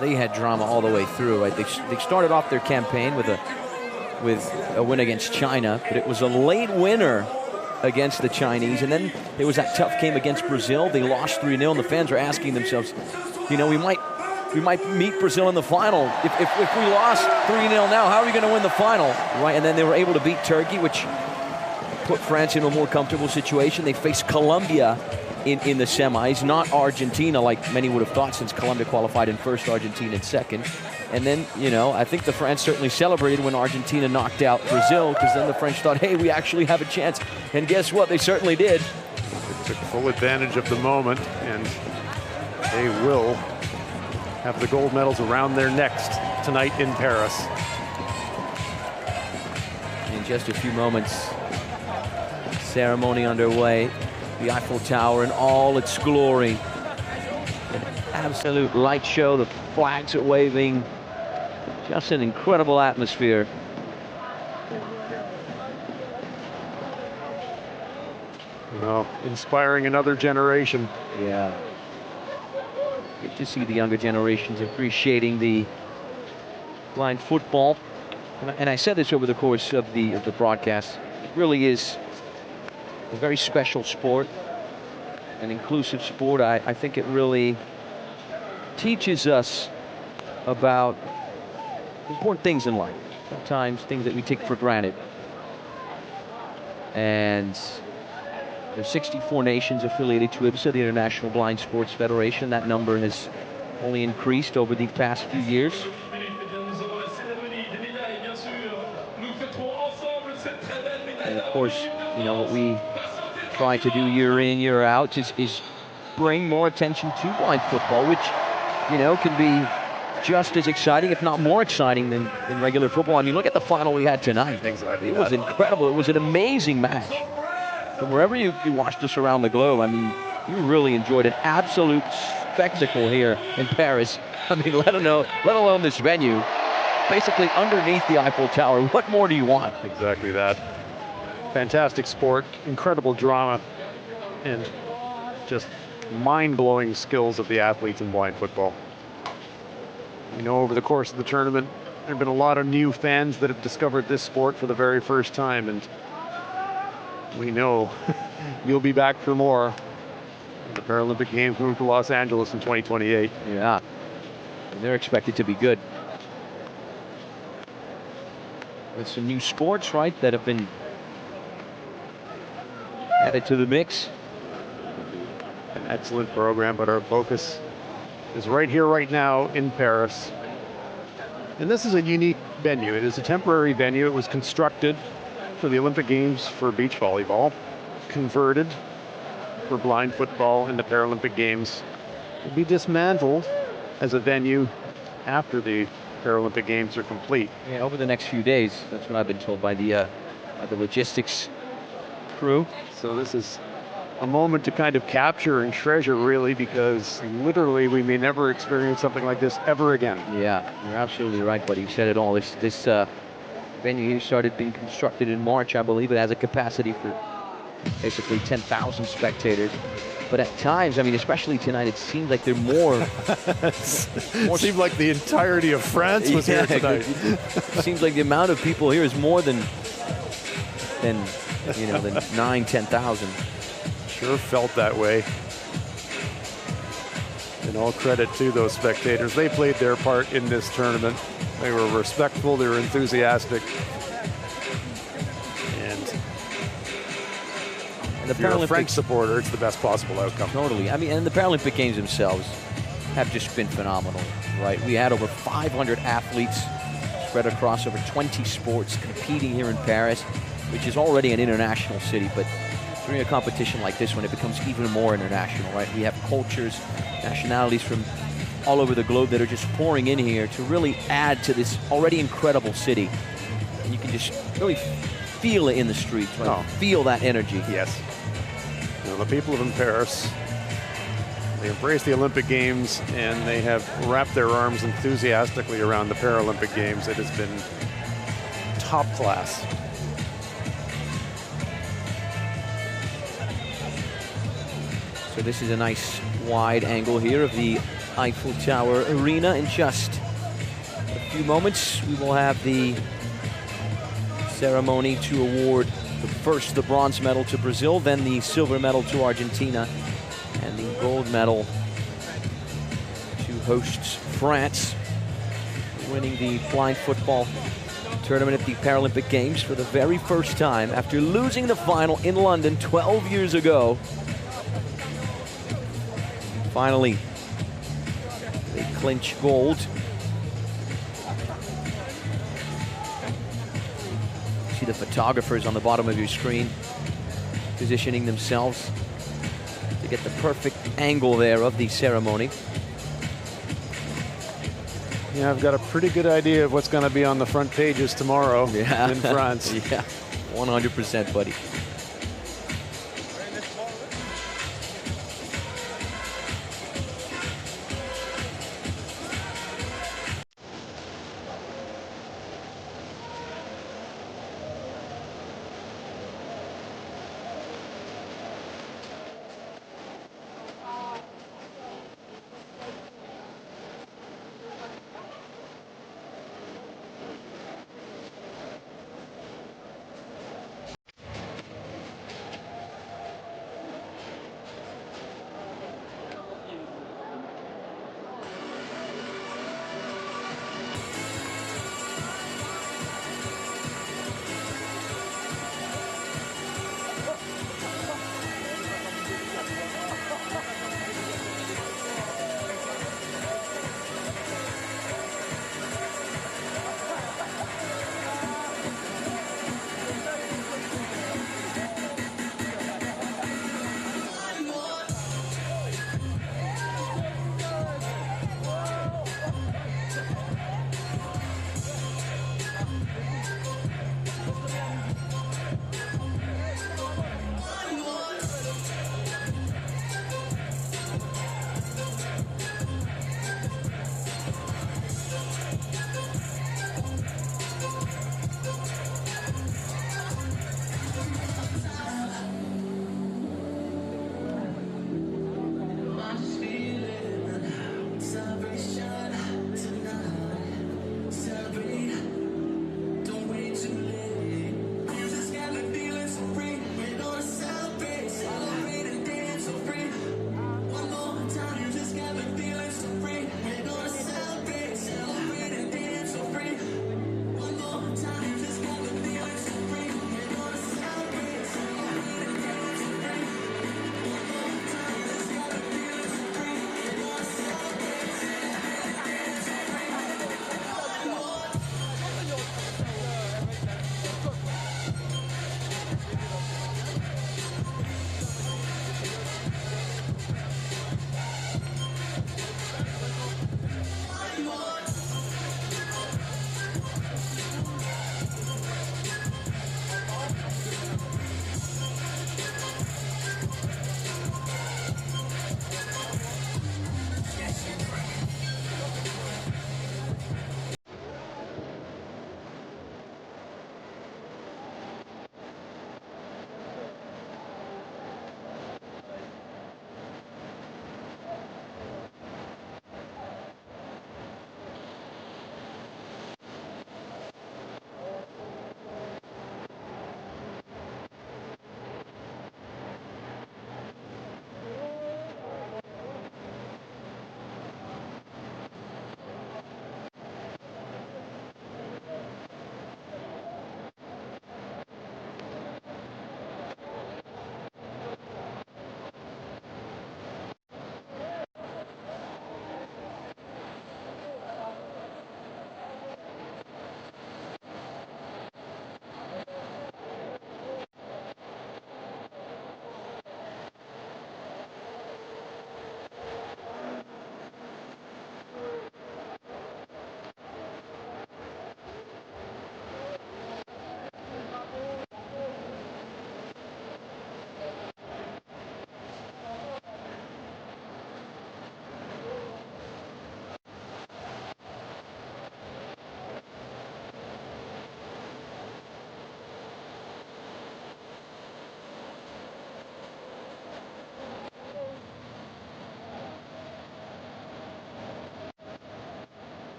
they had drama all the way through, right? They started off their campaign with a win against China, but it was a late winner against the Chinese, and then there was that tough game against Brazil. They lost 3-0, and the fans are asking themselves, you know, we might meet Brazil in the final. If we lost 3-0 now, how are we going to win the final, right? And then they were able to beat Turkey, which put France in a more comfortable situation. They faced Colombia in the semis, not Argentina, like many would have thought, since Colombia qualified in first, Argentina in second. And then, you know, I think the France certainly celebrated when Argentina knocked out Brazil, because then the French thought, hey, we actually have a chance. And guess what? They certainly did. They took full advantage of the moment, and they will have the gold medals around their necks tonight in Paris. In just a few moments, ceremony underway. The Eiffel Tower in all its glory. An absolute light show. The flags are waving. Just an incredible atmosphere. Well, inspiring another generation. Yeah. Good to see the younger generations appreciating the blind football. And I said this over the course of the broadcast. It really is a very special sport, an inclusive sport. I think it really teaches us about important things in life, sometimes things that we take for granted. And there's 64 nations affiliated to IBSA, the International Blind Sports Federation. That number has only increased over the past few years. And of course, you know, what we try to do year in, year out is bring more attention to blind football, which, you know, can be just as exciting, if not more exciting than in regular football. I mean, look at the final we had tonight. Exactly. It was incredible. It was an amazing match. From wherever you watched us around the globe, I mean, you really enjoyed an absolute spectacle here in Paris. I mean, let alone this venue, basically underneath the Eiffel Tower. What more do you want? Exactly that. Fantastic sport, incredible drama, and just mind-blowing skills of the athletes in blind football. You know, over the course of the tournament, there have been a lot of new fans that have discovered this sport for the very first time, and we know you'll be back for more. The Paralympic Games move to Los Angeles in 2028. Yeah, and they're expected to be good. With some new sports, right, that have been added to the mix. An excellent program, but our focus is right here, right now in Paris. And this is a unique venue. It is a temporary venue. It was constructed for the Olympic Games for beach volleyball, converted for blind football in the Paralympic Games. It will be dismantled as a venue after the Paralympic Games are complete. Yeah, over the next few days. That's what I've been told by the logistics crew. So this is a moment to kind of capture and treasure, really, because literally we may never experience something like this ever again. Yeah, you're absolutely right, buddy. You said it all. This venue here started being constructed in March, I believe. It has a capacity for basically 10,000 spectators. But at times, I mean, especially tonight, it seems like they're more. It seemed like the entirety of France was here tonight. It seems like the amount of people here is more than 9,000, 10,000. Sure felt that way. And all credit to those spectators. They played their part in this tournament. They were respectful, they were enthusiastic. And if you're a French supporter, it's the best possible outcome. Totally. I mean, and the Paralympic Games themselves have just been phenomenal, right? We had over 500 athletes spread across over 20 sports competing here in Paris, which is already an international city, but during a competition like this one, it becomes even more international, right? We have cultures, nationalities from all over the globe that are just pouring in here to really add to this already incredible city. And you can just really feel it in the streets, right? Oh. Feel that energy. Yes. You know, the people of Paris, they embrace the Olympic Games and they have wrapped their arms enthusiastically around the Paralympic Games. It has been top class. So this is a nice wide angle here of the Eiffel Tower Arena. In just a few moments, we will have the ceremony to award first the bronze medal to Brazil, then the silver medal to Argentina, and the gold medal to hosts France, winning the blind football tournament at the Paralympic Games for the very first time after losing the final in London 12 years ago. Finally, they clinch gold. See the photographers on the bottom of your screen positioning themselves to get the perfect angle there of the ceremony. Yeah, I've got a pretty good idea of what's going to be on the front pages tomorrow in France. Yeah, 100%, buddy.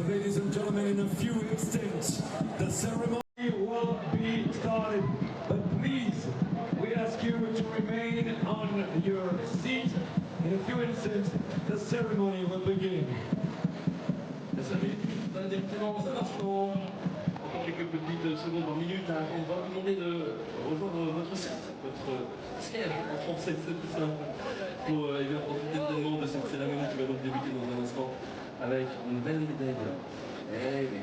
Ladies and gentlemen, in a few instants, the ceremony will be started. But please, we ask you to remain on your seat. In a few instants, the ceremony will begin. Les amis, directement, ça marche non? Encore quelques petites secondes par minute. Hein. On va vous demander de rejoindre votre siège en français, c'est plus simple, pour profiter pleinement de cette cérémonie qui va donc débuter dans un instant avec une belle médaille d'or. Eh oui.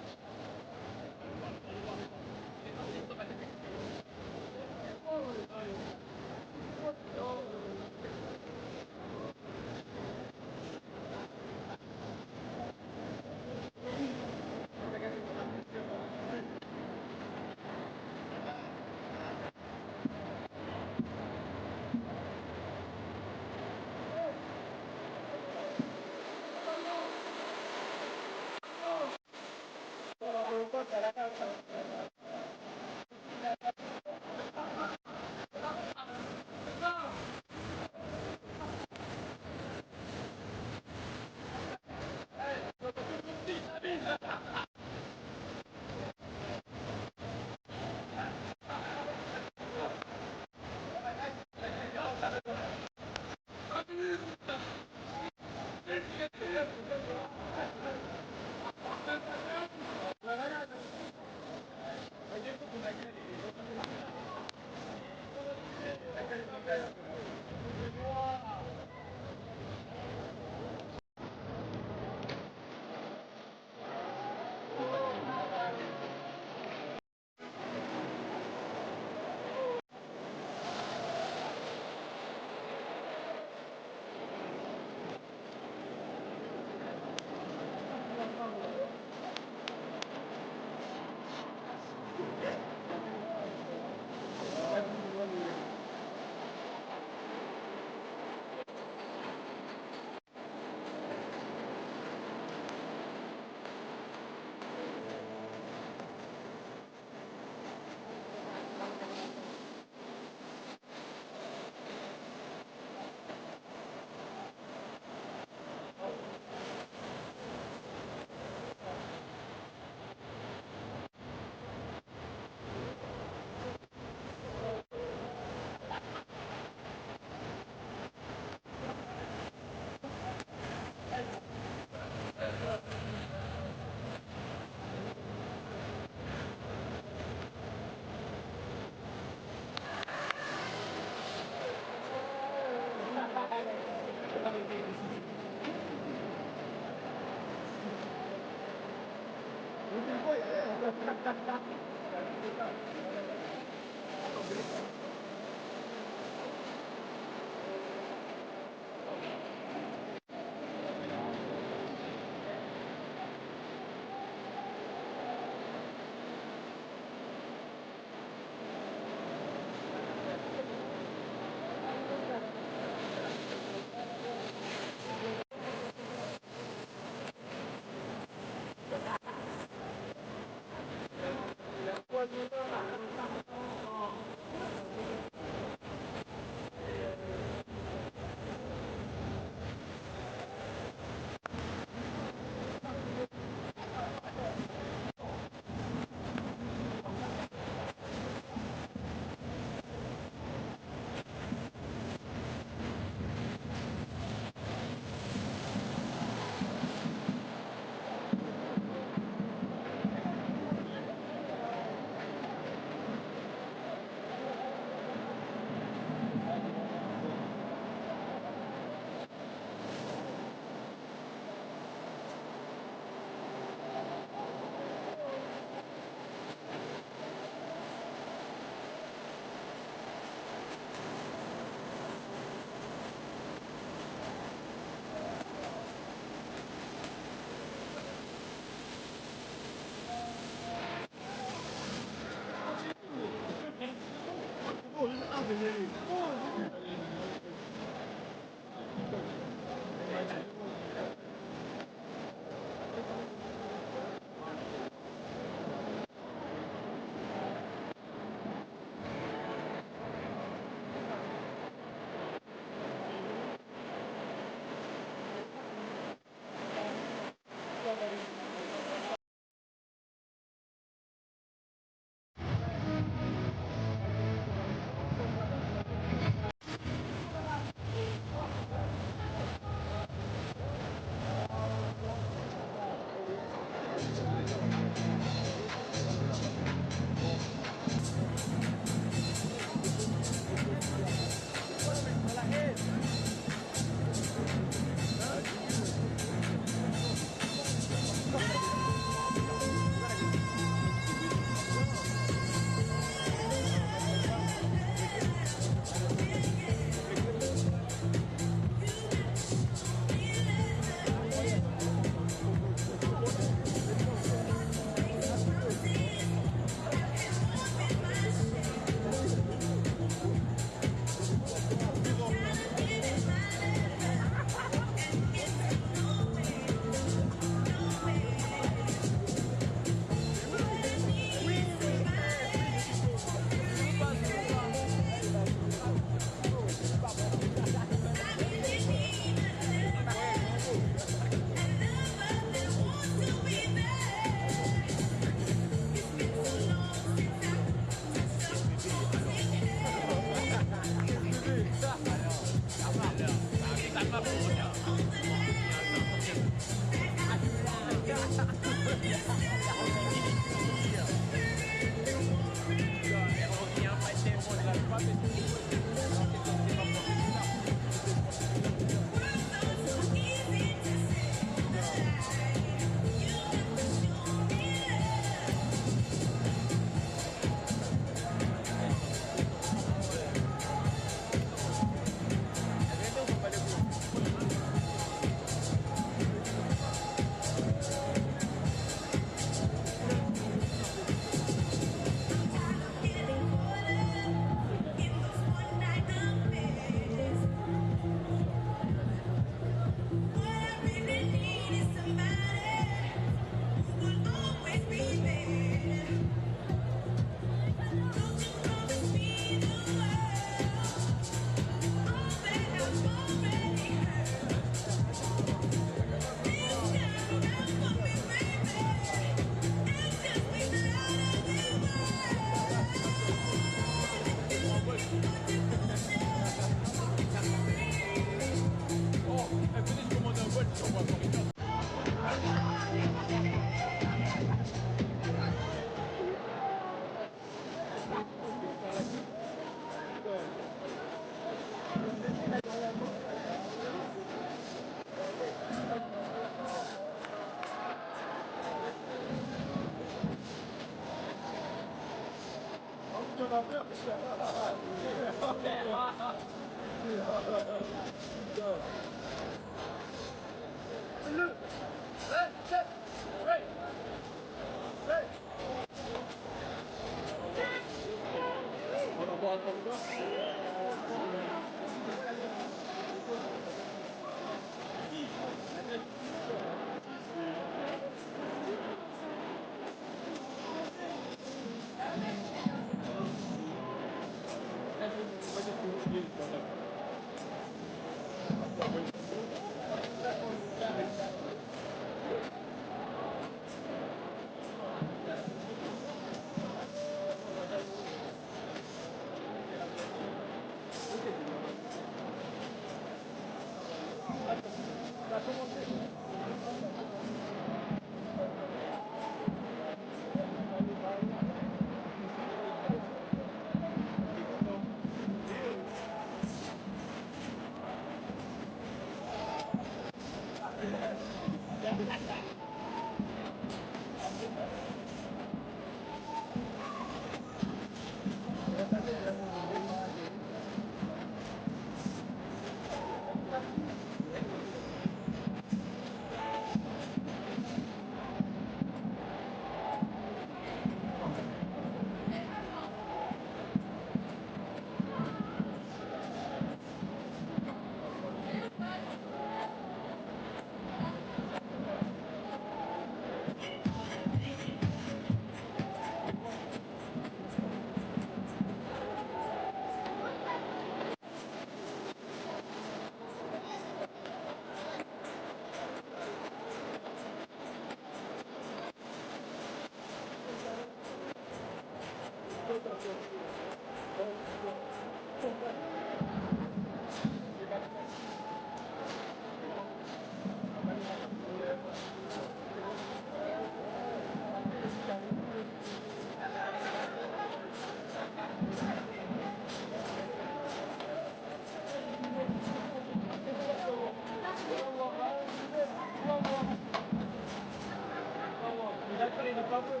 D'accord, il est pas beau.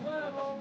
Ouais, bon,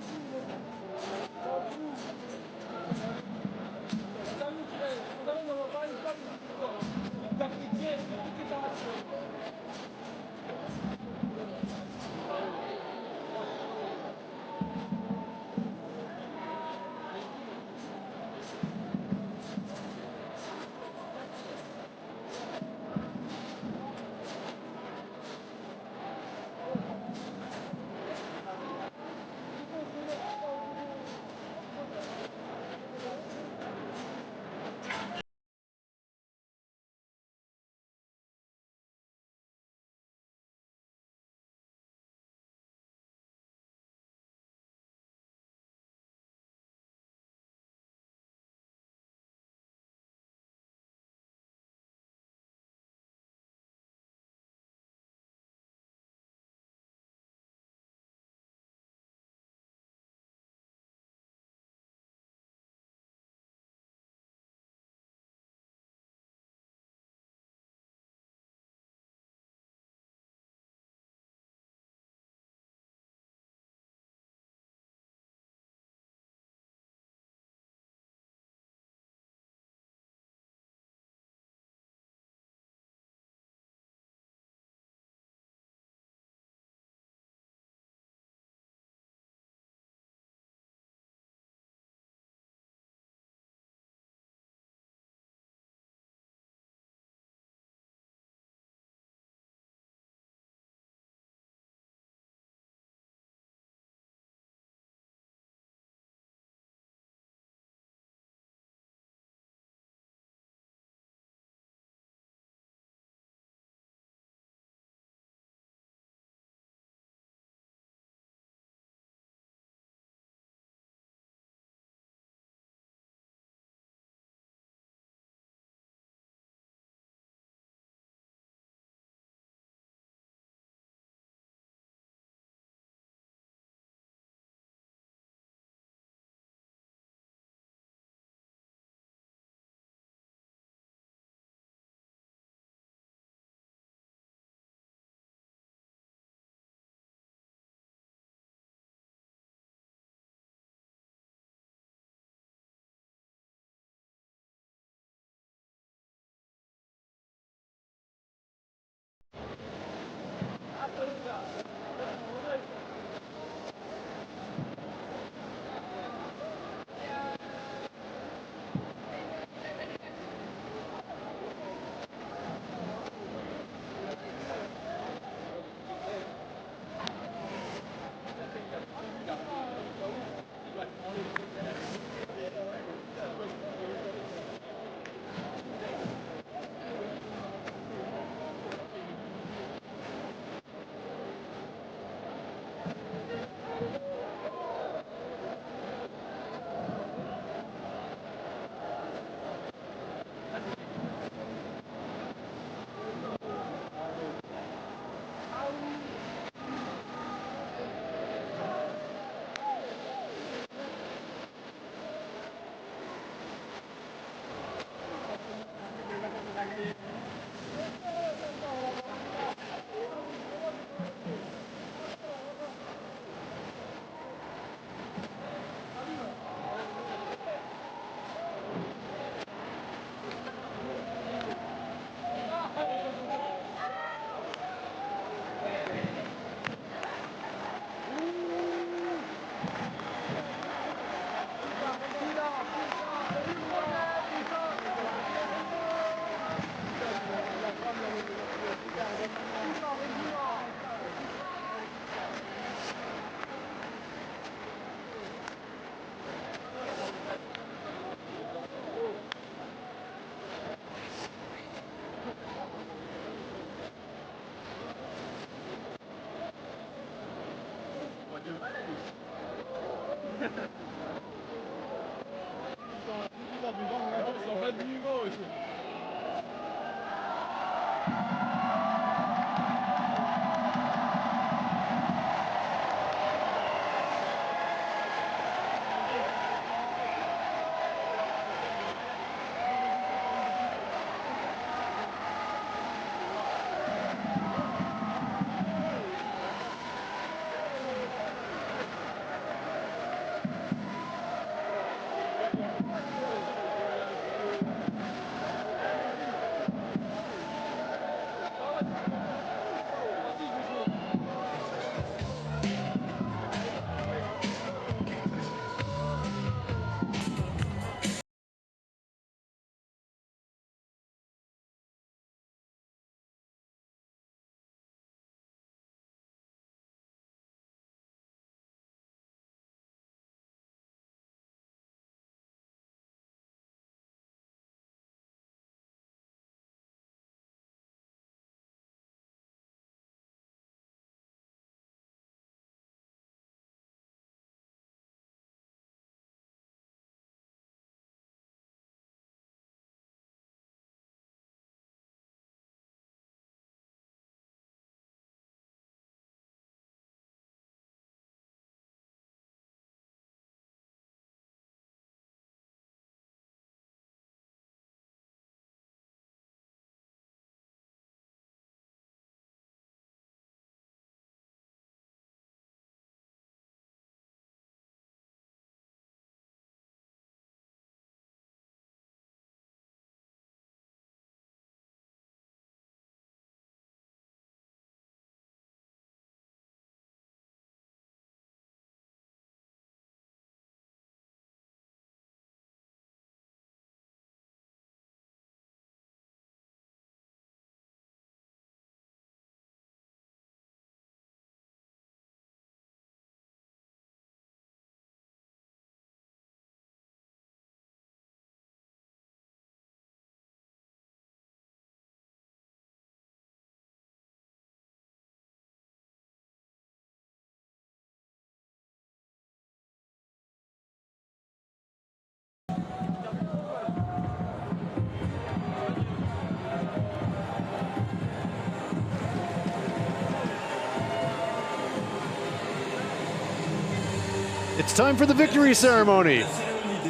It's time for the victory ceremony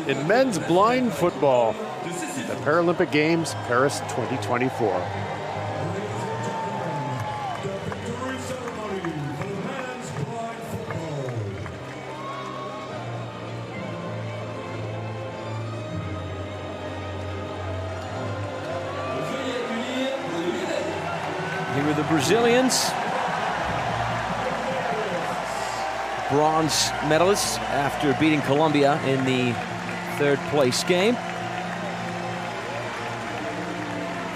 in men's blind football at Paralympic Games, Paris 2024. Here are the Brazilians. Bronze medalists after beating Colombia in the third place game.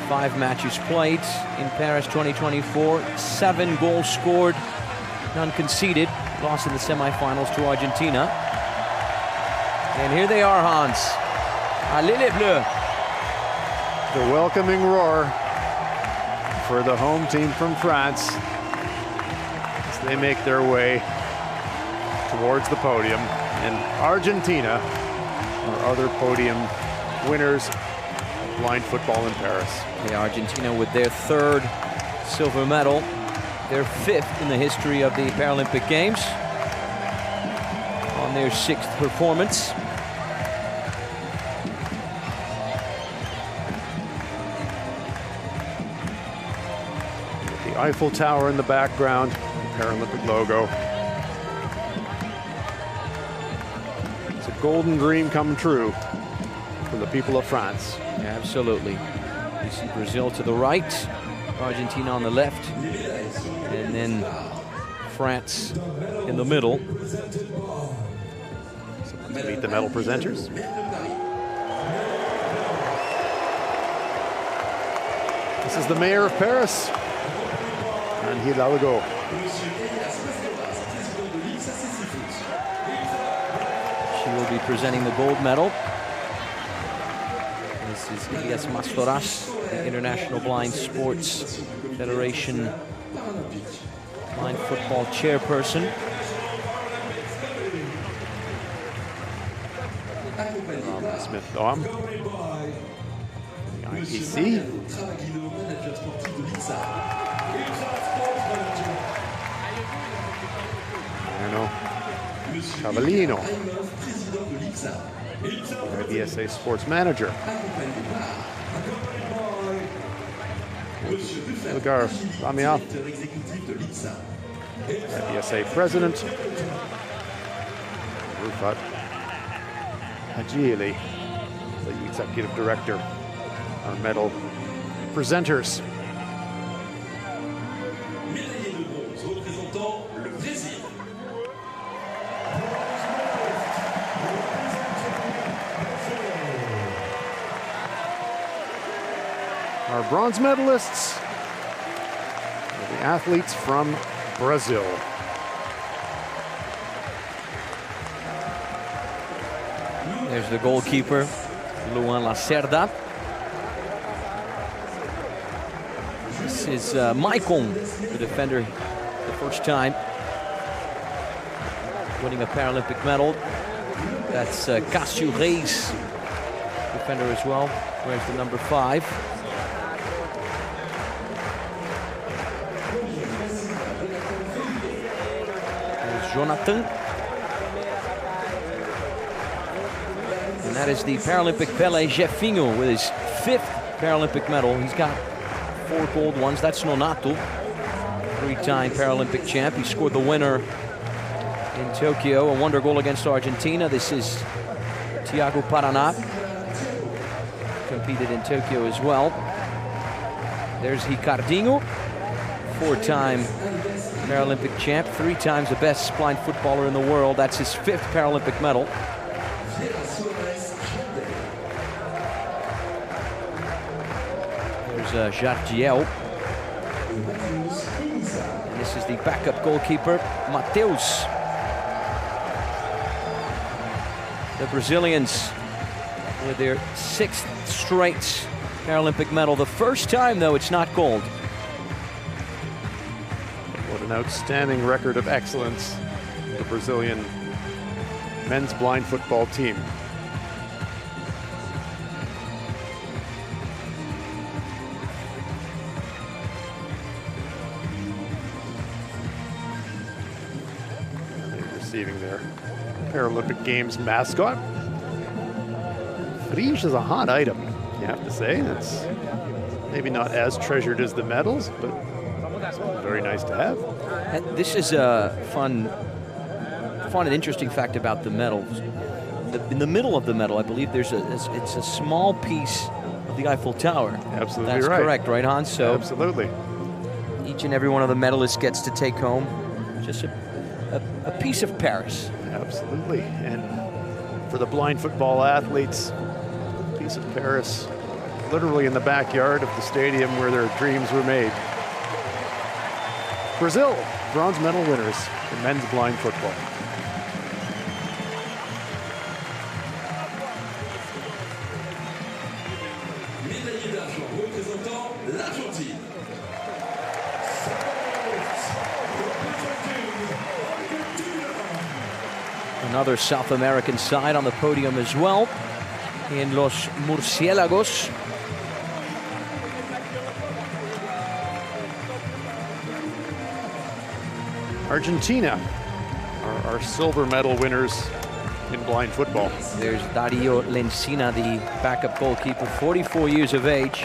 5 matches played in Paris 2024. 7 goals scored, none conceded. Lost in the semifinals to Argentina. And here they are, Hans. Allez les Bleus. The welcoming roar for the home team from France as they make their way towards the podium. And Argentina are other podium winners of blind football in Paris. Yeah, Argentina with their 3rd silver medal, their 5th in the history of the Paralympic Games, on their 6th performance. With the Eiffel Tower in the background, the Paralympic logo. It's a golden dream come true for the people of France. Yeah, absolutely. You see Brazil to the right, Argentina on the left, and then France in the middle. So let's meet the medal presenters. This is the mayor of Paris, Anne Hidalgo. She will be presenting the gold medal. This is Elias Mastoras, the International Blind Sports Federation blind football chairperson. Smith-Daum, the IPC. Cavallino, the BSA sports manager. Lugar Lamia, BSA president. Rufat Hajili, the executive director. Our medal presenters. Our bronze medalists are the athletes from Brazil. There's the goalkeeper, Luan Lacerda. This is Maicon, the defender, the first time winning a Paralympic medal. That's Cássio Reis, defender as well, wears the number 5. Jonathan. And that is the Paralympic Pelé Jefinho with his 5th Paralympic medal. He's got 4 gold ones. That's Nonato, 3-time Paralympic champ. He scored the winner in Tokyo, a wonder goal against Argentina. This is Thiago Paraná, competed in Tokyo as well. There's Ricardinho, 4-time Paralympic champ, 3 times the best blind footballer in the world. That's his 5th Paralympic medal. There's Jardiel. And this is the backup goalkeeper, Mateus. The Brazilians with their 6th straight Paralympic medal. The first time, though, it's not gold. What an outstanding record of excellence, the Brazilian men's blind football team. Receiving there. Paralympic Games mascot. Friche is a hot item, you have to say. It's maybe not as treasured as the medals, but very nice to have. And this is a fun and interesting fact about the medals. In the middle of the medal, I believe it's a small piece of the Eiffel Tower. Absolutely That's right. correct, right, Hans? So absolutely. Each and every one of the medalists gets to take home just a piece of Paris. Absolutely. And for the blind football athletes, a piece of Paris literally in the backyard of the stadium where their dreams were made. Brazil, bronze medal winners in men's blind football. Another South American side on the podium as well in Los Murciélagos. Argentina are our silver medal winners in blind football. There's Dario LENCINA, the backup goalkeeper, 44 years of age,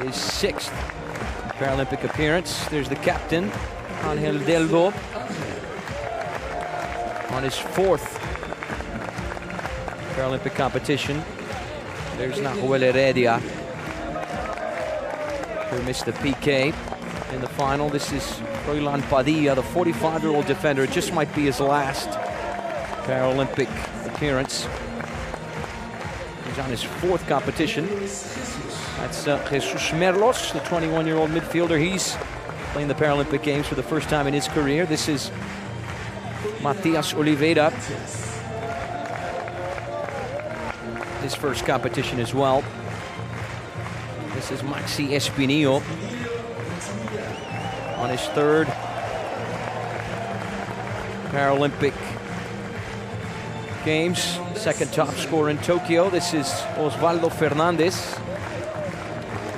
his 6th Paralympic appearance. There's the captain, Angel Delbo, on his 4th Paralympic competition. There's Nahuel Heredia, who missed the PK in the final. This is Froilan Padilla, the 45-year-old defender. It just might be his last Paralympic appearance. He's on his 4th competition. That's Jesus Merlos, the 21-year-old midfielder. He's playing the Paralympic Games for the first time in his career. This is Matias Oliveira, his first competition as well. This is Maxi Espinillo on his 3rd Paralympic Games, 2nd top scorer in Tokyo. This is Osvaldo Fernandez.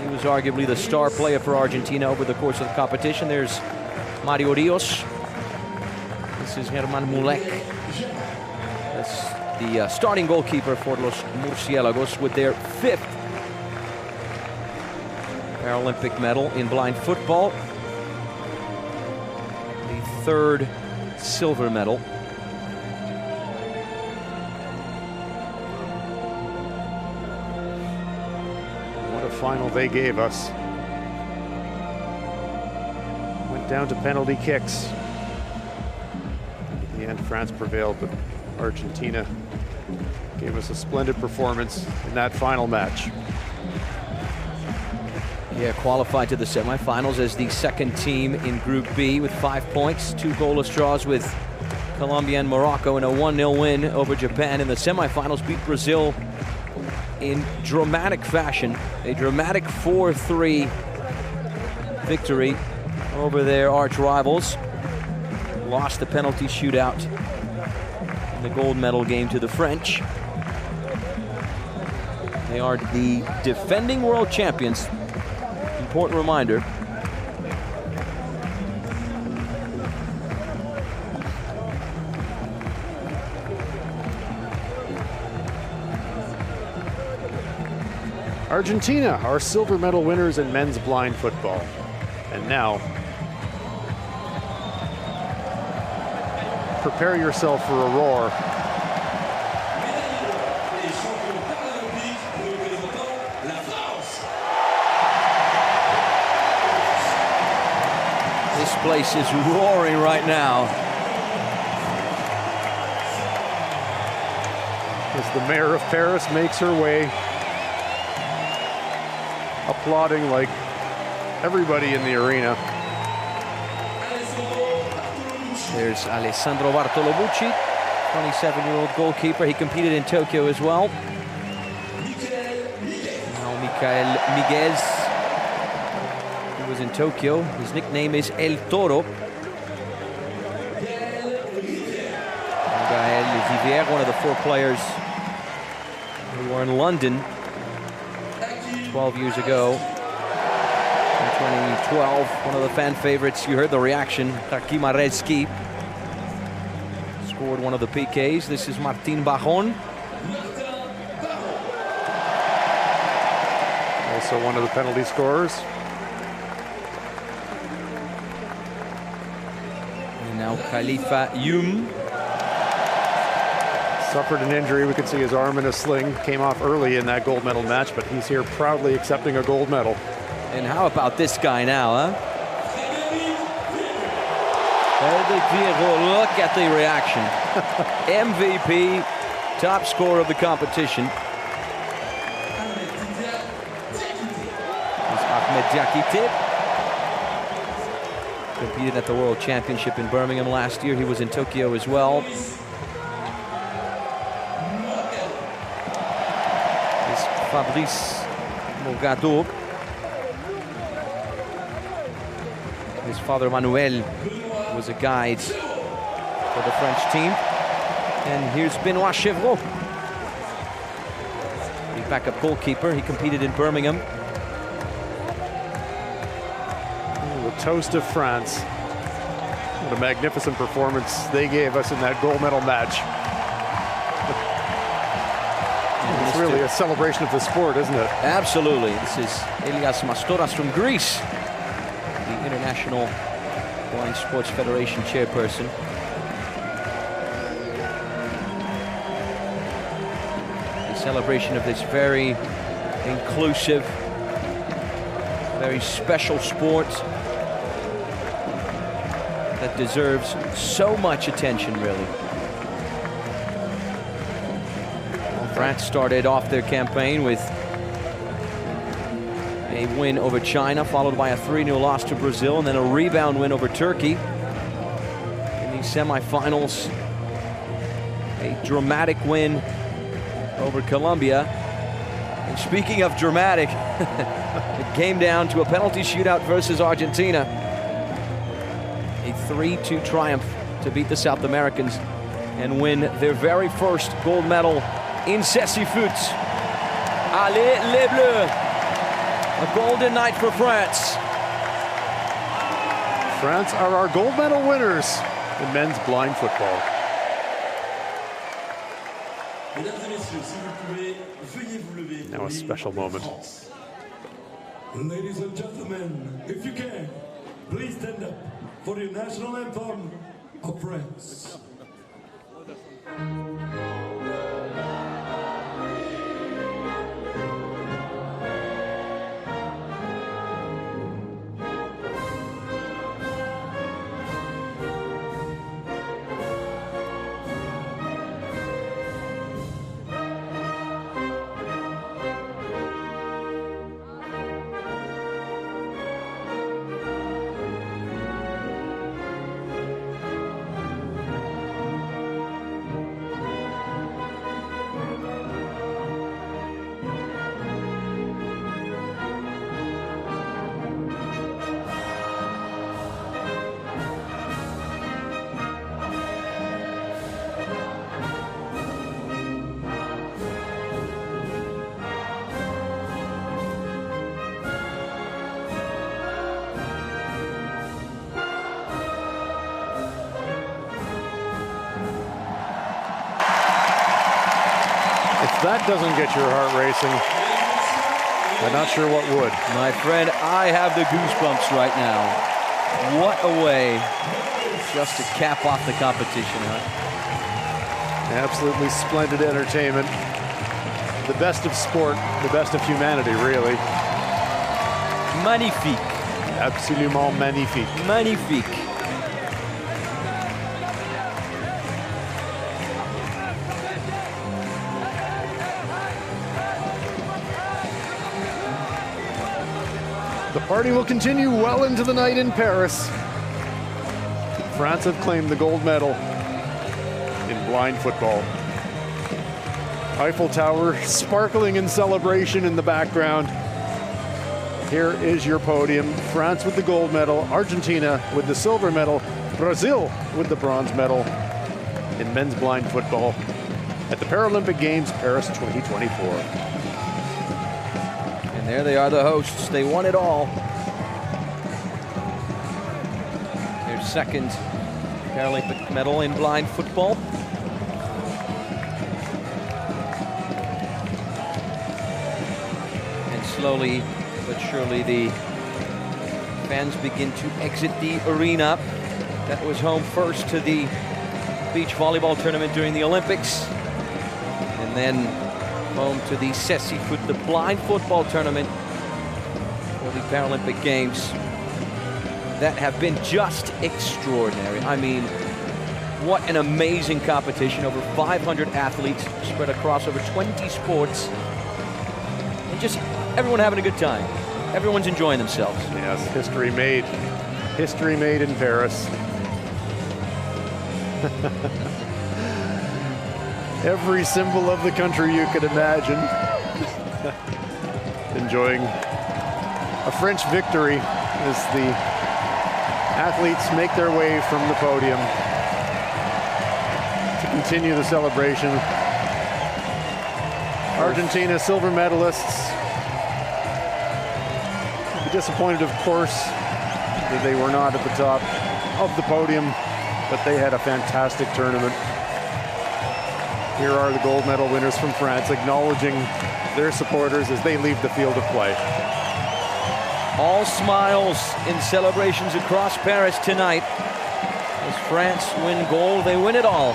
He was arguably the star player for Argentina over the course of the competition. There's Mario Rios. This is Herman MULECK. That's the starting goalkeeper for Los Murciélagos with their 5th Paralympic medal in blind football. The 3rd silver medal. What a final they gave us. Went down to penalty kicks. In the end, France prevailed, but Argentina gave us a splendid performance in that final match. Yeah, qualified to the semifinals as the 2nd team in Group B with 5 points, 2 goalless draws with Colombia and Morocco, and a 1-0 win over Japan in the semifinals. Beat Brazil in dramatic fashion, a dramatic 4-3 victory over their arch rivals. Lost the penalty shootout in the gold medal game to the French. They are the defending world champions. Important reminder. Argentina are silver medal winners in men's blind football. And now, prepare yourself for a roar. This place is roaring right now. As the mayor of Paris makes her way, applauding like everybody in the arena. There's Alessandro Bartolomucci, 27-year-old goalkeeper. He competed in Tokyo as well. Now MIGUEZ, who was in Tokyo. His nickname is El Toro. Gael Riviere, one of the 4 players who were in London 12 years ago. In 2012, one of the fan favorites. You heard the reaction. Hakim AREZKI scored one of the PKs. This is Martin Bajon. Also one of the penalty scorers. And now Khalifa YOUME. Suffered an injury. We could see his arm in a sling. Came off early in that gold medal match, but he's here proudly accepting a gold medal. And how about this guy now, huh? Look at the reaction. MVP, top scorer of the competition. It's Ahmed DIAKITE. Competed at the World Championship in Birmingham last year. He was in Tokyo as well. It's Fabrice MORGADO. His father Manuel was a guide for the French team. And here's Benoit CHEVREAU, the backup goalkeeper. He competed in Birmingham. The toast of France. What a magnificent performance they gave us in that gold medal match. It's really a celebration of the sport, isn't it? Absolutely. This is Elias Mastoras from Greece, the International Blind Sports Federation chairperson. The celebration of this very inclusive, very special sport that deserves so much attention, really. Well, France started off their campaign with a win over China, followed by a 3-0 loss to Brazil, and then a rebound win over Turkey. In these semifinals, a dramatic win over Colombia. And speaking of dramatic, it came down to a penalty shootout versus Argentina. A 3-2 triumph to beat the South Americans and win their very first gold medal in Ceci Foot. Allez les Bleus! A golden night for France. France are our gold medal winners in men's blind football. Now a special moment. Ladies and gentlemen, if you can, please stand up for the national anthem of France. That doesn't get your heart racing. I'm not sure what would. My friend, I have the goosebumps right now. What a way just to cap off the competition, huh? Absolutely splendid entertainment. The best of sport, the best of humanity, really. Magnifique. Absolument magnifique. Magnifique. The party will continue well into the night in Paris. France have claimed the gold medal in blind football. Eiffel Tower sparkling in celebration in the background. Here is your podium. France with the gold medal, Argentina with the silver medal, Brazil with the bronze medal in men's blind football at the Paralympic Games, Paris 2024. And there they are, the hosts. They won it all. Their second Paralympic medal in blind football. And slowly but surely the fans begin to exit the arena that was home first to the beach volleyball tournament during the Olympics, and then home to the Ceci-Foot, the blind football tournament for the Paralympic Games that have been just extraordinary. I mean, what an amazing competition. Over 500 athletes spread across over 20 sports. And just everyone having a good time. Everyone's enjoying themselves. Yes, history made. History made in Paris. Every symbol of the country you could imagine. Enjoying a French victory as the athletes make their way from the podium to continue the celebration. Argentina silver medalists. Disappointed, of course, that they were not at the top of the podium, but they had a fantastic tournament. Here are the gold medal winners from France, acknowledging their supporters as they leave the field of play. All smiles in celebrations across Paris tonight. As France win gold, they win it all.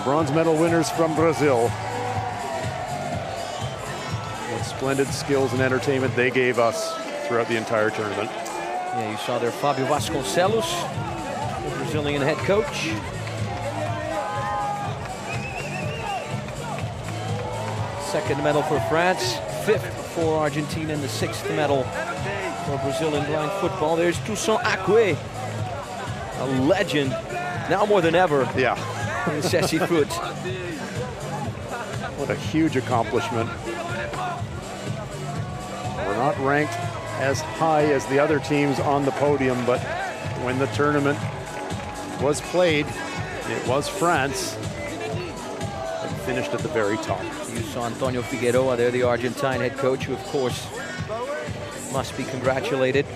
Bronze medal winners from Brazil. What splendid skills and entertainment they gave us throughout the entire tournament. Yeah, you saw there Fábio Vasconcelos, the Brazilian head coach. Second medal for France, fifth for Argentina, and the sixth medal for Brazil in blind football. There's Toussaint Acque, a legend, now more than ever. Yeah. In Ceci-Foot. What a huge accomplishment. We're not ranked as high as the other teams on the podium, but when the tournament was played, it was France that finished at the very top. You saw Antonio Figueroa there, the Argentine head coach, who of course must be congratulated.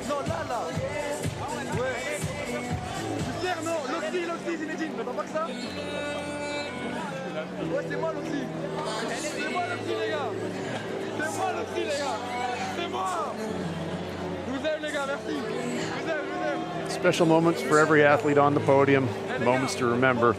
Special moments for every athlete on the podium, moments to remember.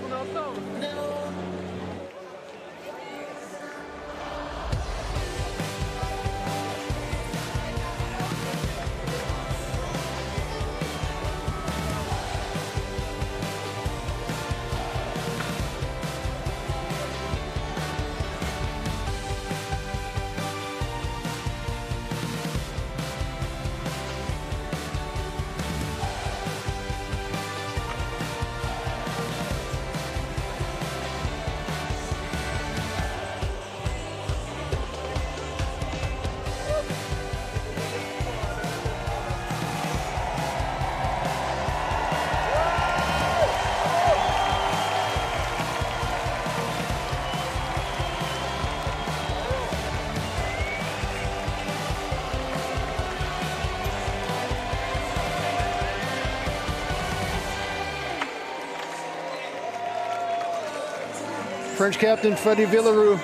French captain Frederic VILLEROUX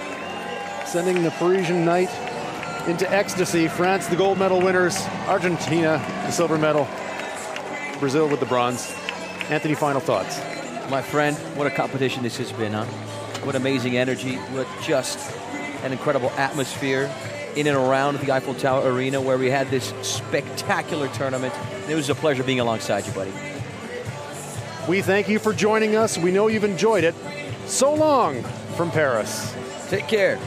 sending the Parisian night into ecstasy. France, the gold medal winners. Argentina, the silver medal. Brazil with the bronze. Anthony, final thoughts. My friend, what a competition this has been, huh? What amazing energy, what just an incredible atmosphere in and around the Eiffel Tower Arena where we had this spectacular tournament. It was a pleasure being alongside you, buddy. We thank you for joining us. We know you've enjoyed it. So long from Paris. Take care.